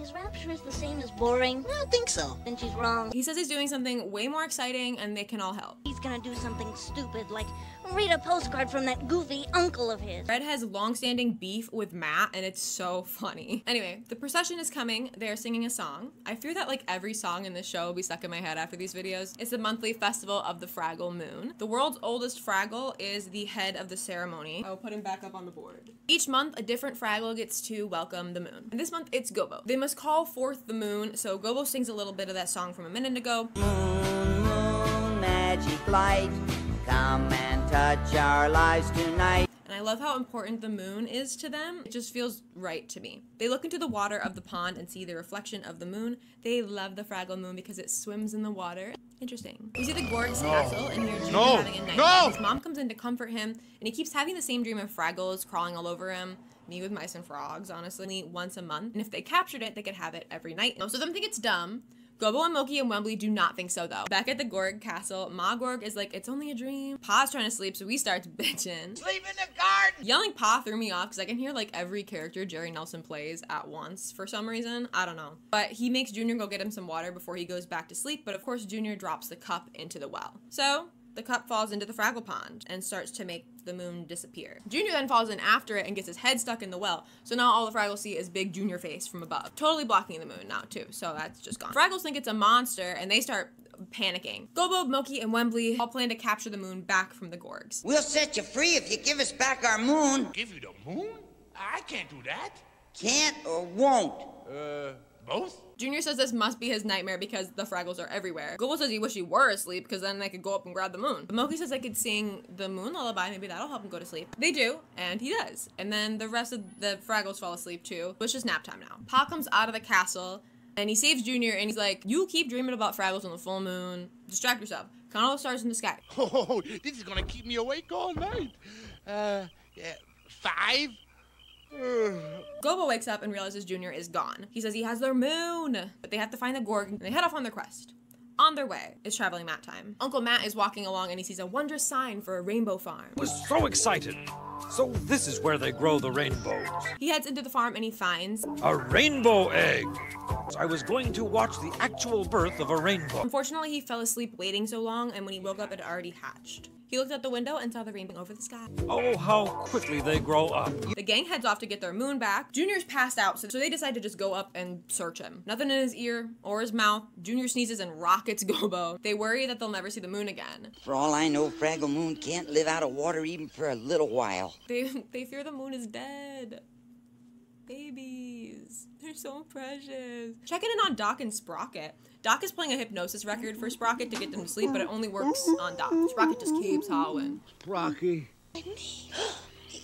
Is rapturous the same as boring? I don't think so. Then she's wrong. He says he's doing something way more exciting, and they can all help. He's gonna do something stupid, like read a postcard from that goofy uncle of his. Red has long-standing beef with Matt, and it's so funny. Anyway, the procession is coming. They're singing a song. I fear that like every song in this show will be stuck in my head after these videos. It's the monthly festival of the Fraggle Moon. The world's oldest Fraggle is the head of the ceremony. I'll put him back up on the board. Each month, a different Fraggle gets to welcome the moon. And this month, it's Gobo. They must call forth the moon, so Gobo sings a little bit of that song from a minute ago. Moon, moon, magic light, come and touch our lives tonight. And I love how important the moon is to them. It just feels right to me. They look into the water of the pond and see the reflection of the moon. They love the Fraggle moon because it swims in the water. Interesting. We see the Gorg's castle and hear Junior having a nightmare. His mom comes in to comfort him, and he keeps having the same dream of Fraggles crawling all over him. Me with mice and frogs, honestly, once a month. And if they captured it, they could have it every night. Most of them think it's dumb. Gobo and Moki and Wembley do not think so, though. Back at the Gorg castle, Ma Gorg is like, it's only a dream. Pa's trying to sleep, so he starts bitching. Sleep in the garden! Yelling Pa threw me off because I can hear like every character Jerry Nelson plays at once for some reason. I don't know. But he makes Junior go get him some water before he goes back to sleep, but of course Junior drops the cup into the well. So the cup falls into the Fraggle pond and starts to make the moon disappear. Junior then falls in after it and gets his head stuck in the well. So now all the Fraggles see is big Junior face from above. Totally blocking the moon now too, so that's just gone. Fraggles think it's a monster and they start panicking. Gobo, Moki, and Wembley all plan to capture the moon back from the Gorgs. We'll set you free if you give us back our moon. Give you the moon? I can't do that. Can't or won't? Both? Junior says this must be his nightmare because the Fraggles are everywhere. Gobo says he wish he were asleep because then they could go up and grab the moon. But Moki says they could sing the moon lullaby, maybe that'll help him go to sleep. They do, and he does. And then the rest of the Fraggles fall asleep too. It's just nap time now. Pa comes out of the castle and he saves Junior and he's like, you keep dreaming about Fraggles on the full moon. Distract yourself. Count all the stars in the sky. Oh, this is gonna keep me awake all night. Yeah, 5? Gobo wakes up and realizes Junior is gone. He says he has their moon, but they have to find the Gorg and they head off on their quest. On their way is traveling Matt time. Uncle Matt is walking along and he sees a wondrous sign for a rainbow farm. I was so excited. So this is where they grow the rainbows. He heads into the farm and he finds a rainbow egg. I was going to watch the actual birth of a rainbow. Unfortunately, he fell asleep waiting so long, and when he woke up, it had already hatched. He looked out the window and saw the rainbow over the sky. Oh, how quickly they grow up. The gang heads off to get their moon back. Junior's passed out, so they decide to just go up and search him. Nothing in his ear or his mouth. Junior sneezes and rockets Gobo. They worry that they'll never see the moon again. For all I know, Fraggle Moon can't live out of water even for a little while. They fear the moon is dead. Babies. They're so precious. Checking in on Doc and Sprocket. Doc is playing a hypnosis record for Sprocket to get them to sleep, but it only works on Doc. Sprocket just keeps howling. Sprocky.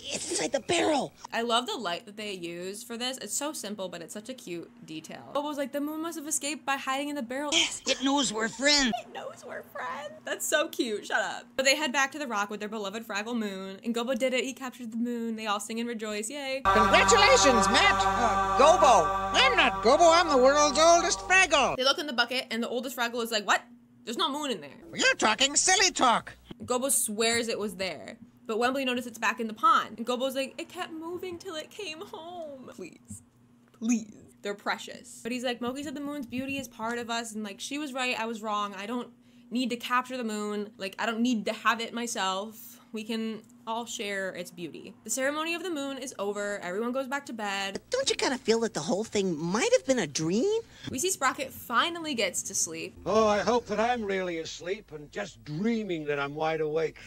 It's inside the barrel. I love the light that they use for this. It's so simple, but it's such a cute detail. Bobo's like, the moon must have escaped by hiding in the barrel. Yes, it knows we're friends. It knows we're friends. That's so cute. Shut up. But they head back to the rock with their beloved Fraggle Moon. And Gobo did it. He captured the moon. They all sing and rejoice. Yay. Congratulations, Matt. Gobo. I'm not Gobo. I'm the world's oldest Fraggle. They look in the bucket, and the oldest Fraggle is like, what? There's no moon in there. You're talking silly talk. Gobo swears it was there. But Wembley noticed it's back in the pond. And Gobo's like, it kept moving till it came home. Please. Please. They're precious. But he's like, Moki said the moon's beauty is part of us. And like, she was right, I was wrong. I don't need to capture the moon. Like, I don't need to have it myself. We can all share its beauty. The ceremony of the moon is over. Everyone goes back to bed. But don't you kind of feel that the whole thing might have been a dream? We see Sprocket finally gets to sleep. Oh, I hope that I'm really asleep and just dreaming that I'm wide awake.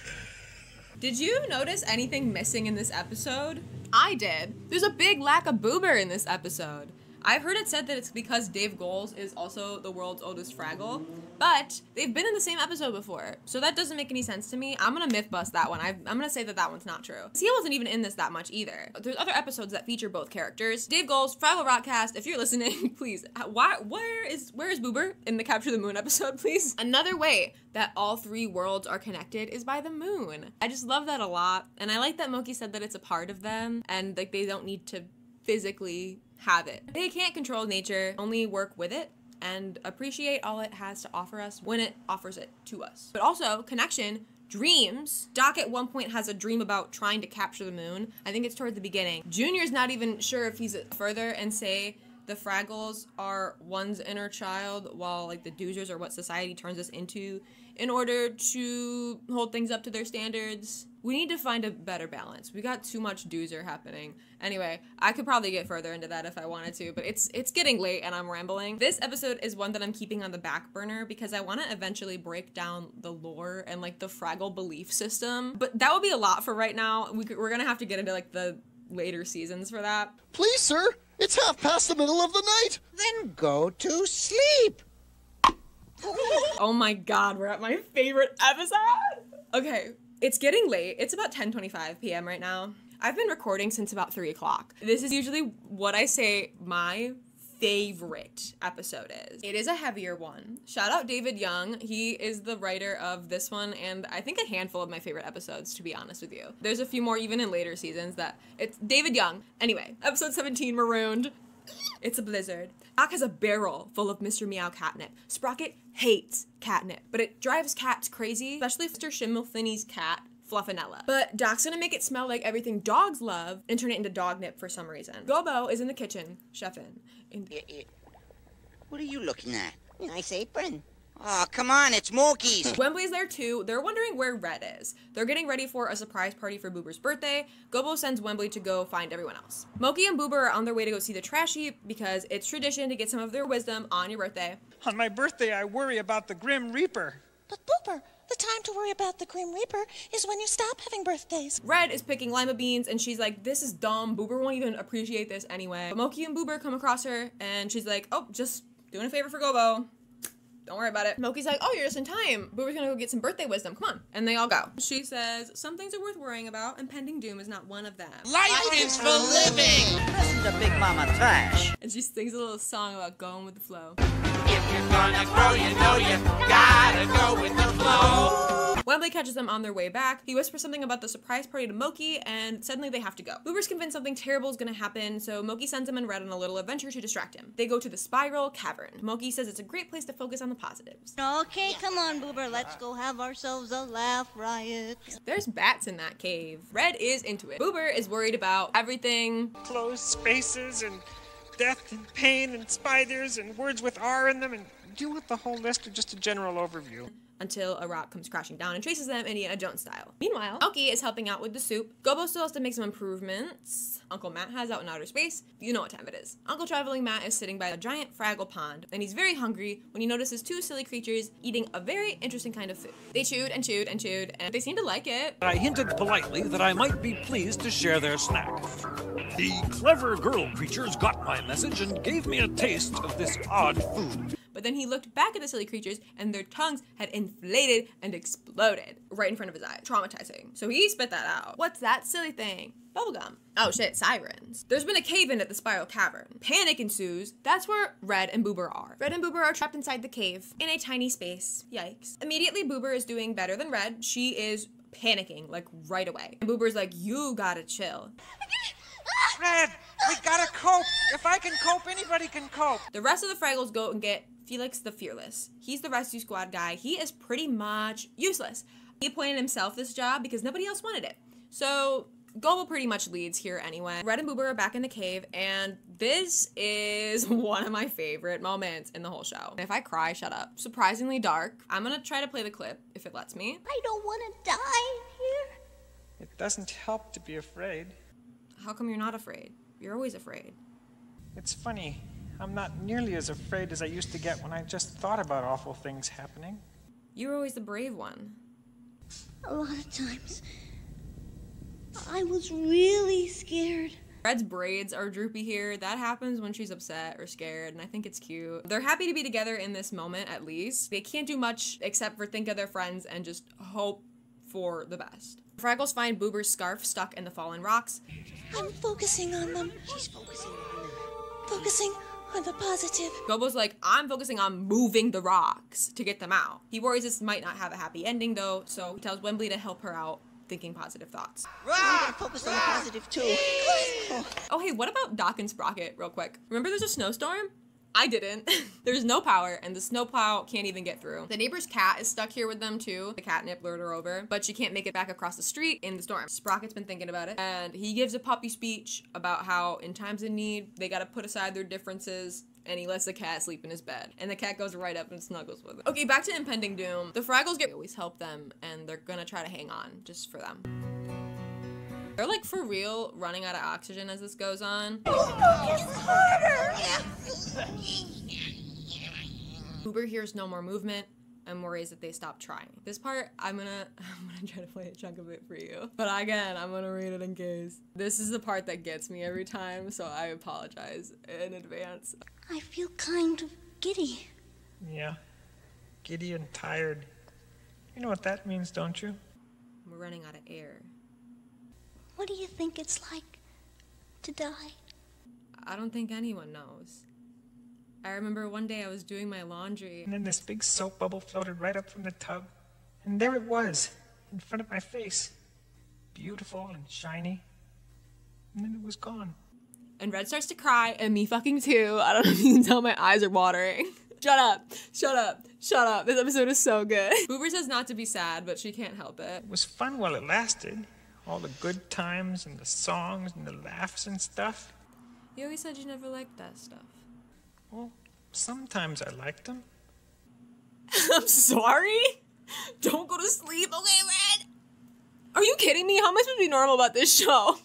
Did you notice anything missing in this episode? I did. There's a big lack of Boober in this episode. I've heard it said that it's because Dave Goelz is also the world's oldest Fraggle, but they've been in the same episode before, so that doesn't make any sense to me. I'm gonna myth bust that one. I'm gonna say that that one's not true. He wasn't even in this that much either. There's other episodes that feature both characters. Dave Goelz, Fraggle Rockcast, if you're listening, please, where is Boober in the Capture the Moon episode, please? Another way that all three worlds are connected is by the moon. I just love that a lot, and I like that Moki said that it's a part of them, and like they don't need to physically have it. They can't control nature, only work with it and appreciate all it has to offer us when it offers it to us. But also, connection, dreams. Doc at one point has a dream about trying to capture the moon. I think it's toward the beginning. Junior's not even sure if he's further and say the Fraggles are one's inner child while like the Doozers are what society turns us into in order to hold things up to their standards. We need to find a better balance. We got too much Doozer happening. Anyway, I could probably get further into that if I wanted to, but it's getting late and I'm rambling. This episode is one that I'm keeping on the back burner because I want to eventually break down the lore and like the Fraggle belief system. But that would be a lot for right now. We're gonna have to get into like the later seasons for that. Please, sir, it's half past the middle of the night. Then go to sleep. Oh my god, we're at my favorite episode! Okay, it's getting late. It's about 10:25 p.m. right now. I've been recording since about 3 o'clock. This is usually what I say my favorite episode is. It is a heavier one. Shout out David Young. He is the writer of this one and I think a handful of my favorite episodes, to be honest with you. There's a few more even in later seasons that it's David Young. Anyway, episode 17, Marooned. It's a blizzard. Doc has a barrel full of Mr. Meow catnip. Sprocket hates catnip, but it drives cats crazy, especially Mr. Schimmelfinny's cat, Fluffinella. But Doc's gonna make it smell like everything dogs love and turn it into dog nip for some reason. Gobo is in the kitchen, chefing. What are you looking at? Nice apron. Oh, come on, it's Moki's. Wembley's there too. They're wondering where Red is. They're getting ready for a surprise party for Boober's birthday. Gobo sends Wembley to go find everyone else. Moki and Boober are on their way to go see the trash heap because it's tradition to get some of their wisdom on your birthday. On my birthday, I worry about the Grim Reaper. But Boober, the time to worry about the Grim Reaper is when you stop having birthdays. Red is picking lima beans and she's like, this is dumb. Boober won't even appreciate this anyway. But Moki and Boober come across her and she's like, oh, just doing a favor for Gobo. Don't worry about it. Moki's like, oh, you're just in time. Boober's gonna go get some birthday wisdom. Come on. And they all go. She says, some things are worth worrying about, and pending doom is not one of them. Life is for living! Listen to Big Mama Trash. And she sings a little song about going with the flow. If you're gonna grow, you know you gotta go with the flow. Wembley catches them on their way back. He whispers something about the surprise party to Moki, and suddenly they have to go. Boober's convinced something terrible is gonna happen, so Moki sends him and Red on a little adventure to distract him. They go to the Spiral Cavern. Moki says it's a great place to focus on the positives. Okay, come on, Boober, let's go have ourselves a laugh riot. There's bats in that cave. Red is into it. Boober is worried about everything. Closed spaces and death and pain and spiders and words with R in them, and do you want the whole list or just a general overview? until a rock comes crashing down and chases them Indiana Jones style. Meanwhile, Elkie is helping out with the soup. Gobo still has to make some improvements. Uncle Matt has out in outer space. You know what time it is. Uncle Traveling Matt is sitting by a giant Fraggle pond, and he's very hungry when he notices two silly creatures eating a very interesting kind of food. They chewed and chewed and chewed, and they seem to like it. I hinted politely that I might be pleased to share their snack. The clever girl creatures got my message and gave me a taste of this odd food. But then he looked back at the silly creatures and their tongues had inflated and exploded right in front of his eyes. Traumatizing. So he spit that out. What's that silly thing? Bubblegum. Oh shit, sirens. There's been a cave-in at the Spiral Cavern. Panic ensues. That's where Red and Boober are. Red and Boober are trapped inside the cave in a tiny space. Yikes. Immediately, Boober is doing better than Red. She is panicking, like, right away. And Boober's like, you gotta chill. Red, we gotta cope. If I can cope, anybody can cope. The rest of the Fraggles go and get Felix the Fearless. He's the rescue squad guy. He is pretty much useless. He appointed himself this job because nobody else wanted it. So Gobo pretty much leads here anyway. Red and Boober are back in the cave, and this is one of my favorite moments in the whole show. And if I cry, shut up. Surprisingly dark. I'm gonna try to play the clip if it lets me. I don't want to die here. It doesn't help to be afraid. How come you're not afraid? You're always afraid. It's funny. I'm not nearly as afraid as I used to get when I just thought about awful things happening. You were always the brave one. A lot of times, I was really scared. Red's braids are droopy here. That happens when she's upset or scared, and I think it's cute. They're happy to be together in this moment, at least. They can't do much except for think of their friends and just hope for the best. Fraggles find Boober's scarf stuck in the fallen rocks. I'm focusing on them. She's focusing on them. Focusing on the positive. Gobo's like, I'm focusing on moving the rocks to get them out. He worries this might not have a happy ending though, so he tells Wembley to help her out thinking positive thoughts. I'm gonna focus on the positive too. Oh hey, what about Doc and Sprocket real quick? Remember there's a snowstorm? I didn't. There's no power and the snowplow can't even get through. The neighbor's cat is stuck here with them too. The catnip lured her over, but she can't make it back across the street in the storm. Sprocket's been thinking about it, and he gives a puppy speech about how in times of need, they gotta put aside their differences, and he lets the cat sleep in his bed. And the cat goes right up and snuggles with him. Okay, back to impending doom. The Fraggles always help them, and they're gonna try to hang on just for them. They're like for real running out of oxygen as this goes on. Boober hears no more movement and worries that they stop trying. This part, I'm gonna try to play a chunk of it for you. But again, I'm gonna read it in case. This is the part that gets me every time, so I apologize in advance. I feel kind of giddy. Yeah, giddy and tired. You know what that means, don't you? We're running out of air. What do you think it's like to die? I don't think anyone knows. I remember one day I was doing my laundry. And then this big soap bubble floated right up from the tub. And there it was, in front of my face. Beautiful and shiny. And then it was gone. And Red starts to cry, and me fucking too. I don't know if you can tell my eyes are watering. Shut up, shut up, shut up. This episode is so good. Boober says not to be sad, but she can't help it. It was fun while it lasted. All the good times and the songs and the laughs and stuff. You always said you never liked that stuff. Well, sometimes I liked them. I'm sorry? Don't go to sleep, okay, Red? Are you kidding me? How am I supposed to be normal about this show?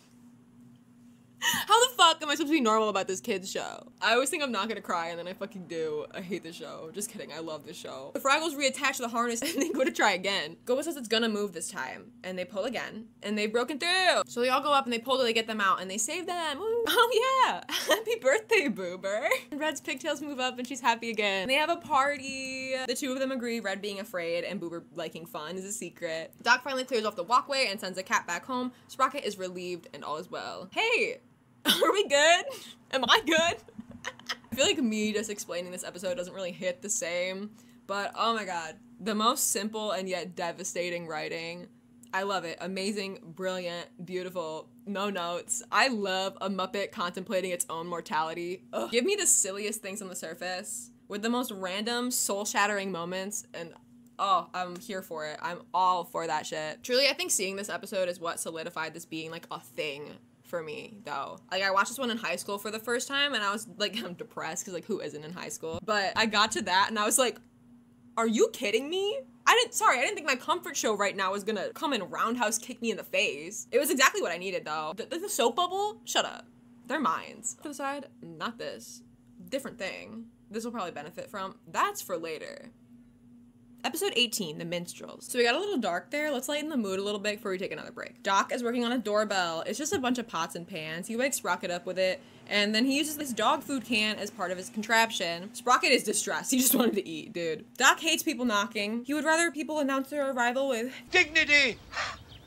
How the fuck am I supposed to be normal about this kid's show? I always think I'm not gonna cry, and then I fucking do. I hate this show. Just kidding, I love this show. The Fraggles reattach the harness and they go to try again. Gobo says it's gonna move this time, and they pull again, and they've broken through. So they all go up and they pull till they get them out, and they save them. Woo. Oh yeah, happy birthday, Boober. And Red's pigtails move up and she's happy again. And they have a party. The two of them agree Red being afraid and Boober liking fun is a secret. Doc finally clears off the walkway and sends the cat back home. Sprocket is relieved and all is well. Hey! Are we good? Am I good? I feel like me just explaining this episode doesn't really hit the same, but oh my god, the most simple and yet devastating writing. I love it. Amazing, brilliant, beautiful, no notes. I love a Muppet contemplating its own mortality. Ugh. Give me the silliest things on the surface with the most random, soul-shattering moments, and oh, I'm here for it. I'm all for that shit. Truly, I think seeing this episode is what solidified this being like a thing for me, though. Like, I watched this one in high school for the first time, and I was like, I'm depressed, because like, who isn't in high school? But I got to that, and I was like, Are you kidding me? I didn't think my comfort show right now was gonna come and roundhouse kick me in the face. It was exactly what I needed though. The soap bubble? Shut up. They're mines. To the side, not this. Different thing. This will probably benefit from. That's for later. Episode 18, The Minstrels. So we got a little dark there. Let's lighten the mood a little bit before we take another break. Doc is working on a doorbell. It's just a bunch of pots and pans. He wakes Sprocket up with it, and then he uses this dog food can as part of his contraption. Sprocket is distressed. He just wanted to eat, dude. Doc hates people knocking. He would rather people announce their arrival with dignity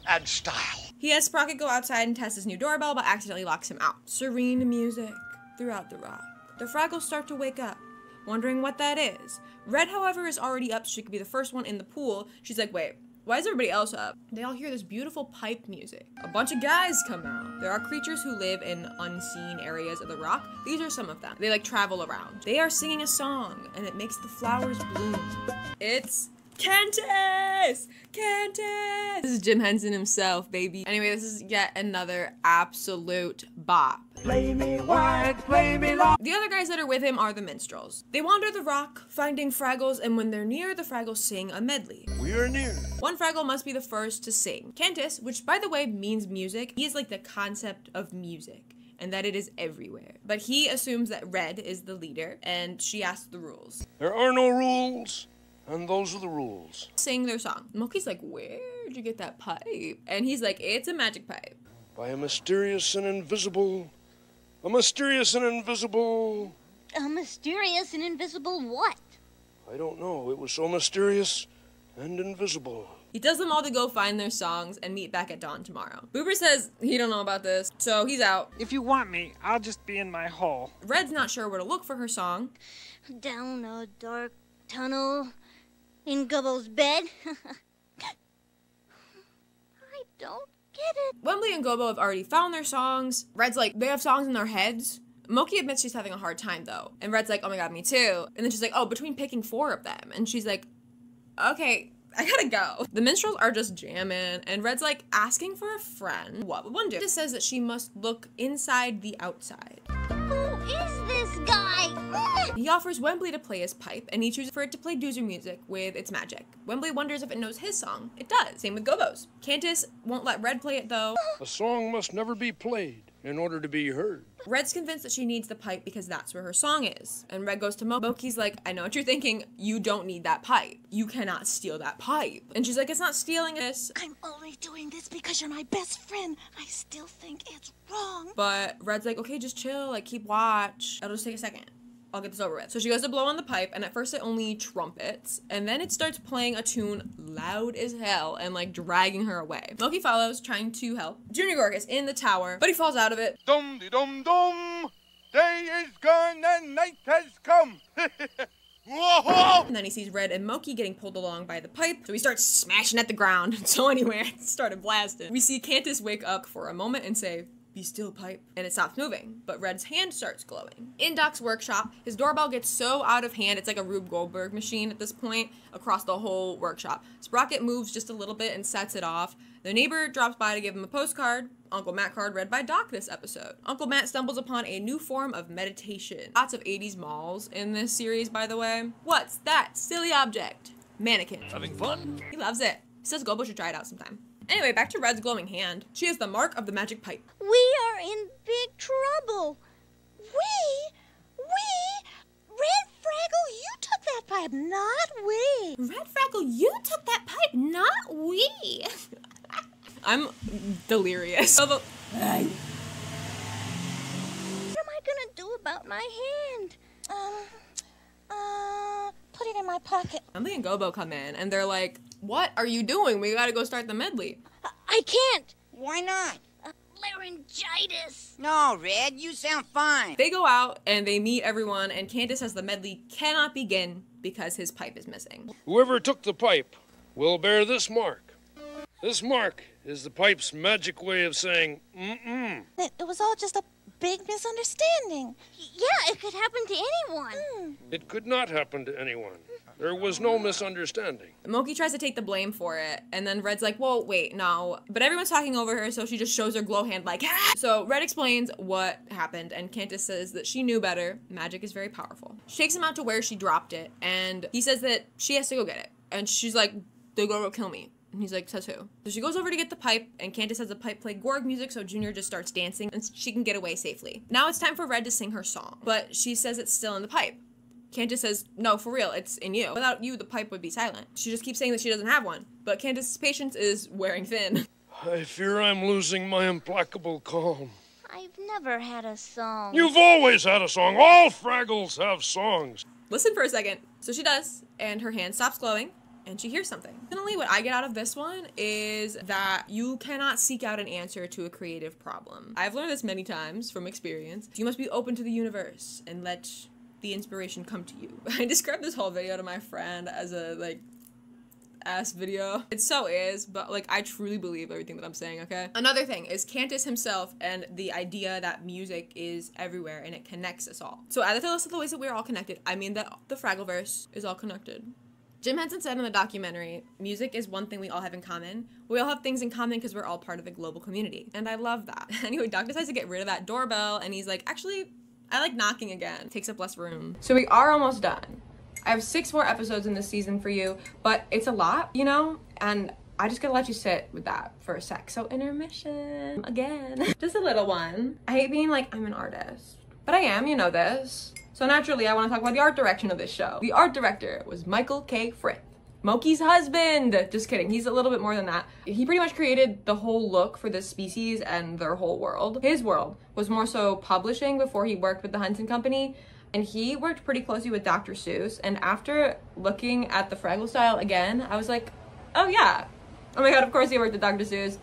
and style. He has Sprocket go outside and test his new doorbell, but accidentally locks him out. Serene music throughout the rock. The Fraggles start to wake up, wondering what that is. Red, however, is already up, so she could be the first one in the pool. She's like, wait, why is everybody else up? They all hear this beautiful pipe music. A bunch of guys come out. There are creatures who live in unseen areas of the rock. These are some of them. They like travel around. They are singing a song, and it makes the flowers bloom. It's Candace! Candace! This is Jim Henson himself, baby. Anyway, this is yet another absolute bop. Play me wide, play me long. The other guys that are with him are the minstrels. They wander the rock, finding Fraggles, and when they're near, the Fraggles sing a medley. We are near. One Fraggle must be the first to sing. Candace, which by the way means music, he is like the concept of music, and that it is everywhere. But he assumes that Red is the leader, and she asks the rules. There are no rules. And those are the rules. Sing their song. Moki's like, where'd you get that pipe? And he's like, it's a magic pipe. By a mysterious and invisible... A mysterious and invisible... A mysterious and invisible what? I don't know. It was so mysterious and invisible. He tells them all to go find their songs and meet back at dawn tomorrow. Boober says he don't know about this, so he's out. If you want me, I'll just be in my hole. Red's not sure where to look for her song. Down a dark tunnel... in Gobbo's bed? I don't get it. Wembley and Gobbo have already found their songs. Red's like, they have songs in their heads. Moki admits she's having a hard time though. And Red's like, oh my god, me too. And then she's like, oh, between picking 4 of them. And she's like, okay, I gotta go. The minstrels are just jamming, and Red's like asking for a friend. What would one do? It says that she must look inside the outside. Who is this guy? He offers Wembley to play his pipe, and he chooses for it to play doozer music with its magic. Wembley wonders if it knows his song. It does. Same with Gobbo's. Candace won't let Red play it though. A song must never be played in order to be heard. Red's convinced that she needs the pipe because that's where her song is. And Red goes to Moki. Moki's like, I know what you're thinking. You don't need that pipe. You cannot steal that pipe. And she's like, it's not stealing this. I'm only doing this because you're my best friend. I still think it's wrong. But Red's like, okay, just chill. Like, keep watch. It'll just take a second. I'll get this over with. So she goes to blow on the pipe, and at first it only trumpets, and then it starts playing a tune loud as hell and like dragging her away. Moki follows, trying to help. Junior Gorgas in the tower, but he falls out of it. Dum-de-dum-dum! Day is gone and night has come! Whoa! And then he sees Red and Moki getting pulled along by the pipe, so he starts smashing at the ground. So anyway, it started blasting. We see Candace wake up for a moment and say, be still, pipe. And it stops moving, but Red's hand starts glowing. In Doc's workshop, his doorbell gets so out of hand, it's like a Rube Goldberg machine at this point, across the whole workshop. Sprocket moves just a little bit and sets it off. The neighbor drops by to give him a postcard, Uncle Matt card read by Doc this episode. Uncle Matt stumbles upon a new form of meditation. Lots of 80s malls in this series, by the way. What's that silly object? Mannequin. Having fun? He loves it. He says Gobbo should try it out sometime. Anyway, back to Red's glowing hand. She has the mark of the magic pipe. We are in big trouble. Red Fraggle, you took that pipe, not we. Red Fraggle, you took that pipe, not we. I'm delirious. What am I gonna do about my hand? Put it in my pocket. Emily and Gobbo come in, and they're like, what are you doing? We gotta go start the medley. I can't. Why not? Laryngitis. No, Red, you sound fine. They go out, and they meet everyone, and Candace says the medley cannot begin because his pipe is missing. Whoever took the pipe will bear this mark. This mark is the pipe's magic way of saying, mm-mm. It was all just a big misunderstanding. Yeah, it could happen to anyone. It could not happen to anyone. There was no misunderstanding. Moki tries to take the blame for it, and then Red's like, well, wait, no. But everyone's talking over her, so she just shows her glow hand like, ah! So Red explains what happened, and Candace says that she knew better. Magic is very powerful. She takes him out to where she dropped it, and he says that she has to go get it. And she's like, they're gonna kill me. And he's like, says who? So she goes over to get the pipe, and Candace has the pipe play Gorg music, so Junior just starts dancing, and she can get away safely. Now it's time for Red to sing her song, but she says it's still in the pipe. Candace says, no, for real, it's in you. Without you, the pipe would be silent. She just keeps saying that she doesn't have one, but Candace's patience is wearing thin. I fear I'm losing my implacable calm. I've never had a song. You've always had a song. All Fraggles have songs. Listen for a second. So she does, and her hand stops glowing, and she hears something. Personally, what I get out of this one is that you cannot seek out an answer to a creative problem. I've learned this many times from experience. You must be open to the universe and let the inspiration come to you. I described this whole video to my friend as a, like, ass video. It so is, but, like, I truly believe everything that I'm saying, okay? Another thing is Candace himself and the idea that music is everywhere and it connects us all. So as I list of the ways that we're all connected, I mean that the Fraggleverse is all connected. Jim Henson said in the documentary, music is one thing we all have in common. We all have things in common because we're all part of a global community. And I love that. Anyway, Doc decides to get rid of that doorbell, and he's like, actually, I like knocking again. It takes up less room. So we are almost done. I have 6 more episodes in this season for you, but it's a lot, you know? And I just gotta let you sit with that for a sec. So intermission again. Just a little one. I hate being like, I'm an artist. But I am, you know this. So naturally, I want to talk about the art direction of this show. The art director was Michael K. Frith, Moki's husband. Just kidding, he's a little bit more than that. He pretty much created the whole look for this species and their whole world. His world was more so publishing before he worked with the Henson Company, and he worked pretty closely with Dr. Seuss. And after looking at the Fraggle style again, I was like, oh yeah. Oh my god, of course he worked with Dr. Seuss.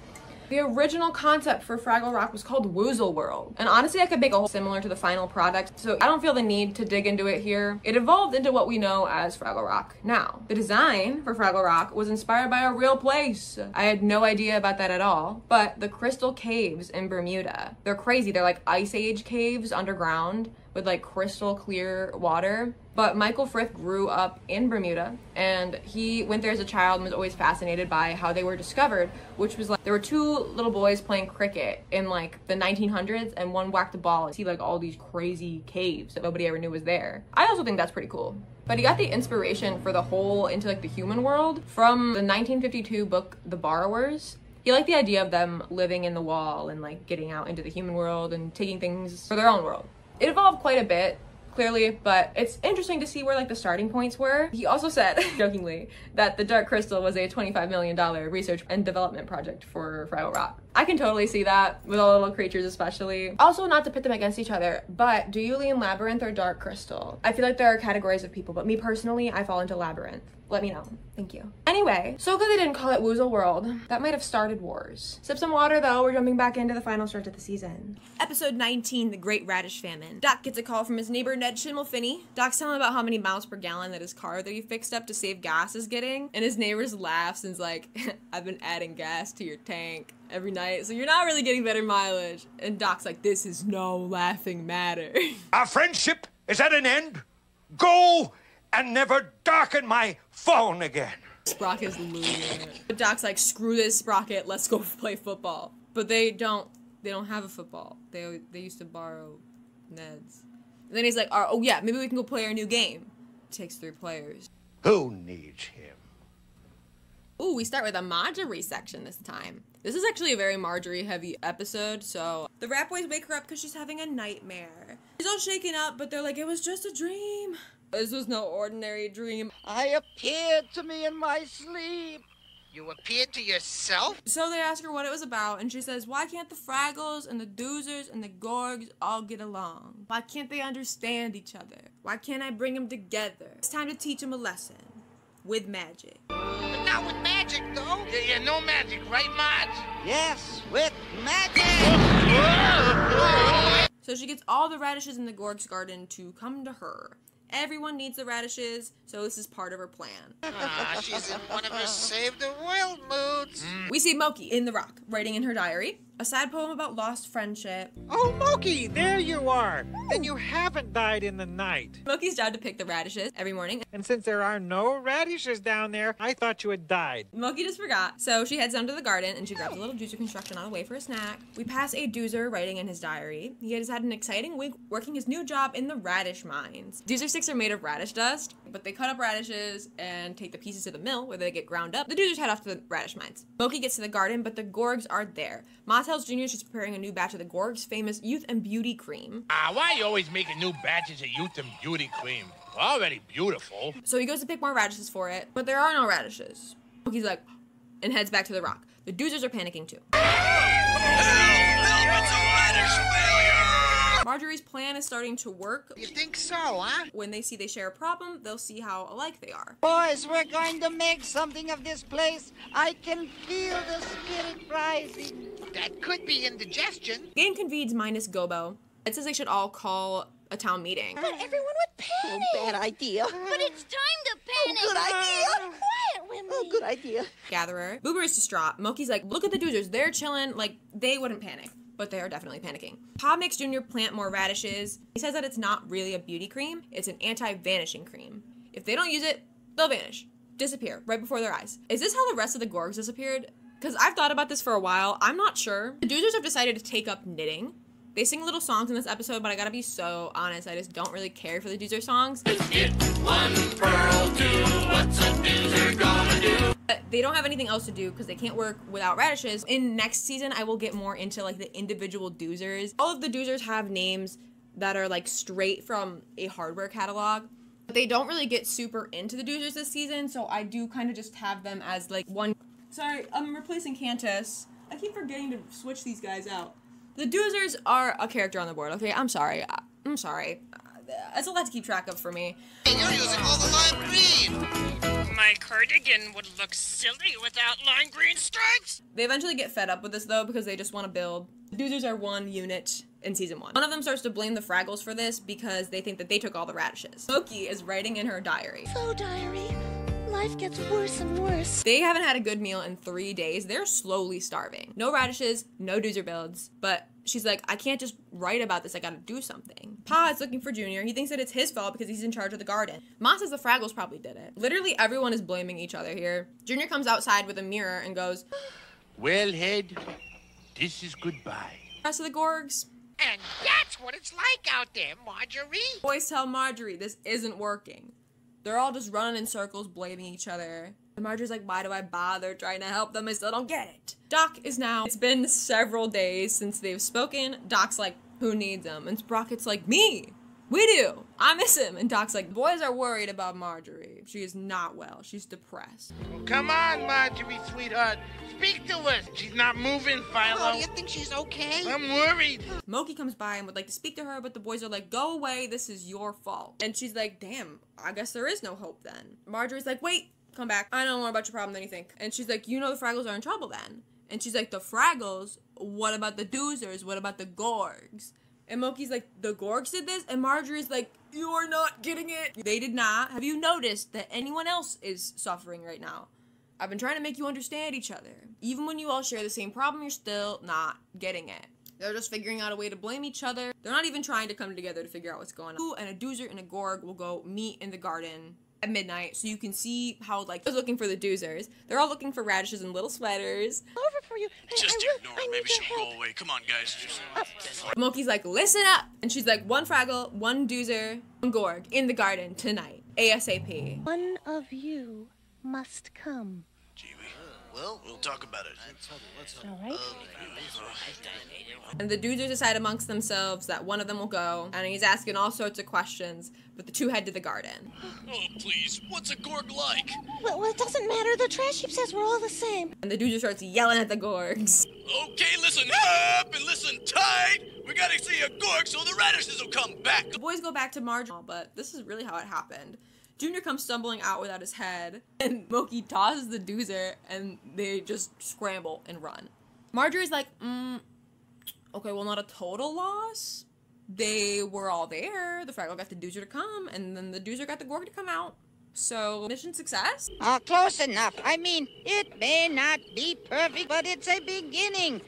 The original concept for Fraggle Rock was called Woozle World. And honestly, I could make a whole similar to the final product, so I don't feel the need to dig into it here. It evolved into what we know as Fraggle Rock now. The design for Fraggle Rock was inspired by a real place. I had no idea about that at all, but the Crystal Caves in Bermuda. They're crazy. They're like Ice Age caves underground with like crystal clear water. But Michael Frith grew up in Bermuda, and he went there as a child and was always fascinated by how they were discovered, which was like, there were 2 little boys playing cricket in like the 1900s, and one whacked a ball and see like all these crazy caves that nobody ever knew was there. I also think that's pretty cool. But he got the inspiration for the whole into like the human world from the 1952 book, The Borrowers. He liked the idea of them living in the wall and like getting out into the human world and taking things for their own world. It evolved quite a bit, clearly, but it's interesting to see where like the starting points were. He also said, jokingly, that the Dark Crystal was a $25 million research and development project for Fraggle Rock. I can totally see that with all the little creatures especially. Also, not to pit them against each other, but do you lean Labyrinth or Dark Crystal? I feel like there are categories of people, but me personally, I fall into Labyrinth. Let me know. Thank you. Anyway, so good they didn't call it Woozle World. That might have started wars. Sip some water though, we're jumping back into the final stretch of the season. Episode 19, The Great Radish Famine. Doc gets a call from his neighbor Ned Schimmelfinney. Doc's telling him about how many miles per gallon that his car that he fixed up to save gas is getting. And his neighbor laughs and's like, I've been adding gas to your tank every night, so you're not really getting better mileage. And Doc's like, this is no laughing matter. Our friendship is at an end. Go and never darken my phone again. Sprocket's losing it. But Doc's like, screw this, Sprocket, let's go play football. But they don't have a football. They used to borrow Ned's. And then he's like, oh yeah, maybe we can go play our new game. It takes 3 players. Who needs him? Ooh, we start with a Marjorie section this time. This is actually a very Marjorie-heavy episode, so the Rat Boys wake her up because she's having a nightmare. She's all shaken up, but they're like, it was just a dream. This was no ordinary dream. I appeared to me in my sleep. You appeared to yourself? So they ask her what it was about, and she says, why can't the Fraggles and the Doozers and the Gorgs all get along? Why can't they understand each other? Why can't I bring them together? It's time to teach them a lesson. With magic. But not with magic, though. Yeah, no magic, right, Marge? Yes, with magic! So she gets all the radishes in the Gorg's garden to come to her. Everyone needs the radishes, so this is part of her plan. She's in one of her save the world moods. We see Moki in the rock, writing in her diary. A sad poem about lost friendship. Oh, Moki, there you are. Then you haven't died in the night. Moki's job to pick the radishes every morning. And since there are no radishes down there, I thought you had died. Moki just forgot. So she heads down to the garden and she grabs a little doozer construction on the way for a snack. We pass a doozer writing in his diary. He has had an exciting week working his new job in the radish mines. Doozer sticks are made of radish dust, but they cut up radishes and take the pieces to the mill where they get ground up. The doozers head off to the radish mines. Moki gets to the garden, but the Gorgs are there. Ma tells Junior she's preparing a new batch of the Gorgs' famous Youth and Beauty Cream. Why are you always making new batches of Youth and Beauty Cream? Already beautiful. So he goes to pick more radishes for it, but there are no radishes. Moki's like, and heads back to the rock. The doozers are panicking too. Marjorie's plan is starting to work. You think so, huh? When they see they share a problem, they'll see how alike they are. Boys, we're going to make something of this place. I can feel the spirit rising. That could be indigestion. Game convenes minus Gobo. It says they should all call a town meeting. But everyone would panic. Oh, bad idea. But it's time to panic. Good idea. Quiet, Wendy. Oh, good idea. Gatherer. Boober is distraught. Moki's like, look at the doozers. They're chilling. Like, they wouldn't panic. But they are definitely panicking. Pa makes Junior plant more radishes. He says that it's not really a beauty cream. It's an anti-vanishing cream. If they don't use it, they'll vanish. Disappear right before their eyes. Is this how the rest of the Gorgs disappeared? Because I've thought about this for a while. I'm not sure. The doozers have decided to take up knitting. They sing little songs in this episode, but I gotta be so honest, I just don't really care for the doozer songs. Knit one pearl two, what's a doozer gonna do? But they don't have anything else to do because they can't work without radishes. In next season, I will get more into like the individual doozers. All of the doozers have names that are like straight from a hardware catalog. But they don't really get super into the doozers this season, so I do kind of just have them as like one. Sorry, I'm replacing Cantus. I keep forgetting to switch these guys out. The doozers are a character on the board, okay? I'm sorry. I'm sorry. That's a lot to keep track of for me. Hey, you're using all the lime green. My cardigan would look silly without lime green stripes. They eventually get fed up with this, though, because they just want to build. The doozers are one unit in season 1. One of them starts to blame the Fraggles for this because they think that they took all the radishes. Moki is writing in her diary. So, diary, life gets worse and worse. They haven't had a good meal in 3 days. They're slowly starving. No radishes, no doozer builds, but she's like, I can't just write about this, I gotta do something. Pa is looking for Junior. He thinks that it's his fault because he's in charge of the garden. Ma says the Fraggles probably did it. Literally everyone is blaming each other here. Junior comes outside with a mirror and goes, Well, Head, this is goodbye. Rest of the Gorgs. And that's what it's like out there, Marjorie. Boys tell Marjorie this isn't working. They're all just running in circles, blaming each other. And Marjorie's like, why do I bother trying to help them? I still don't get it. Doc is now, it's been several days since they've spoken. Doc's like, who needs him? And Sprocket's like, me. We do. I miss him. And Doc's like, boys are worried about Marjorie. She is not well. She's depressed. Well, come on, Marjorie, sweetheart. Speak to us. She's not moving, Philo. Oh, do you think she's okay? I'm worried. Moki comes by and would like to speak to her, but the boys are like, go away. This is your fault. And she's like, damn, I guess there is no hope then. Marjorie's like, wait, come back. I know more about your problem than you think. And she's like, you know the Fraggles are in trouble then. And she's like, the Fraggles? What about the doozers? What about the Gorgs? And Moki's like, the Gorgs did this? And Marjorie's like, you're not getting it. They did not. Have you noticed that anyone else is suffering right now? I've been trying to make you understand each other. Even when you all share the same problem, you're still not getting it. They're just figuring out a way to blame each other. They're not even trying to come together to figure out what's going on. You and a doozer and a Gorg will go meet in the garden at midnight, so you can see how, like, they're looking for the doozers. They're all looking for radishes and little sweaters. Over for you. Just ignore her. Maybe she'll go away. Come on, guys. Moki's like, listen up. And she's like, one Fraggle, one doozer, one Gorg in the garden tonight. ASAP. One of you must come. Well, we'll talk about it. All right. And the doozers decide amongst themselves that one of them will go, and he's asking all sorts of questions, but the two head to the garden. Oh, please. What's a Gorg like? Well, it doesn't matter. The trash heap says we're all the same. And the doozer starts yelling at the Gorgs. Okay, listen up and listen tight. We gotta see a Gorg so the radishes will come back. The boys go back to Marjorie, but this is really how it happened. Junior comes stumbling out without his head, and Moki tosses the doozer, and they just scramble and run. Marjorie's like, okay, well, not a total loss. They were all there. The Fraggle got the doozer to come, and then the doozer got the Gorg to come out. So, mission success? Close enough. I mean, it may not be perfect, but it's a beginning.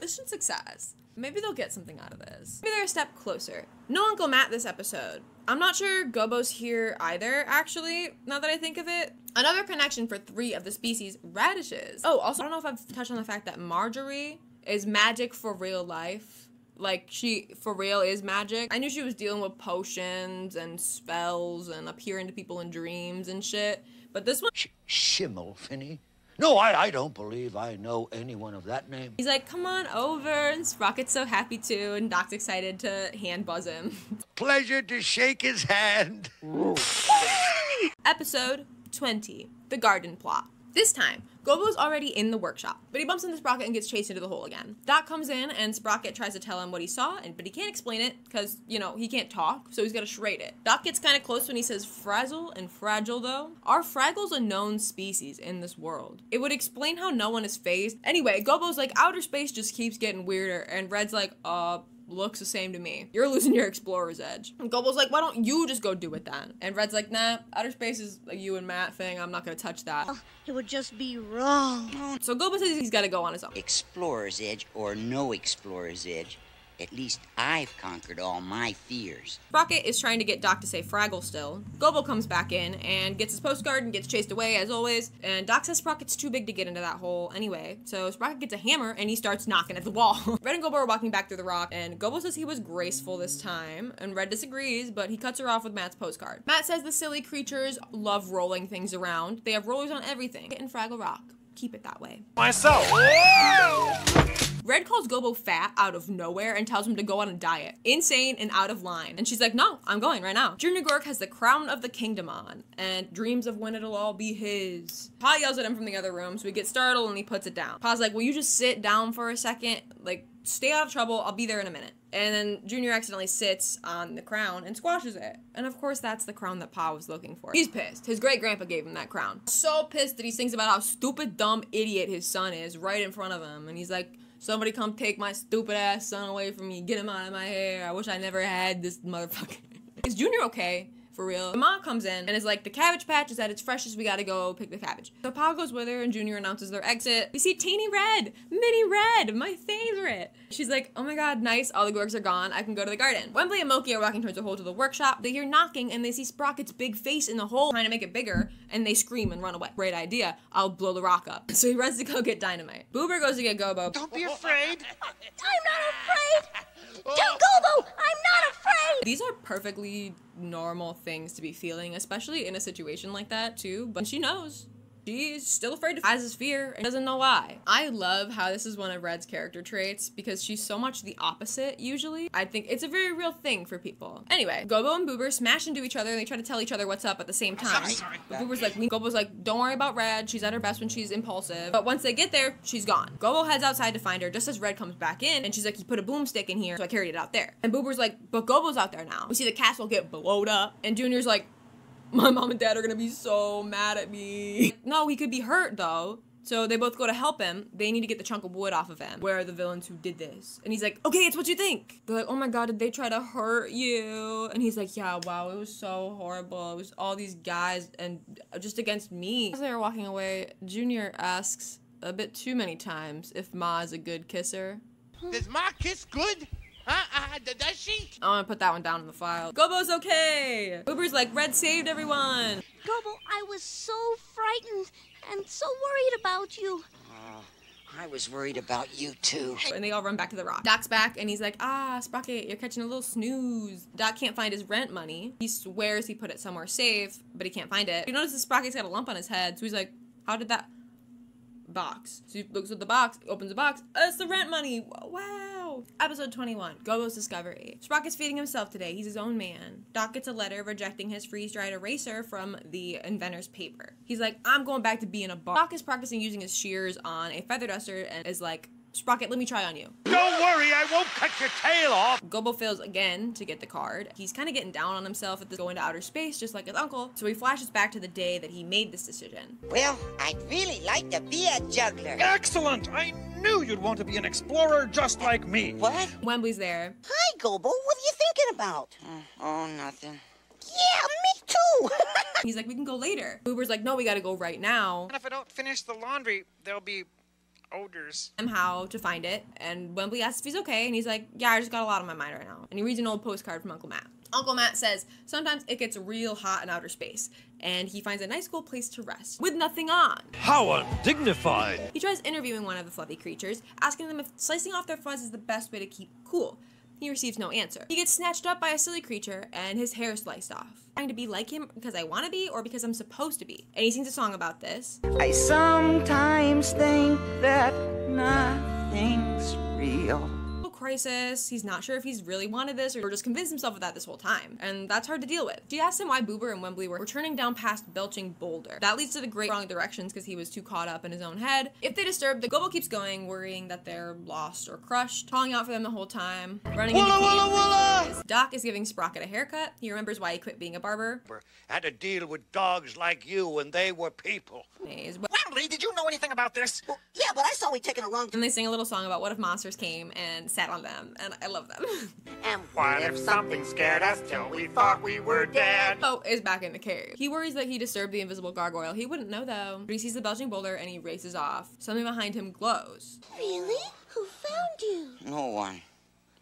Mission success. Maybe they'll get something out of this. Maybe they're a step closer. No Uncle Matt this episode. I'm not sure Gobo's here either, actually, now that I think of it. Another connection for 3 of the species, radishes. Oh, also, I don't know if I've touched on the fact that Marjorie is magic for real life. Like, she, for real, is magic. I knew she was dealing with potions and spells and appearing to people in dreams and shit. But this one... Schimmelfinny? No, I don't believe I know anyone of that name. He's like, come on over, and Sprocket's so happy too, and Doc's excited to hand buzz him. Pleasure to shake his hand. Episode 20, The Garden Plot. This time, Gobo's already in the workshop, but he bumps into Sprocket and gets chased into the hole again. Doc comes in, and Sprocket tries to tell him what he saw, but he can't explain it, because, you know, he can't talk, so he's gotta charade it. Doc gets kind of close when he says frazzle and fragile, though. Are Fraggles a known species in this world? It would explain how no one is phased. Anyway, Gobo's like, outer space just keeps getting weirder, and Red's like, looks the same to me. You're losing your explorer's edge. And Gobo's like, why don't you just go do it then? And Red's like, nah, outer space is a you and Matt thing. I'm not gonna touch that. Oh, it would just be wrong. So Gobo says he's gotta go on his own. Explorer's edge or no explorer's edge, at least I've conquered all my fears. Sprocket is trying to get Doc to say Fraggle still. Gobo comes back in and gets his postcard and gets chased away as always. And Doc says Sprocket's too big to get into that hole anyway. So Sprocket gets a hammer and he starts knocking at the wall. Red and Gobo are walking back through the rock and Gobo says he was graceful this time. And Red disagrees, but he cuts her off with Matt's postcard. Matt says the silly creatures love rolling things around. They have rollers on everything in Fraggle Rock. Keep it that way. Myself. Red calls Gobo fat out of nowhere and tells him to go on a diet. Insane and out of line. And she's like, no, I'm going right now. Junior Gork has the crown of the kingdom on and dreams of when it'll all be his. Pa yells at him from the other room, so he gets startled and he puts it down. Pa's like, will you just sit down for a second? Like, stay out of trouble. I'll be there in a minute. And then Junior accidentally sits on the crown and squashes it. And of course, that's the crown that Pa was looking for. He's pissed. His great-grandpa gave him that crown. So pissed that he sings about how stupid, dumb idiot his son is right in front of him. And he's like, somebody come take my stupid ass son away from me. Get him out of my hair. I wish I never had this motherfucker. Is Junior okay? For real. Ma comes in and is like, the Cabbage Patch is at its freshest, we gotta go pick the cabbage. So Pa goes with her and Junior announces their exit. We see Teeny Red, Mini Red, my favorite. She's like, oh my god, nice, all the Gorks are gone, I can go to the garden. Wembley and Moki are walking towards the hole to the workshop. They hear knocking and they see Sprocket's big face in the hole, trying to make it bigger, and they scream and run away. Great idea, I'll blow the rock up. So he runs to go get dynamite. Boober goes to get Gobo. Don't be afraid. I'm not afraid. Tell Gobo, I'm not afraid. These are perfectly normal things to be feeling, especially in a situation like that too, but she knows. She's still afraid of Az's fear and doesn't know why. I love how this is one of Red's character traits because she's so much the opposite usually. I think it's a very real thing for people. Anyway, Gobo and Boober smash into each other and they try to tell each other what's up at the same time. But Boober's like, Gobo's like, don't worry about Red, she's at her best when she's impulsive. But once they get there, she's gone. Gobo heads outside to find her just as Red comes back in and she's like, you put a boomstick in here, so I carried it out there. And Boober's like, but Gobo's out there now. We see the castle get blowed up and Junior's like, my mom and dad are gonna be so mad at me. No, he could be hurt though. So they both go to help him. They need to get the chunk of wood off of him. Where are the villains who did this? And he's like, okay, it's what you think. They're like, oh my god, did they try to hurt you? And he's like, yeah, wow, it was so horrible. It was all these guys and just against me. As they were walking away, Junior asks a bit too many times if Ma is a good kisser. Does Ma kiss good? Does she? I'm gonna put that one down in the file. Gobo's okay. Boober's like, Red saved everyone. Gobo, I was so frightened and so worried about you. I was worried about you too. And they all run back to the rock. Doc's back and he's like, Sprocket, you're catching a little snooze. Doc can't find his rent money. He swears he put it somewhere safe, but he can't find it. He notices Sprocket's got a lump on his head, so he's like, how did that box? So he looks at the box, opens the box. It's the rent money. Wow. Episode 21, Gobo's discovery. Sprocket's feeding himself today. He's his own man. Doc gets a letter rejecting his freeze-dried eraser from the inventor's paper. He's like, I'm going back to being a bar. Doc is practicing using his shears on a feather duster and is like, Sprocket, let me try on you. Don't worry, I won't cut your tail off. Gobo fails again to get the card. He's kind of getting down on himself at this going to outer space, just like his uncle. So he flashes back to the day that he made this decision. Well, I'd really like to be a juggler. Excellent! I knew you'd want to be an explorer just like me. What? Wembley's there. Hi, Gobo. What are you thinking about? Oh, nothing. Yeah, me too. He's like, we can go later. Boober's like, no, we gotta go right now. And if I don't finish the laundry, there'll be odors. How to find it, and Wembley asks if he's okay, and he's like, yeah, I just got a lot on my mind right now. And he reads an old postcard from Uncle Matt. Uncle Matt says, sometimes it gets real hot in outer space, and he finds a nice cool place to rest, with nothing on. How undignified! He tries interviewing one of the fluffy creatures, asking them if slicing off their fuzz is the best way to keep cool. He receives no answer. He gets snatched up by a silly creature, and his hair sliced off. Trying to be like him because I want to be, or because I'm supposed to be. And he sings a song about this. I sometimes think that nothing's real. Crisis. He's not sure if he's really wanted this or just convinced himself of that this whole time. And that's hard to deal with. She asked him why Boober and Wembley were turning down past Belching Boulder. That leads to the great wrong directions because he was too caught up in his own head. If they disturb, the Gobo keeps going, worrying that they're lost or crushed, calling out for them the whole time, running into creatures. Doc is giving Sprocket a haircut. He remembers why he quit being a barber. Had to deal with dogs like you when they were people. Wembley, did you know anything about this? Well, yeah, but I saw we taking a long... And they sing a little song about what if monsters came and sat on them, and I love them. And what if something scared us till we thought we were dead? Oh, is back in the cave. He worries that he disturbed the invisible gargoyle. He wouldn't know though. But he sees the belching boulder and he races off. Something behind him glows. Really? Who found you? No one.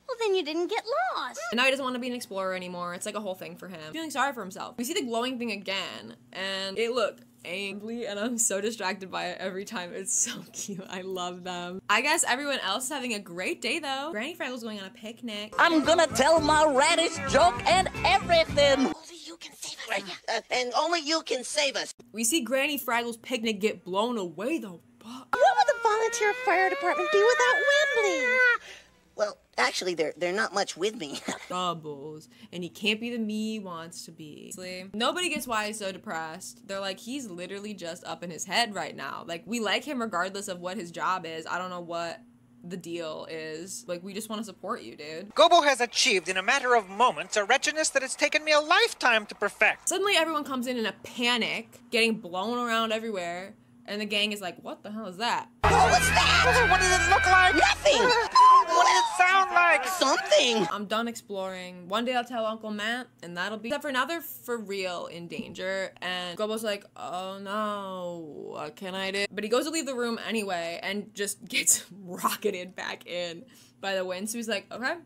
Well, then you didn't get lost. And now he doesn't want to be an explorer anymore. It's like a whole thing for him. Feeling sorry for himself. We see the glowing thing again, and it looked angry, and I'm so distracted by it every time. It's so cute. I love them. I guess everyone else is having a great day though. Granny Fraggle's going on a picnic. I'm gonna tell my radish joke and everything. Only you can save us. And only you can save us. We see Granny Fraggle's picnic get blown away though. What would the volunteer fire department do without Wembley? Well, actually, they're not much with me. Troubles. And he can't be the me he wants to be. Nobody gets why he's so depressed. They're like, he's literally just up in his head right now. Like, we like him regardless of what his job is. I don't know what the deal is. Like, we just want to support you, dude. Gobo has achieved in a matter of moments a wretchedness that it's taken me a lifetime to perfect. Suddenly everyone comes in a panic, getting blown around everywhere. And the gang is like, what the hell is that? Oh, what's that? What does it look like? Nothing! What does it sound like? Something! I'm done exploring. One day I'll tell Uncle Matt, and that'll be... Except for now they're for real in danger, and Gobo's like, oh no, what can I do? But he goes to leave the room anyway, and just gets rocketed back in by the wind. So he's like, okay,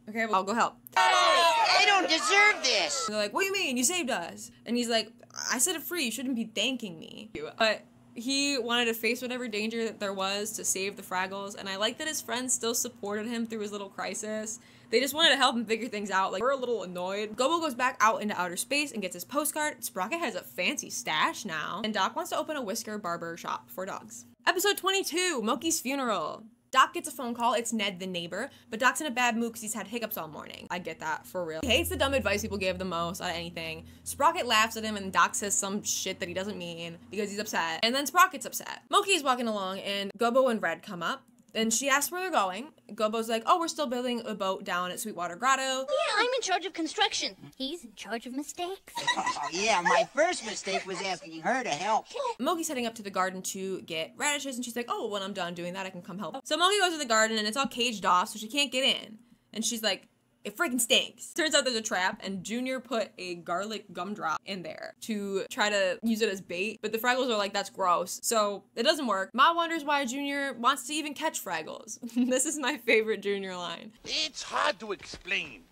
well, I'll go help. I don't deserve this! And they're like, what do you mean? You saved us. And he's like, I set it free, you shouldn't be thanking me. But he wanted to face whatever danger that there was to save the Fraggles, and I like that his friends still supported him through his little crisis. They just wanted to help him figure things out. Like, we're a little annoyed. Gobo goes back out into outer space and gets his postcard. Sprocket has a fancy stash now. And Doc wants to open a whisker barber shop for dogs. Episode 22, Moki's funeral. Doc gets a phone call. It's Ned, the neighbor, but Doc's in a bad mood because he's had hiccups all morning. I get that, for real. He hates the dumb advice people give the most out of anything. Sprocket laughs at him and Doc says some shit that he doesn't mean because he's upset. And then Sprocket's upset. Moki's walking along and Gobo and Red come up. And she asks where they're going. Gobo's like, oh, we're still building a boat down at Sweetwater Grotto. Yeah, I'm in charge of construction. He's in charge of mistakes. Oh, yeah, my first mistake was asking her to help. Moki's heading up to the garden to get radishes, and she's like, oh, when I'm done doing that, I can come help. So Moki goes to the garden, and it's all caged off, so she can't get in. And she's like, it freaking stinks. Turns out there's a trap, and Junior put a garlic gumdrop in there to try to use it as bait, but the Fraggles are like, that's gross. So it doesn't work. Ma wonders why Junior wants to even catch Fraggles. This is my favorite Junior line. It's hard to explain.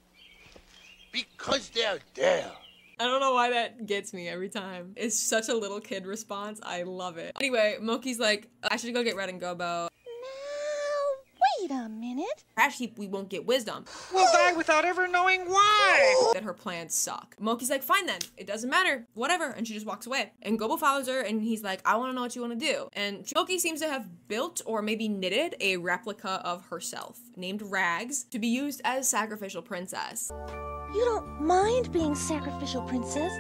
Because they're there. I don't know why that gets me every time. It's such a little kid response. I love it. Anyway, Moki's like, I should go get Red and Gobo. Wait a minute. Trash heap, we won't get wisdom. We'll die without ever knowing why. That her plans suck. Moki's like, fine then, it doesn't matter, whatever, and she just walks away. And Gobo follows her, and he's like, I want to know what you want to do. And Moki seems to have built, or maybe knitted, a replica of herself, named Rags, to be used as sacrificial princess. You don't mind being sacrificial princess?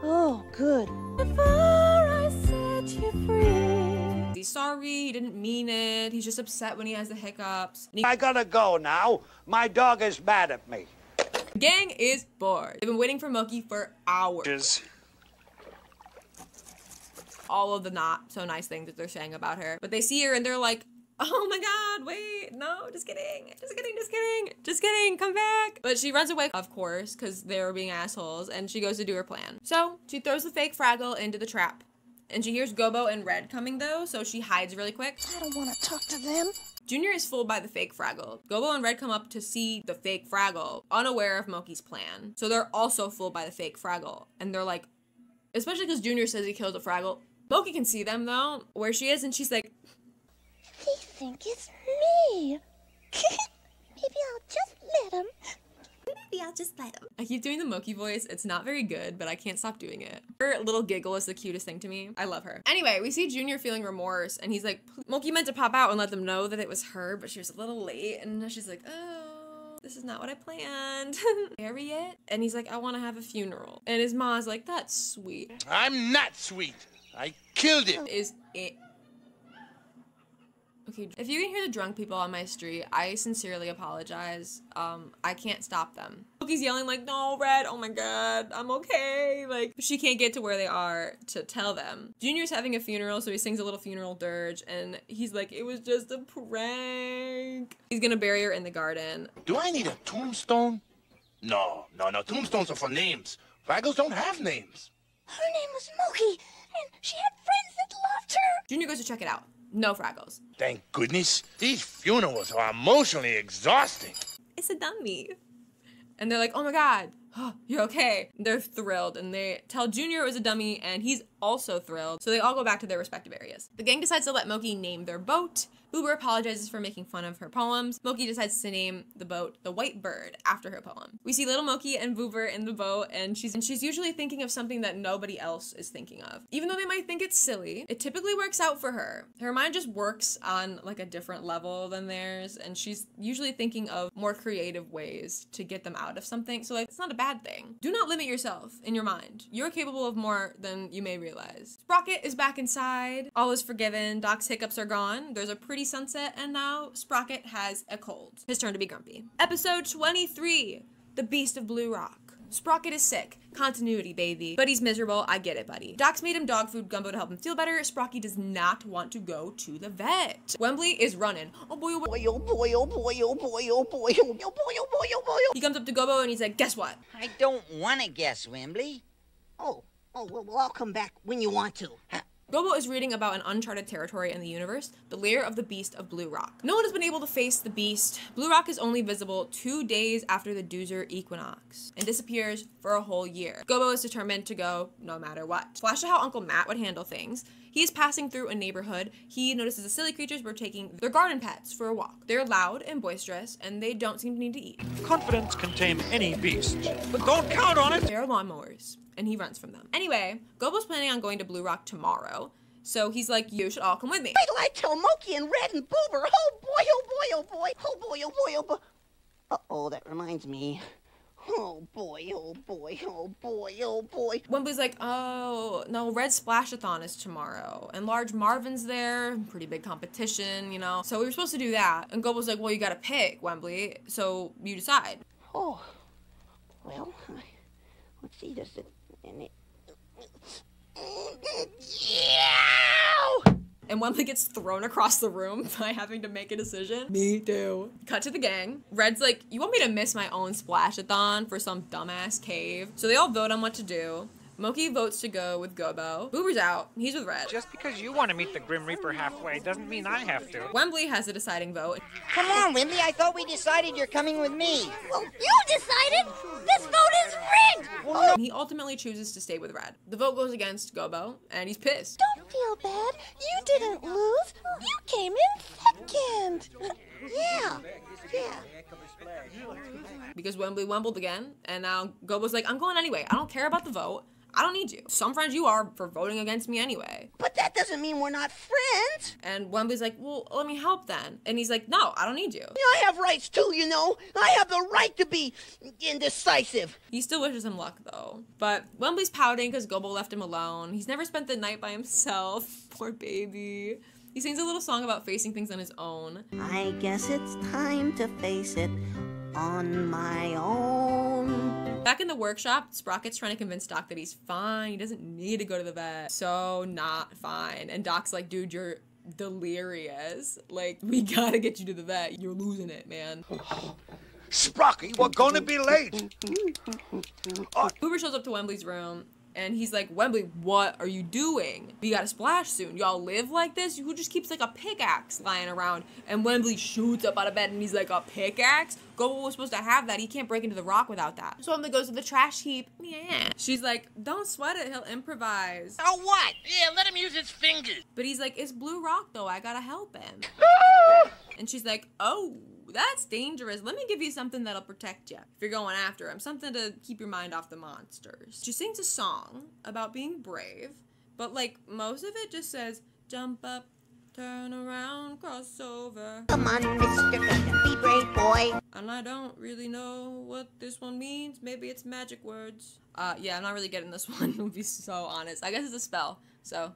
Oh, good. Before I set you free. He's sorry, he didn't mean it, he's just upset when he has the hiccups. I gotta go now. My dog is mad at me. The gang is bored. They've been waiting for Moki for hours. All of the not so nice things that they're saying about her. But they see her and they're like, oh my god, wait, no, just kidding, just kidding, come back. But she runs away, of course, because they were being assholes, and she goes to do her plan. So she throws the fake Fraggle into the trap. And she hears Gobo and Red coming though, so she hides really quick. I don't want to talk to them. Junior is fooled by the fake Fraggle. Gobo and Red come up to see the fake Fraggle, unaware of Moki's plan. So they're also fooled by the fake Fraggle. And they're like, especially because Junior says he killed a Fraggle. Moki can see them though, where she is, and she's like, They think it's me. Maybe I'll just let him. Maybe I'll just let him. I keep doing the Moki voice. It's not very good, but I can't stop doing it. Her little giggle is the cutest thing to me. I love her. Anyway, we see Junior feeling remorse, and he's like, Moki meant to pop out and let them know that it was her, but she was a little late, and she's like, oh, this is not what I planned. Harriet? And he's like, I want to have a funeral. And his mom's like, that's sweet. I'm not sweet. I killed it. Is it? Okay, if you can hear the drunk people on my street, I sincerely apologize. I can't stop them. Moki's yelling like, no, Red, oh my god, I'm okay. Like, she can't get to where they are to tell them. Junior's having a funeral, so he sings a little funeral dirge, and he's like, it was just a prank. He's gonna bury her in the garden. Do I need a tombstone? No. Tombstones are for names. Fraggles don't have names. Her name was Moki, and she had friends that loved her. Junior goes to check it out. No Fraggles. Thank goodness. These funerals are emotionally exhausting. It's a dummy. And they're like, oh my god, oh, you're okay. They're thrilled, and they tell Junior it was a dummy, and he's also thrilled. So they all go back to their respective areas. The gang decides to let Moki name their boat. Boober apologizes for making fun of her poems. Moki decides to name the boat the White Bird after her poem. We see little Moki and Boober in the boat, and she's usually thinking of something that nobody else is thinking of. Even though they might think it's silly, it typically works out for her. Her mind just works on like a different level than theirs, and she's usually thinking of more creative ways to get them out of something. So like, it's not a bad thing. Do not limit yourself in your mind. You're capable of more than you may realize. Sprocket is back inside. All is forgiven. Doc's hiccups are gone. There's a pretty sunset, and now Sprocket has a cold. His turn to be grumpy. Episode 23, The Beast of Blue Rock. Sprocket is sick. Continuity, baby. But he's miserable. I get it, buddy. Doc's made him dog food gumbo to help him feel better. Sprocky does not want to go to the vet. Wembley is running. Oh boy, oh boy, oh boy, oh boy, oh boy, oh boy, oh boy, oh boy, oh boy. He comes up to Gobo and he's like, guess what? I don't want to guess, Wembley. Oh, well, I'll come back when you want to. Gobo is reading about an uncharted territory in the universe, the lair of the Beast of Blue Rock. No one has been able to face the Beast. Blue Rock is only visible 2 days after the Doozer equinox and disappears for a whole year. Gobo is determined to go no matter what. Flash to how Uncle Matt would handle things. He's passing through a neighborhood. He notices the silly creatures were taking their garden pets for a walk. They're loud and boisterous, and they don't seem to need to eat. Confidence can tame any beast, but don't count on it. They're lawnmowers, and he runs from them. Anyway, Gobo's planning on going to Blue Rock tomorrow, so he's like, you should all come with me. Wait till I tell Moki and Red and Boober. Oh boy, oh boy, oh boy, oh boy, oh boy, oh boy. Uh-oh, that reminds me. Oh boy, oh boy, oh boy, oh boy. Wembley's like, oh, no, Red Splashathon is tomorrow. And Large Marvin's there, pretty big competition, you know. So we were supposed to do that. And Gobo's like, well, you gotta pick, Wembley, so you decide. Oh, well, let's see, does it, Yeah! And Wembley gets thrown across the room by having to make a decision. Me too. Cut to the gang. Red's like, you want me to miss my own Splashathon for some dumbass cave? So they all vote on what to do. Moki votes to go with Gobo. Boober's out. He's with Red. Just because you want to meet the Grim Reaper halfway doesn't mean I have to. Wembley has a deciding vote. Come on, Wembley. I thought we decided you're coming with me. Well, you decided! This vote is rigged! Oh. He ultimately chooses to stay with Red. The vote goes against Gobo, and he's pissed. Don't feel bad. You didn't lose. You came in second. Yeah. Because Wembley wembled again, and now Gobo's like, I'm going anyway. I don't care about the vote. I don't need you. Some friends you are for voting against me anyway. But that doesn't mean we're not friends. And Wembley's like, well, let me help then. And he's like, no, I don't need you. I have rights too, you know. I have the right to be indecisive. He still wishes him luck, though. But Wembley's pouting because Gobo left him alone. He's never spent the night by himself. Poor baby. He sings a little song about facing things on his own. I guess it's time to face it on my own. Back in the workshop, Sprocket's trying to convince Doc that he's fine. He doesn't need to go to the vet. So not fine. And Doc's like, dude, you're delirious. Like, we gotta get you to the vet. You're losing it, man. Sprocky, we're gonna be late. Boober shows up to Wembley's room. And he's like, Wembley, what are you doing? We gotta splash soon. Y'all live like this? Who just keeps like a pickaxe lying around? And Wembley shoots up out of bed and he's like, a pickaxe? Gobo was supposed to have that. He can't break into the rock without that. So Wembley goes to the trash heap. Yeah. She's like, don't sweat it. He'll improvise. Oh, what? Yeah, let him use his fingers. But he's like, it's blue rock though. I gotta help him. And she's like, oh, that's dangerous. Let me give you something that'll protect you if you're going after him. Something to keep your mind off the monsters. She sings a song about being brave, but like most of it just says, jump up, turn around, cross over. Come on, Mr. Be brave, boy. And I don't really know what this one means. Maybe it's magic words. Yeah, I'm not really getting this one, to be so honest. I guess it's a spell, so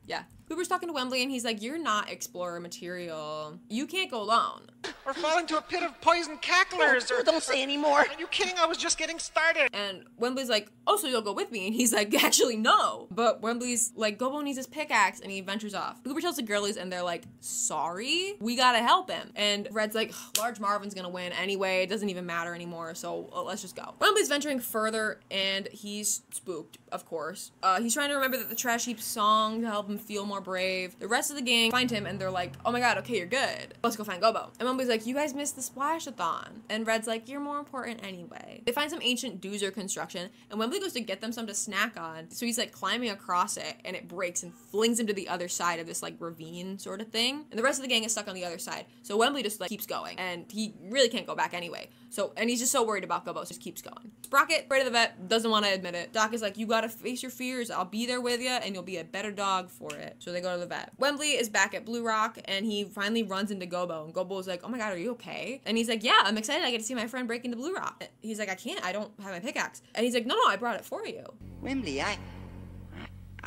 yeah. Boober's talking to Wembley and he's like, you're not explorer material. You can't go alone. Or fall into a pit of poison cacklers. Oh, don't say anymore. Are you kidding? I was just getting started. And Wembley's like, oh, so you'll go with me? And he's like, actually, no. But Wembley's like, Gobo needs his pickaxe, and he ventures off. Boober tells the girlies, and they're like, sorry? We gotta help him. And Red's like, Large Marvin's gonna win anyway. It doesn't even matter anymore, so let's just go. Wembley's venturing further, and he's spooked, of course. He's trying to remember the trash heap song to help him feel more brave. The rest of the gang find him, and they're like, oh my god, okay, you're good. Let's go find Gobo. And Wembley's like, you guys missed the splash-a-thon. And Red's like, you're more important anyway. They find some ancient doozer construction, and Wembley goes to get them some to snack on. So he's like climbing across it, and it breaks and flings him to the other side of this like ravine sort of thing. And the rest of the gang is stuck on the other side. So Wembley just like keeps going, and he really can't go back anyway. So, and he's just so worried about Gobo, so just keeps going. Sprocket, afraid of the vet, doesn't want to admit it. Doc is like, you gotta face your fears. I'll be there with you, and you'll be a better dog for it. So they go to the vet. Wembley is back at Blue Rock, and he finally runs into Gobo, and Gobo's like, oh my god, are you okay? And he's like, yeah, I'm excited. I get to see my friend break into Blue Rock. He's like, I can't. I don't have my pickaxe. And he's like, no, I brought it for you. Wembley, I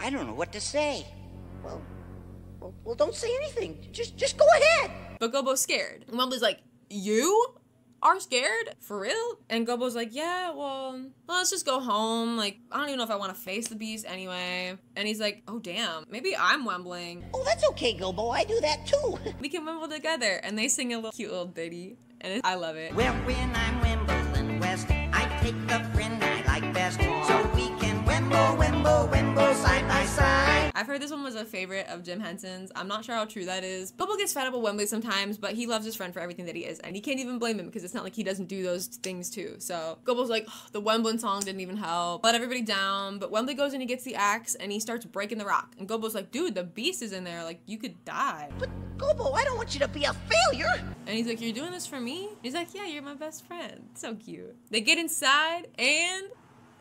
don't know what to say. Well, don't say anything. Just go ahead. But Gobo's scared. And Wembley's like, you are scared? For real? And Gobo's like, yeah, well, let's just go home. Like, I don't even know if I want to face the beast anyway. And he's like, oh, damn, maybe I'm Wembling. Oh, that's okay, Gobo. I do that too. We can Wemble together. And they sing a little cute little ditty. And I love it. Well, when I'm Wimbledon West, I take the friend I like best. So we can Wemble side by side. I've heard this one was a favorite of Jim Henson's. I'm not sure how true that is. Gobo gets fed up with Wembley sometimes, but he loves his friend for everything that he is. And he can't even blame him because it's not like he doesn't do those things too. So Gobo's like, oh, the Wemblin song didn't even help. Let everybody down. But Wembley goes and he gets the axe and he starts breaking the rock. And Gobo's like, dude, the beast is in there. Like, you could die. But Gobo, I don't want you to be a failure. And he's like, you're doing this for me? He's like, yeah, you're my best friend. So cute. They get inside and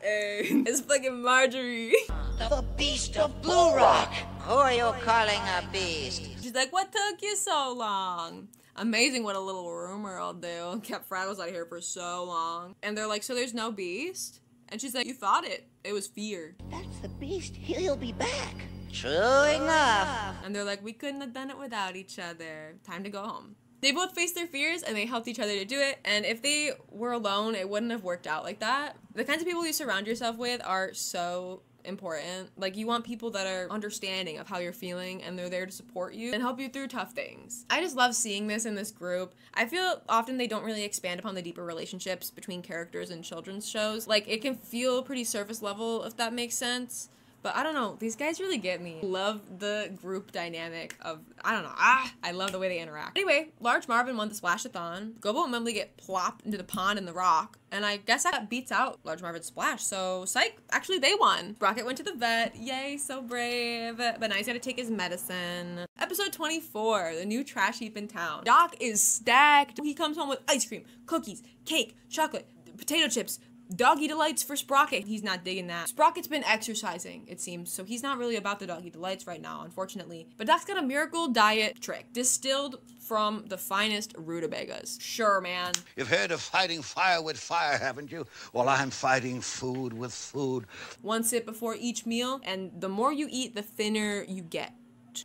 it's fucking Marjorie. The beast of Blue Rock. Who are you calling a beast? She's like, what took you so long? Amazing what a little rumor will do. Kept Fraggles out of here for so long. And they're like, so there's no beast? And she's like, you thought it. It was fear. That's the beast. He'll be back. True enough. And they're like, we couldn't have done it without each other. Time to go home. They both faced their fears and they helped each other to do it. And if they were alone, it wouldn't have worked out like that. The kinds of people you surround yourself with are so important. Like, you want people that are understanding of how you're feeling and they're there to support you and help you through tough things. I just love seeing this in this group. I feel often they don't really expand upon the deeper relationships between characters in children's shows. Like, it can feel pretty surface level, if that makes sense. But I don't know, these guys really get me. Love the group dynamic of, I don't know, I love the way they interact. Anyway, Large Marvin won the splash-a-thon. Gobo and Wembley get plopped into the pond in the rock. And I guess that beats out Large Marvin's splash, so psych, actually they won. Sprocket went to the vet, yay, so brave. But now he's gotta take his medicine. Episode 24, the new trash heap in town. Doc is stacked. He comes home with ice cream, cookies, cake, chocolate, potato chips, Doggy Delights for Sprocket. He's not digging that. Sprocket's been exercising, it seems, so he's not really about the Doggy Delights right now, unfortunately. But Doc's got a miracle diet trick, distilled from the finest rutabagas. Sure, man. You've heard of fighting fire with fire, haven't you? Well, I'm fighting food with food. One sip before each meal, and the more you eat, the thinner you get.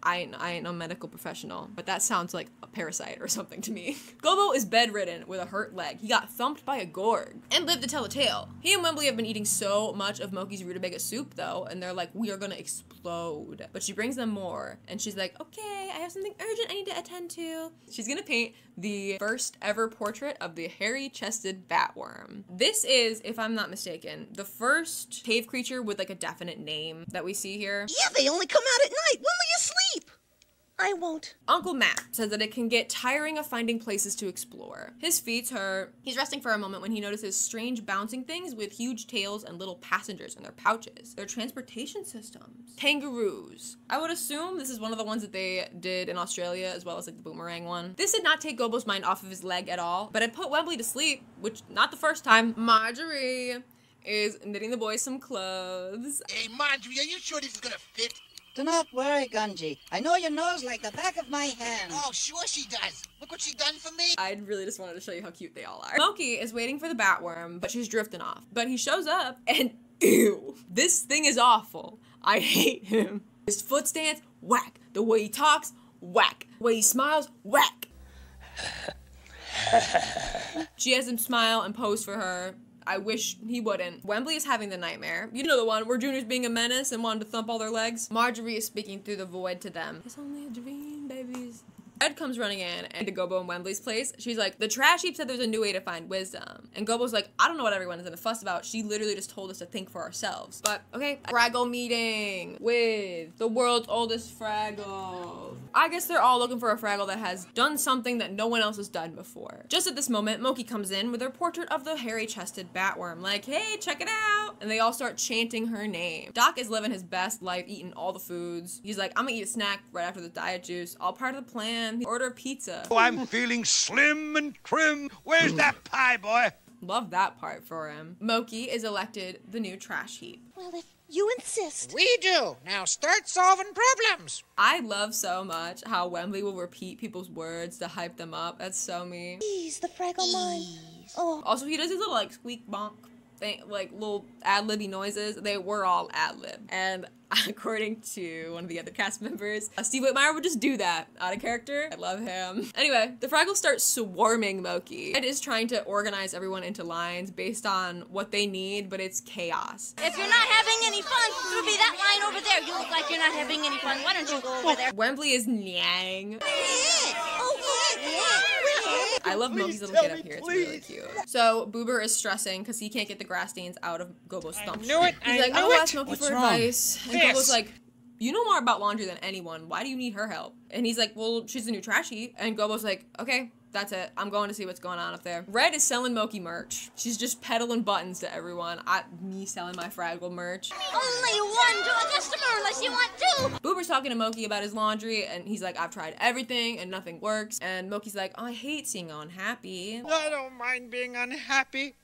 I ain't no medical professional, but that sounds like a parasite or something to me. Gobo is bedridden with a hurt leg. He got thumped by a gorg and lived to tell the tale. He and Wembley have been eating so much of Moki's rutabaga soup though, and they're like, we are gonna explode. But she brings them more, and she's like, okay, I have something urgent I need to attend to. She's gonna paint the first ever portrait of the hairy-chested batworm. This is, if I'm not mistaken, the first cave creature with like a definite name that we see here. Yeah, they only come out at night. When will you sleep? I won't. Uncle Matt says that it can get tiring of finding places to explore. His feet hurt. He's resting for a moment when he notices strange bouncing things with huge tails and little passengers in their pouches. They're transportation systems. Kangaroos. I would assume this is one of the ones that they did in Australia, as well as like the boomerang one. This did not take Gobo's mind off of his leg at all, but it put Wembley to sleep, which not the first time. Marjorie is knitting the boys some clothes. Hey, Marjorie, are you sure this is gonna fit? Do not worry, Gunji. I know your nose like the back of my hand. Oh, sure she does. Look what she done for me. I really just wanted to show you how cute they all are. Moki is waiting for the batworm, but she's drifting off. But he shows up, and ew. This thing is awful. I hate him. His foot stance, whack. The way he talks, whack. The way he smiles, whack. She has him smile and pose for her. I wish he wouldn't. Wembley is having the nightmare. You know the one where Junior's being a menace and wanted to thump all their legs? Marjorie is speaking through the void to them. It's only a dream, babies. Ed comes running in and to Gobo and Wembley's place. She's like, the trash heap said there's a new way to find wisdom. And Gobo's like, I don't know what everyone is in a fuss about. She literally just told us to think for ourselves. But okay, Fraggle meeting with the world's oldest Fraggle. I guess they're all looking for a Fraggle that has done something that no one else has done before. Just at this moment, Moki comes in with her portrait of the hairy-chested batworm. Like, hey, check it out. And they all start chanting her name. Doc is living his best life, eating all the foods. He's like, I'm gonna eat a snack right after the diet juice. All part of the plan. Order pizza. Oh, I'm feeling slim and trim. Where's that pie, boy? Love that part for him. Moki is elected the new trash heap. Well, if you insist. We do. Now start solving problems. I love so much how Wembley will repeat people's words to hype them up. That's so me. Please, the Fraggle mind. Oh. Also, he does his little like squeak bonk thing, like little ad-libby noises. They were all ad-lib. And according to one of the other cast members, Steve Whitmire would just do that out of character. I love him. Anyway, the Fraggles start swarming Moki. Ed is trying to organize everyone into lines based on what they need, but it's chaos. If you're not having any fun, it would be that line over there. You look like you're not having any fun. Why don't you go over there? Wembley is nyang. I love Moki's little get up here. It's really cute. So Boober is stressing because he can't get the grass stains out of Gobo's thumb. He's like, I'll ask Moki for advice. And Gobo's like, you know more about laundry than anyone. Why do you need her help? And he's like, well, she's the new trash heap. And Gobo's like, okay, that's it. I'm going to see what's going on up there. Red is selling Moki merch. She's just peddling buttons to everyone. Me selling my Fraggle merch. Only one to a customer unless you want two. Boober's talking to Moki about his laundry, and he's like, I've tried everything, and nothing works. And Moki's like, oh, I hate seeing unhappy. I don't mind being unhappy.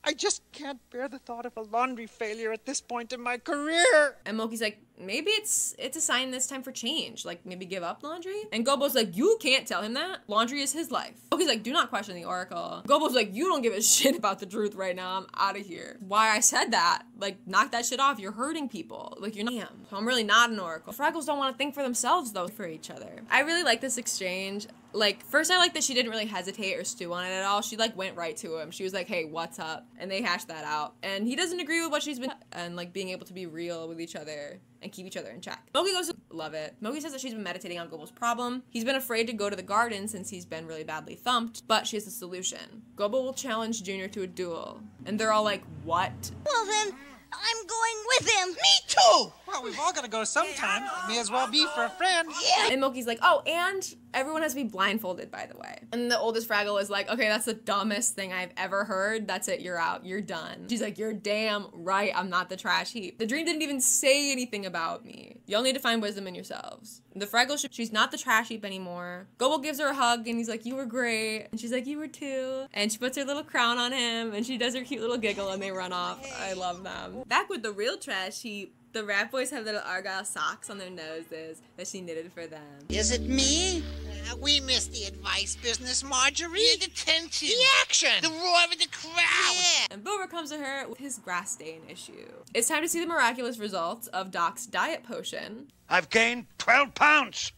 I just can't bear the thought of a laundry failure at this point in my career. And Moki's like, maybe it's a sign this time for change. Like, maybe give up laundry? And Gobo's like, you can't tell him that. Laundry is his life. Moki's like, do not question the Oracle. Gobo's like, you don't give a shit about the truth right now. I'm out of here. Why I said that? Like, knock that shit off. You're hurting people. Like, you're not. Damn. So I'm really not an Oracle. Fraggles don't want to think for themselves, though, for each other. I really like this exchange. Like, first I like that she didn't really hesitate or stew on it at all. She, like, went right to him. She was like, hey, what's up? And they hashed that out. And he doesn't agree with what she's been, and, like, being able to be real with each other and keep each other in check. Moki goes to love it. Moki says that she's been meditating on Gobo's problem. He's been afraid to go to the garden since he's been really badly thumped, but she has a solution. Gobo will challenge Junior to a duel. And they're all like, what? Well then, I'm going with him. Me too. Well, we've all got to go sometime. May as well be for a friend. Yeah. And Moki's like, oh, and everyone has to be blindfolded, by the way. And the oldest Fraggle is like, okay, that's the dumbest thing I've ever heard. That's it, you're out, you're done. She's like, you're damn right, I'm not the trash heap. The dream didn't even say anything about me. Y'all need to find wisdom in yourselves. The Fraggle, she's not the trash heap anymore. Gobo gives her a hug, and he's like, you were great. And she's like, you were too. And she puts her little crown on him, and she does her cute little giggle, and they run off. I love them. Back with the real trash heap, the Rat Boys have little Argyle socks on their noses that she knitted for them. Is it me? We missed the advice business, Marjorie. The tension. The action. The roar of the crowd. And Boober Voldemort comes to her with his grass stain issue. It's time to see the miraculous results of Doc's diet potion. I've gained 12 pounds.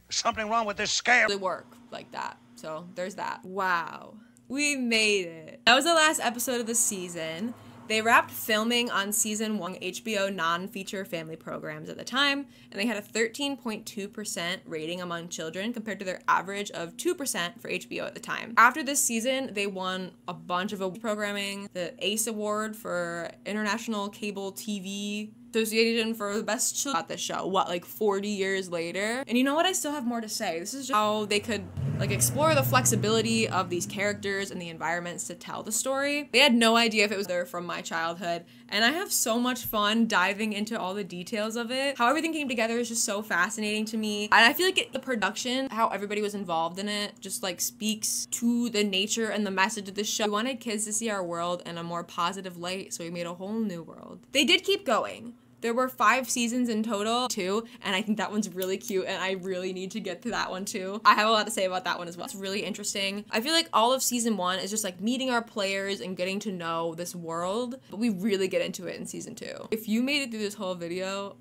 There's something wrong with this scale. They work like that. So there's that. Wow. We made it. That was the last episode of the season. They wrapped filming on season 1 HBO non-feature family programs at the time, and they had a 13.2% rating among children compared to their average of 2% for HBO at the time. After this season, they won a bunch of programming, the ACE Award for International Cable TV Association for the best children at this show, what, like 40 years later? And you know what? I still have more to say. This is just how they could like explore the flexibility of these characters and the environments to tell the story. They had no idea if it was there from my childhood, and I have so much fun diving into all the details of it. How everything came together is just so fascinating to me, and I feel like the production, how everybody was involved in it, just like speaks to the nature and the message of this show. We wanted kids to see our world in a more positive light, so we made a whole new world. They did keep going. There were 5 seasons in total, too, and I think that one's really cute, and I really need to get to that one, too. I have a lot to say about that one as well. It's really interesting. I feel like all of season 1 is just, like, meeting our players and getting to know this world, but we really get into it in season 2. If you made it through this whole video,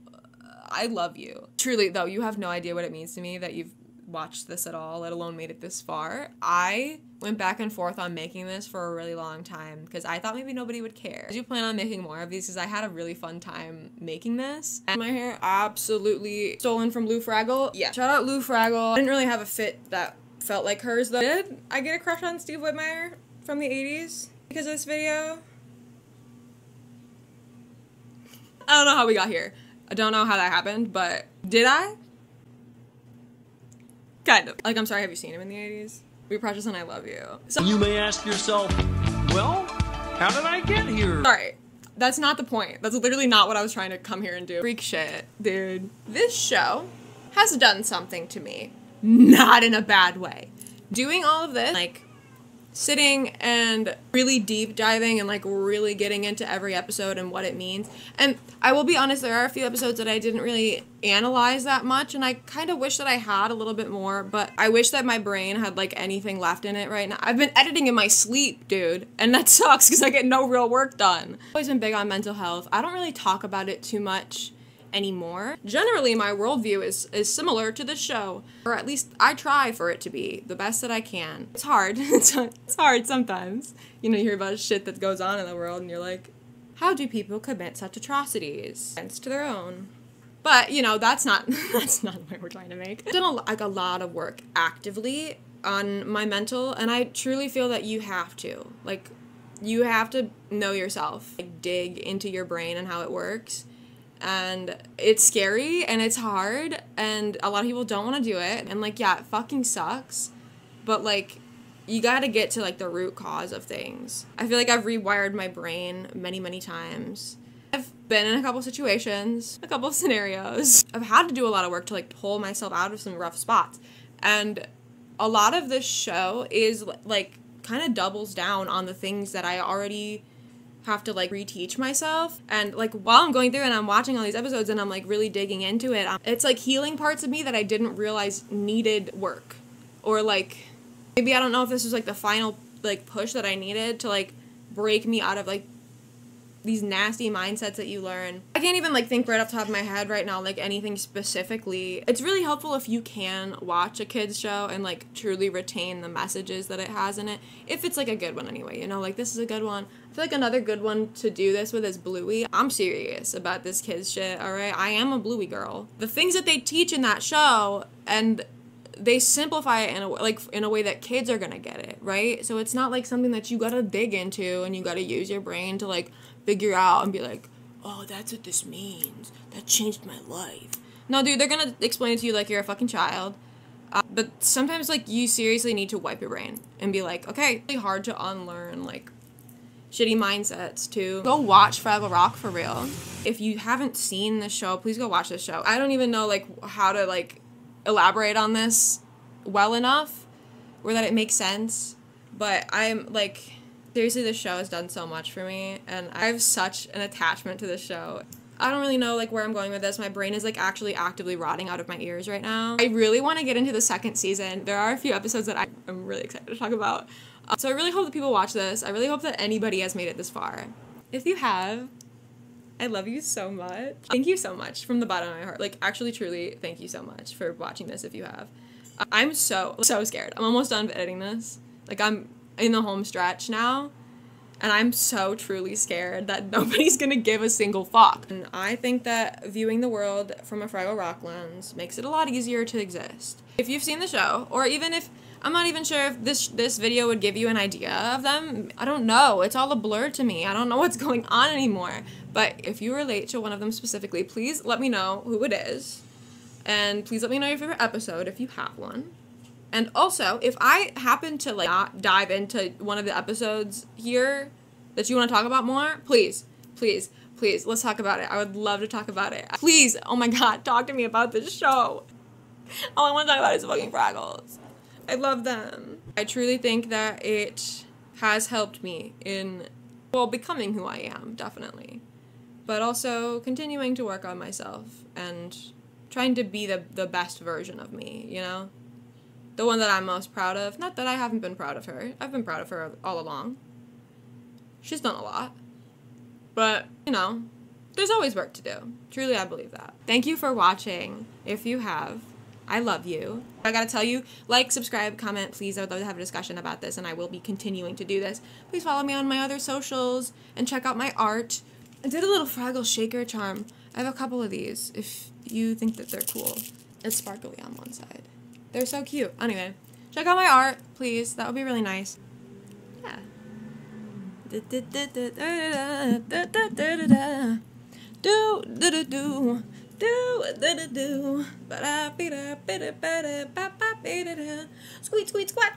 I love you. Truly, though, you have no idea what it means to me that you've watched this at all, let alone made it this far. I went back and forth on making this for a really long time because I thought maybe nobody would care. I do plan on making more of these because I had a really fun time making this. And my hair absolutely stolen from Lou Fraggle. Yeah, shout out Lou Fraggle. I didn't really have a fit that felt like hers though. Did I get a crush on Steve Whitmire from the 80s because of this video? I don't know how we got here. I don't know how that happened, but did I? Kind of. Like, I'm sorry, have you seen him in the 80s? We Precious and I Love You. So you may ask yourself, well, how did I get here? Sorry, that's not the point. That's literally not what I was trying to come here and do. Freak shit, dude. This show has done something to me. Not in a bad way. Doing all of this, like, sitting and really deep diving and like really getting into every episode and what it means. And I will be honest, there are a few episodes that I didn't really analyze that much, and I kind of wish that I had a little bit more, but I wish that my brain had like anything left in it right now. I've been editing in my sleep, dude, and that sucks because I get no real work done. I've always been big on mental health. I don't really talk about it too much anymore. Generally, my worldview is similar to this show, or at least I try for it to be the best that I can. It's hard. It's hard sometimes. You know, you hear about shit that goes on in the world and you're like, how do people commit such atrocities against their own? But, you know, that's not the way we're trying to make. I've done a lot of work actively on my mental, and I truly feel that you have to. Like, you have to know yourself. Like, dig into your brain and how it works. And it's scary and it's hard and a lot of people don't want to do it, and like, yeah, it fucking sucks, but like, you gotta get to like the root cause of things. I feel like I've rewired my brain many times. I've been in a couple situations, a couple scenarios. I've had to do a lot of work to like pull myself out of some rough spots, and a lot of this show is like kind of doubles down on the things that I already have to like reteach myself. And like, while I'm going through and I'm watching all these episodes and I'm like really digging into it, it's like healing parts of me that I didn't realize needed work, or like maybe I don't know if this was like the final like push that I needed to like break me out of like these nasty mindsets that you learn. I can't even like think right off the top of my head right now like anything specifically. It's really helpful if you can watch a kids show and like truly retain the messages that it has in it, if it's like a good one anyway, you know, like this is a good one. I feel like another good one to do this with is Bluey. I'm serious about this kids shit, alright? I am a Bluey girl. The things that they teach in that show, and they simplify it in a way that kids are gonna get it, right? So it's not like something that you gotta dig into and you gotta use your brain to like figure out and be like, oh, that's what this means. That changed my life. No, dude, they're gonna explain it to you like you're a fucking child. But sometimes like you seriously need to wipe your brain and be like, okay, it's really hard to unlearn like shitty mindsets too. Go watch Fraggle Rock for real. If you haven't seen this show, please go watch this show. I don't even know like how to like elaborate on this well enough or that it makes sense, but I'm like, seriously, this show has done so much for me, and I have such an attachment to this show. I don't really know like where I'm going with this. My brain is like actually actively rotting out of my ears right now. I really want to get into the second season. There are a few episodes that I'm really excited to talk about. So I really hope that people watch this. I really hope that anybody has made it this far. If you have, I love you so much. Thank you so much from the bottom of my heart. Like, actually, truly, thank you so much for watching this if you have. I'm so scared. I'm almost done editing this. Like, I'm in the home stretch now, and I'm so truly scared that nobody's gonna give a single fuck. And I think that viewing the world from a Fraggle Rock lens makes it a lot easier to exist. If you've seen the show, or even if, I'm not even sure if this video would give you an idea of them. I don't know. It's all a blur to me. I don't know what's going on anymore. But if you relate to one of them specifically, please let me know who it is. And please let me know your favorite episode if you have one. And also, if I happen to like not dive into one of the episodes here that you want to talk about more, please, let's talk about it. I would love to talk about it. Please, oh my god, talk to me about this show. All I want to talk about is fucking Fraggles. I love them. I truly think that it has helped me in, well, becoming who I am, definitely. But also continuing to work on myself and trying to be the best version of me, you know? The one that I'm most proud of. Not that I haven't been proud of her. I've been proud of her all along. She's done a lot. But, you know, there's always work to do. Truly, I believe that. Thank you for watching, if you have. I love you. I gotta tell you, like, subscribe, comment, please. I would love to have a discussion about this, and I will be continuing to do this. Please follow me on my other socials and check out my art. I did a little Fraggle shaker charm. I have a couple of these if you think that they're cool. It's sparkly on one side. They're so cute. Anyway, check out my art, please. That would be really nice. Yeah. Squeak, squeak, squat,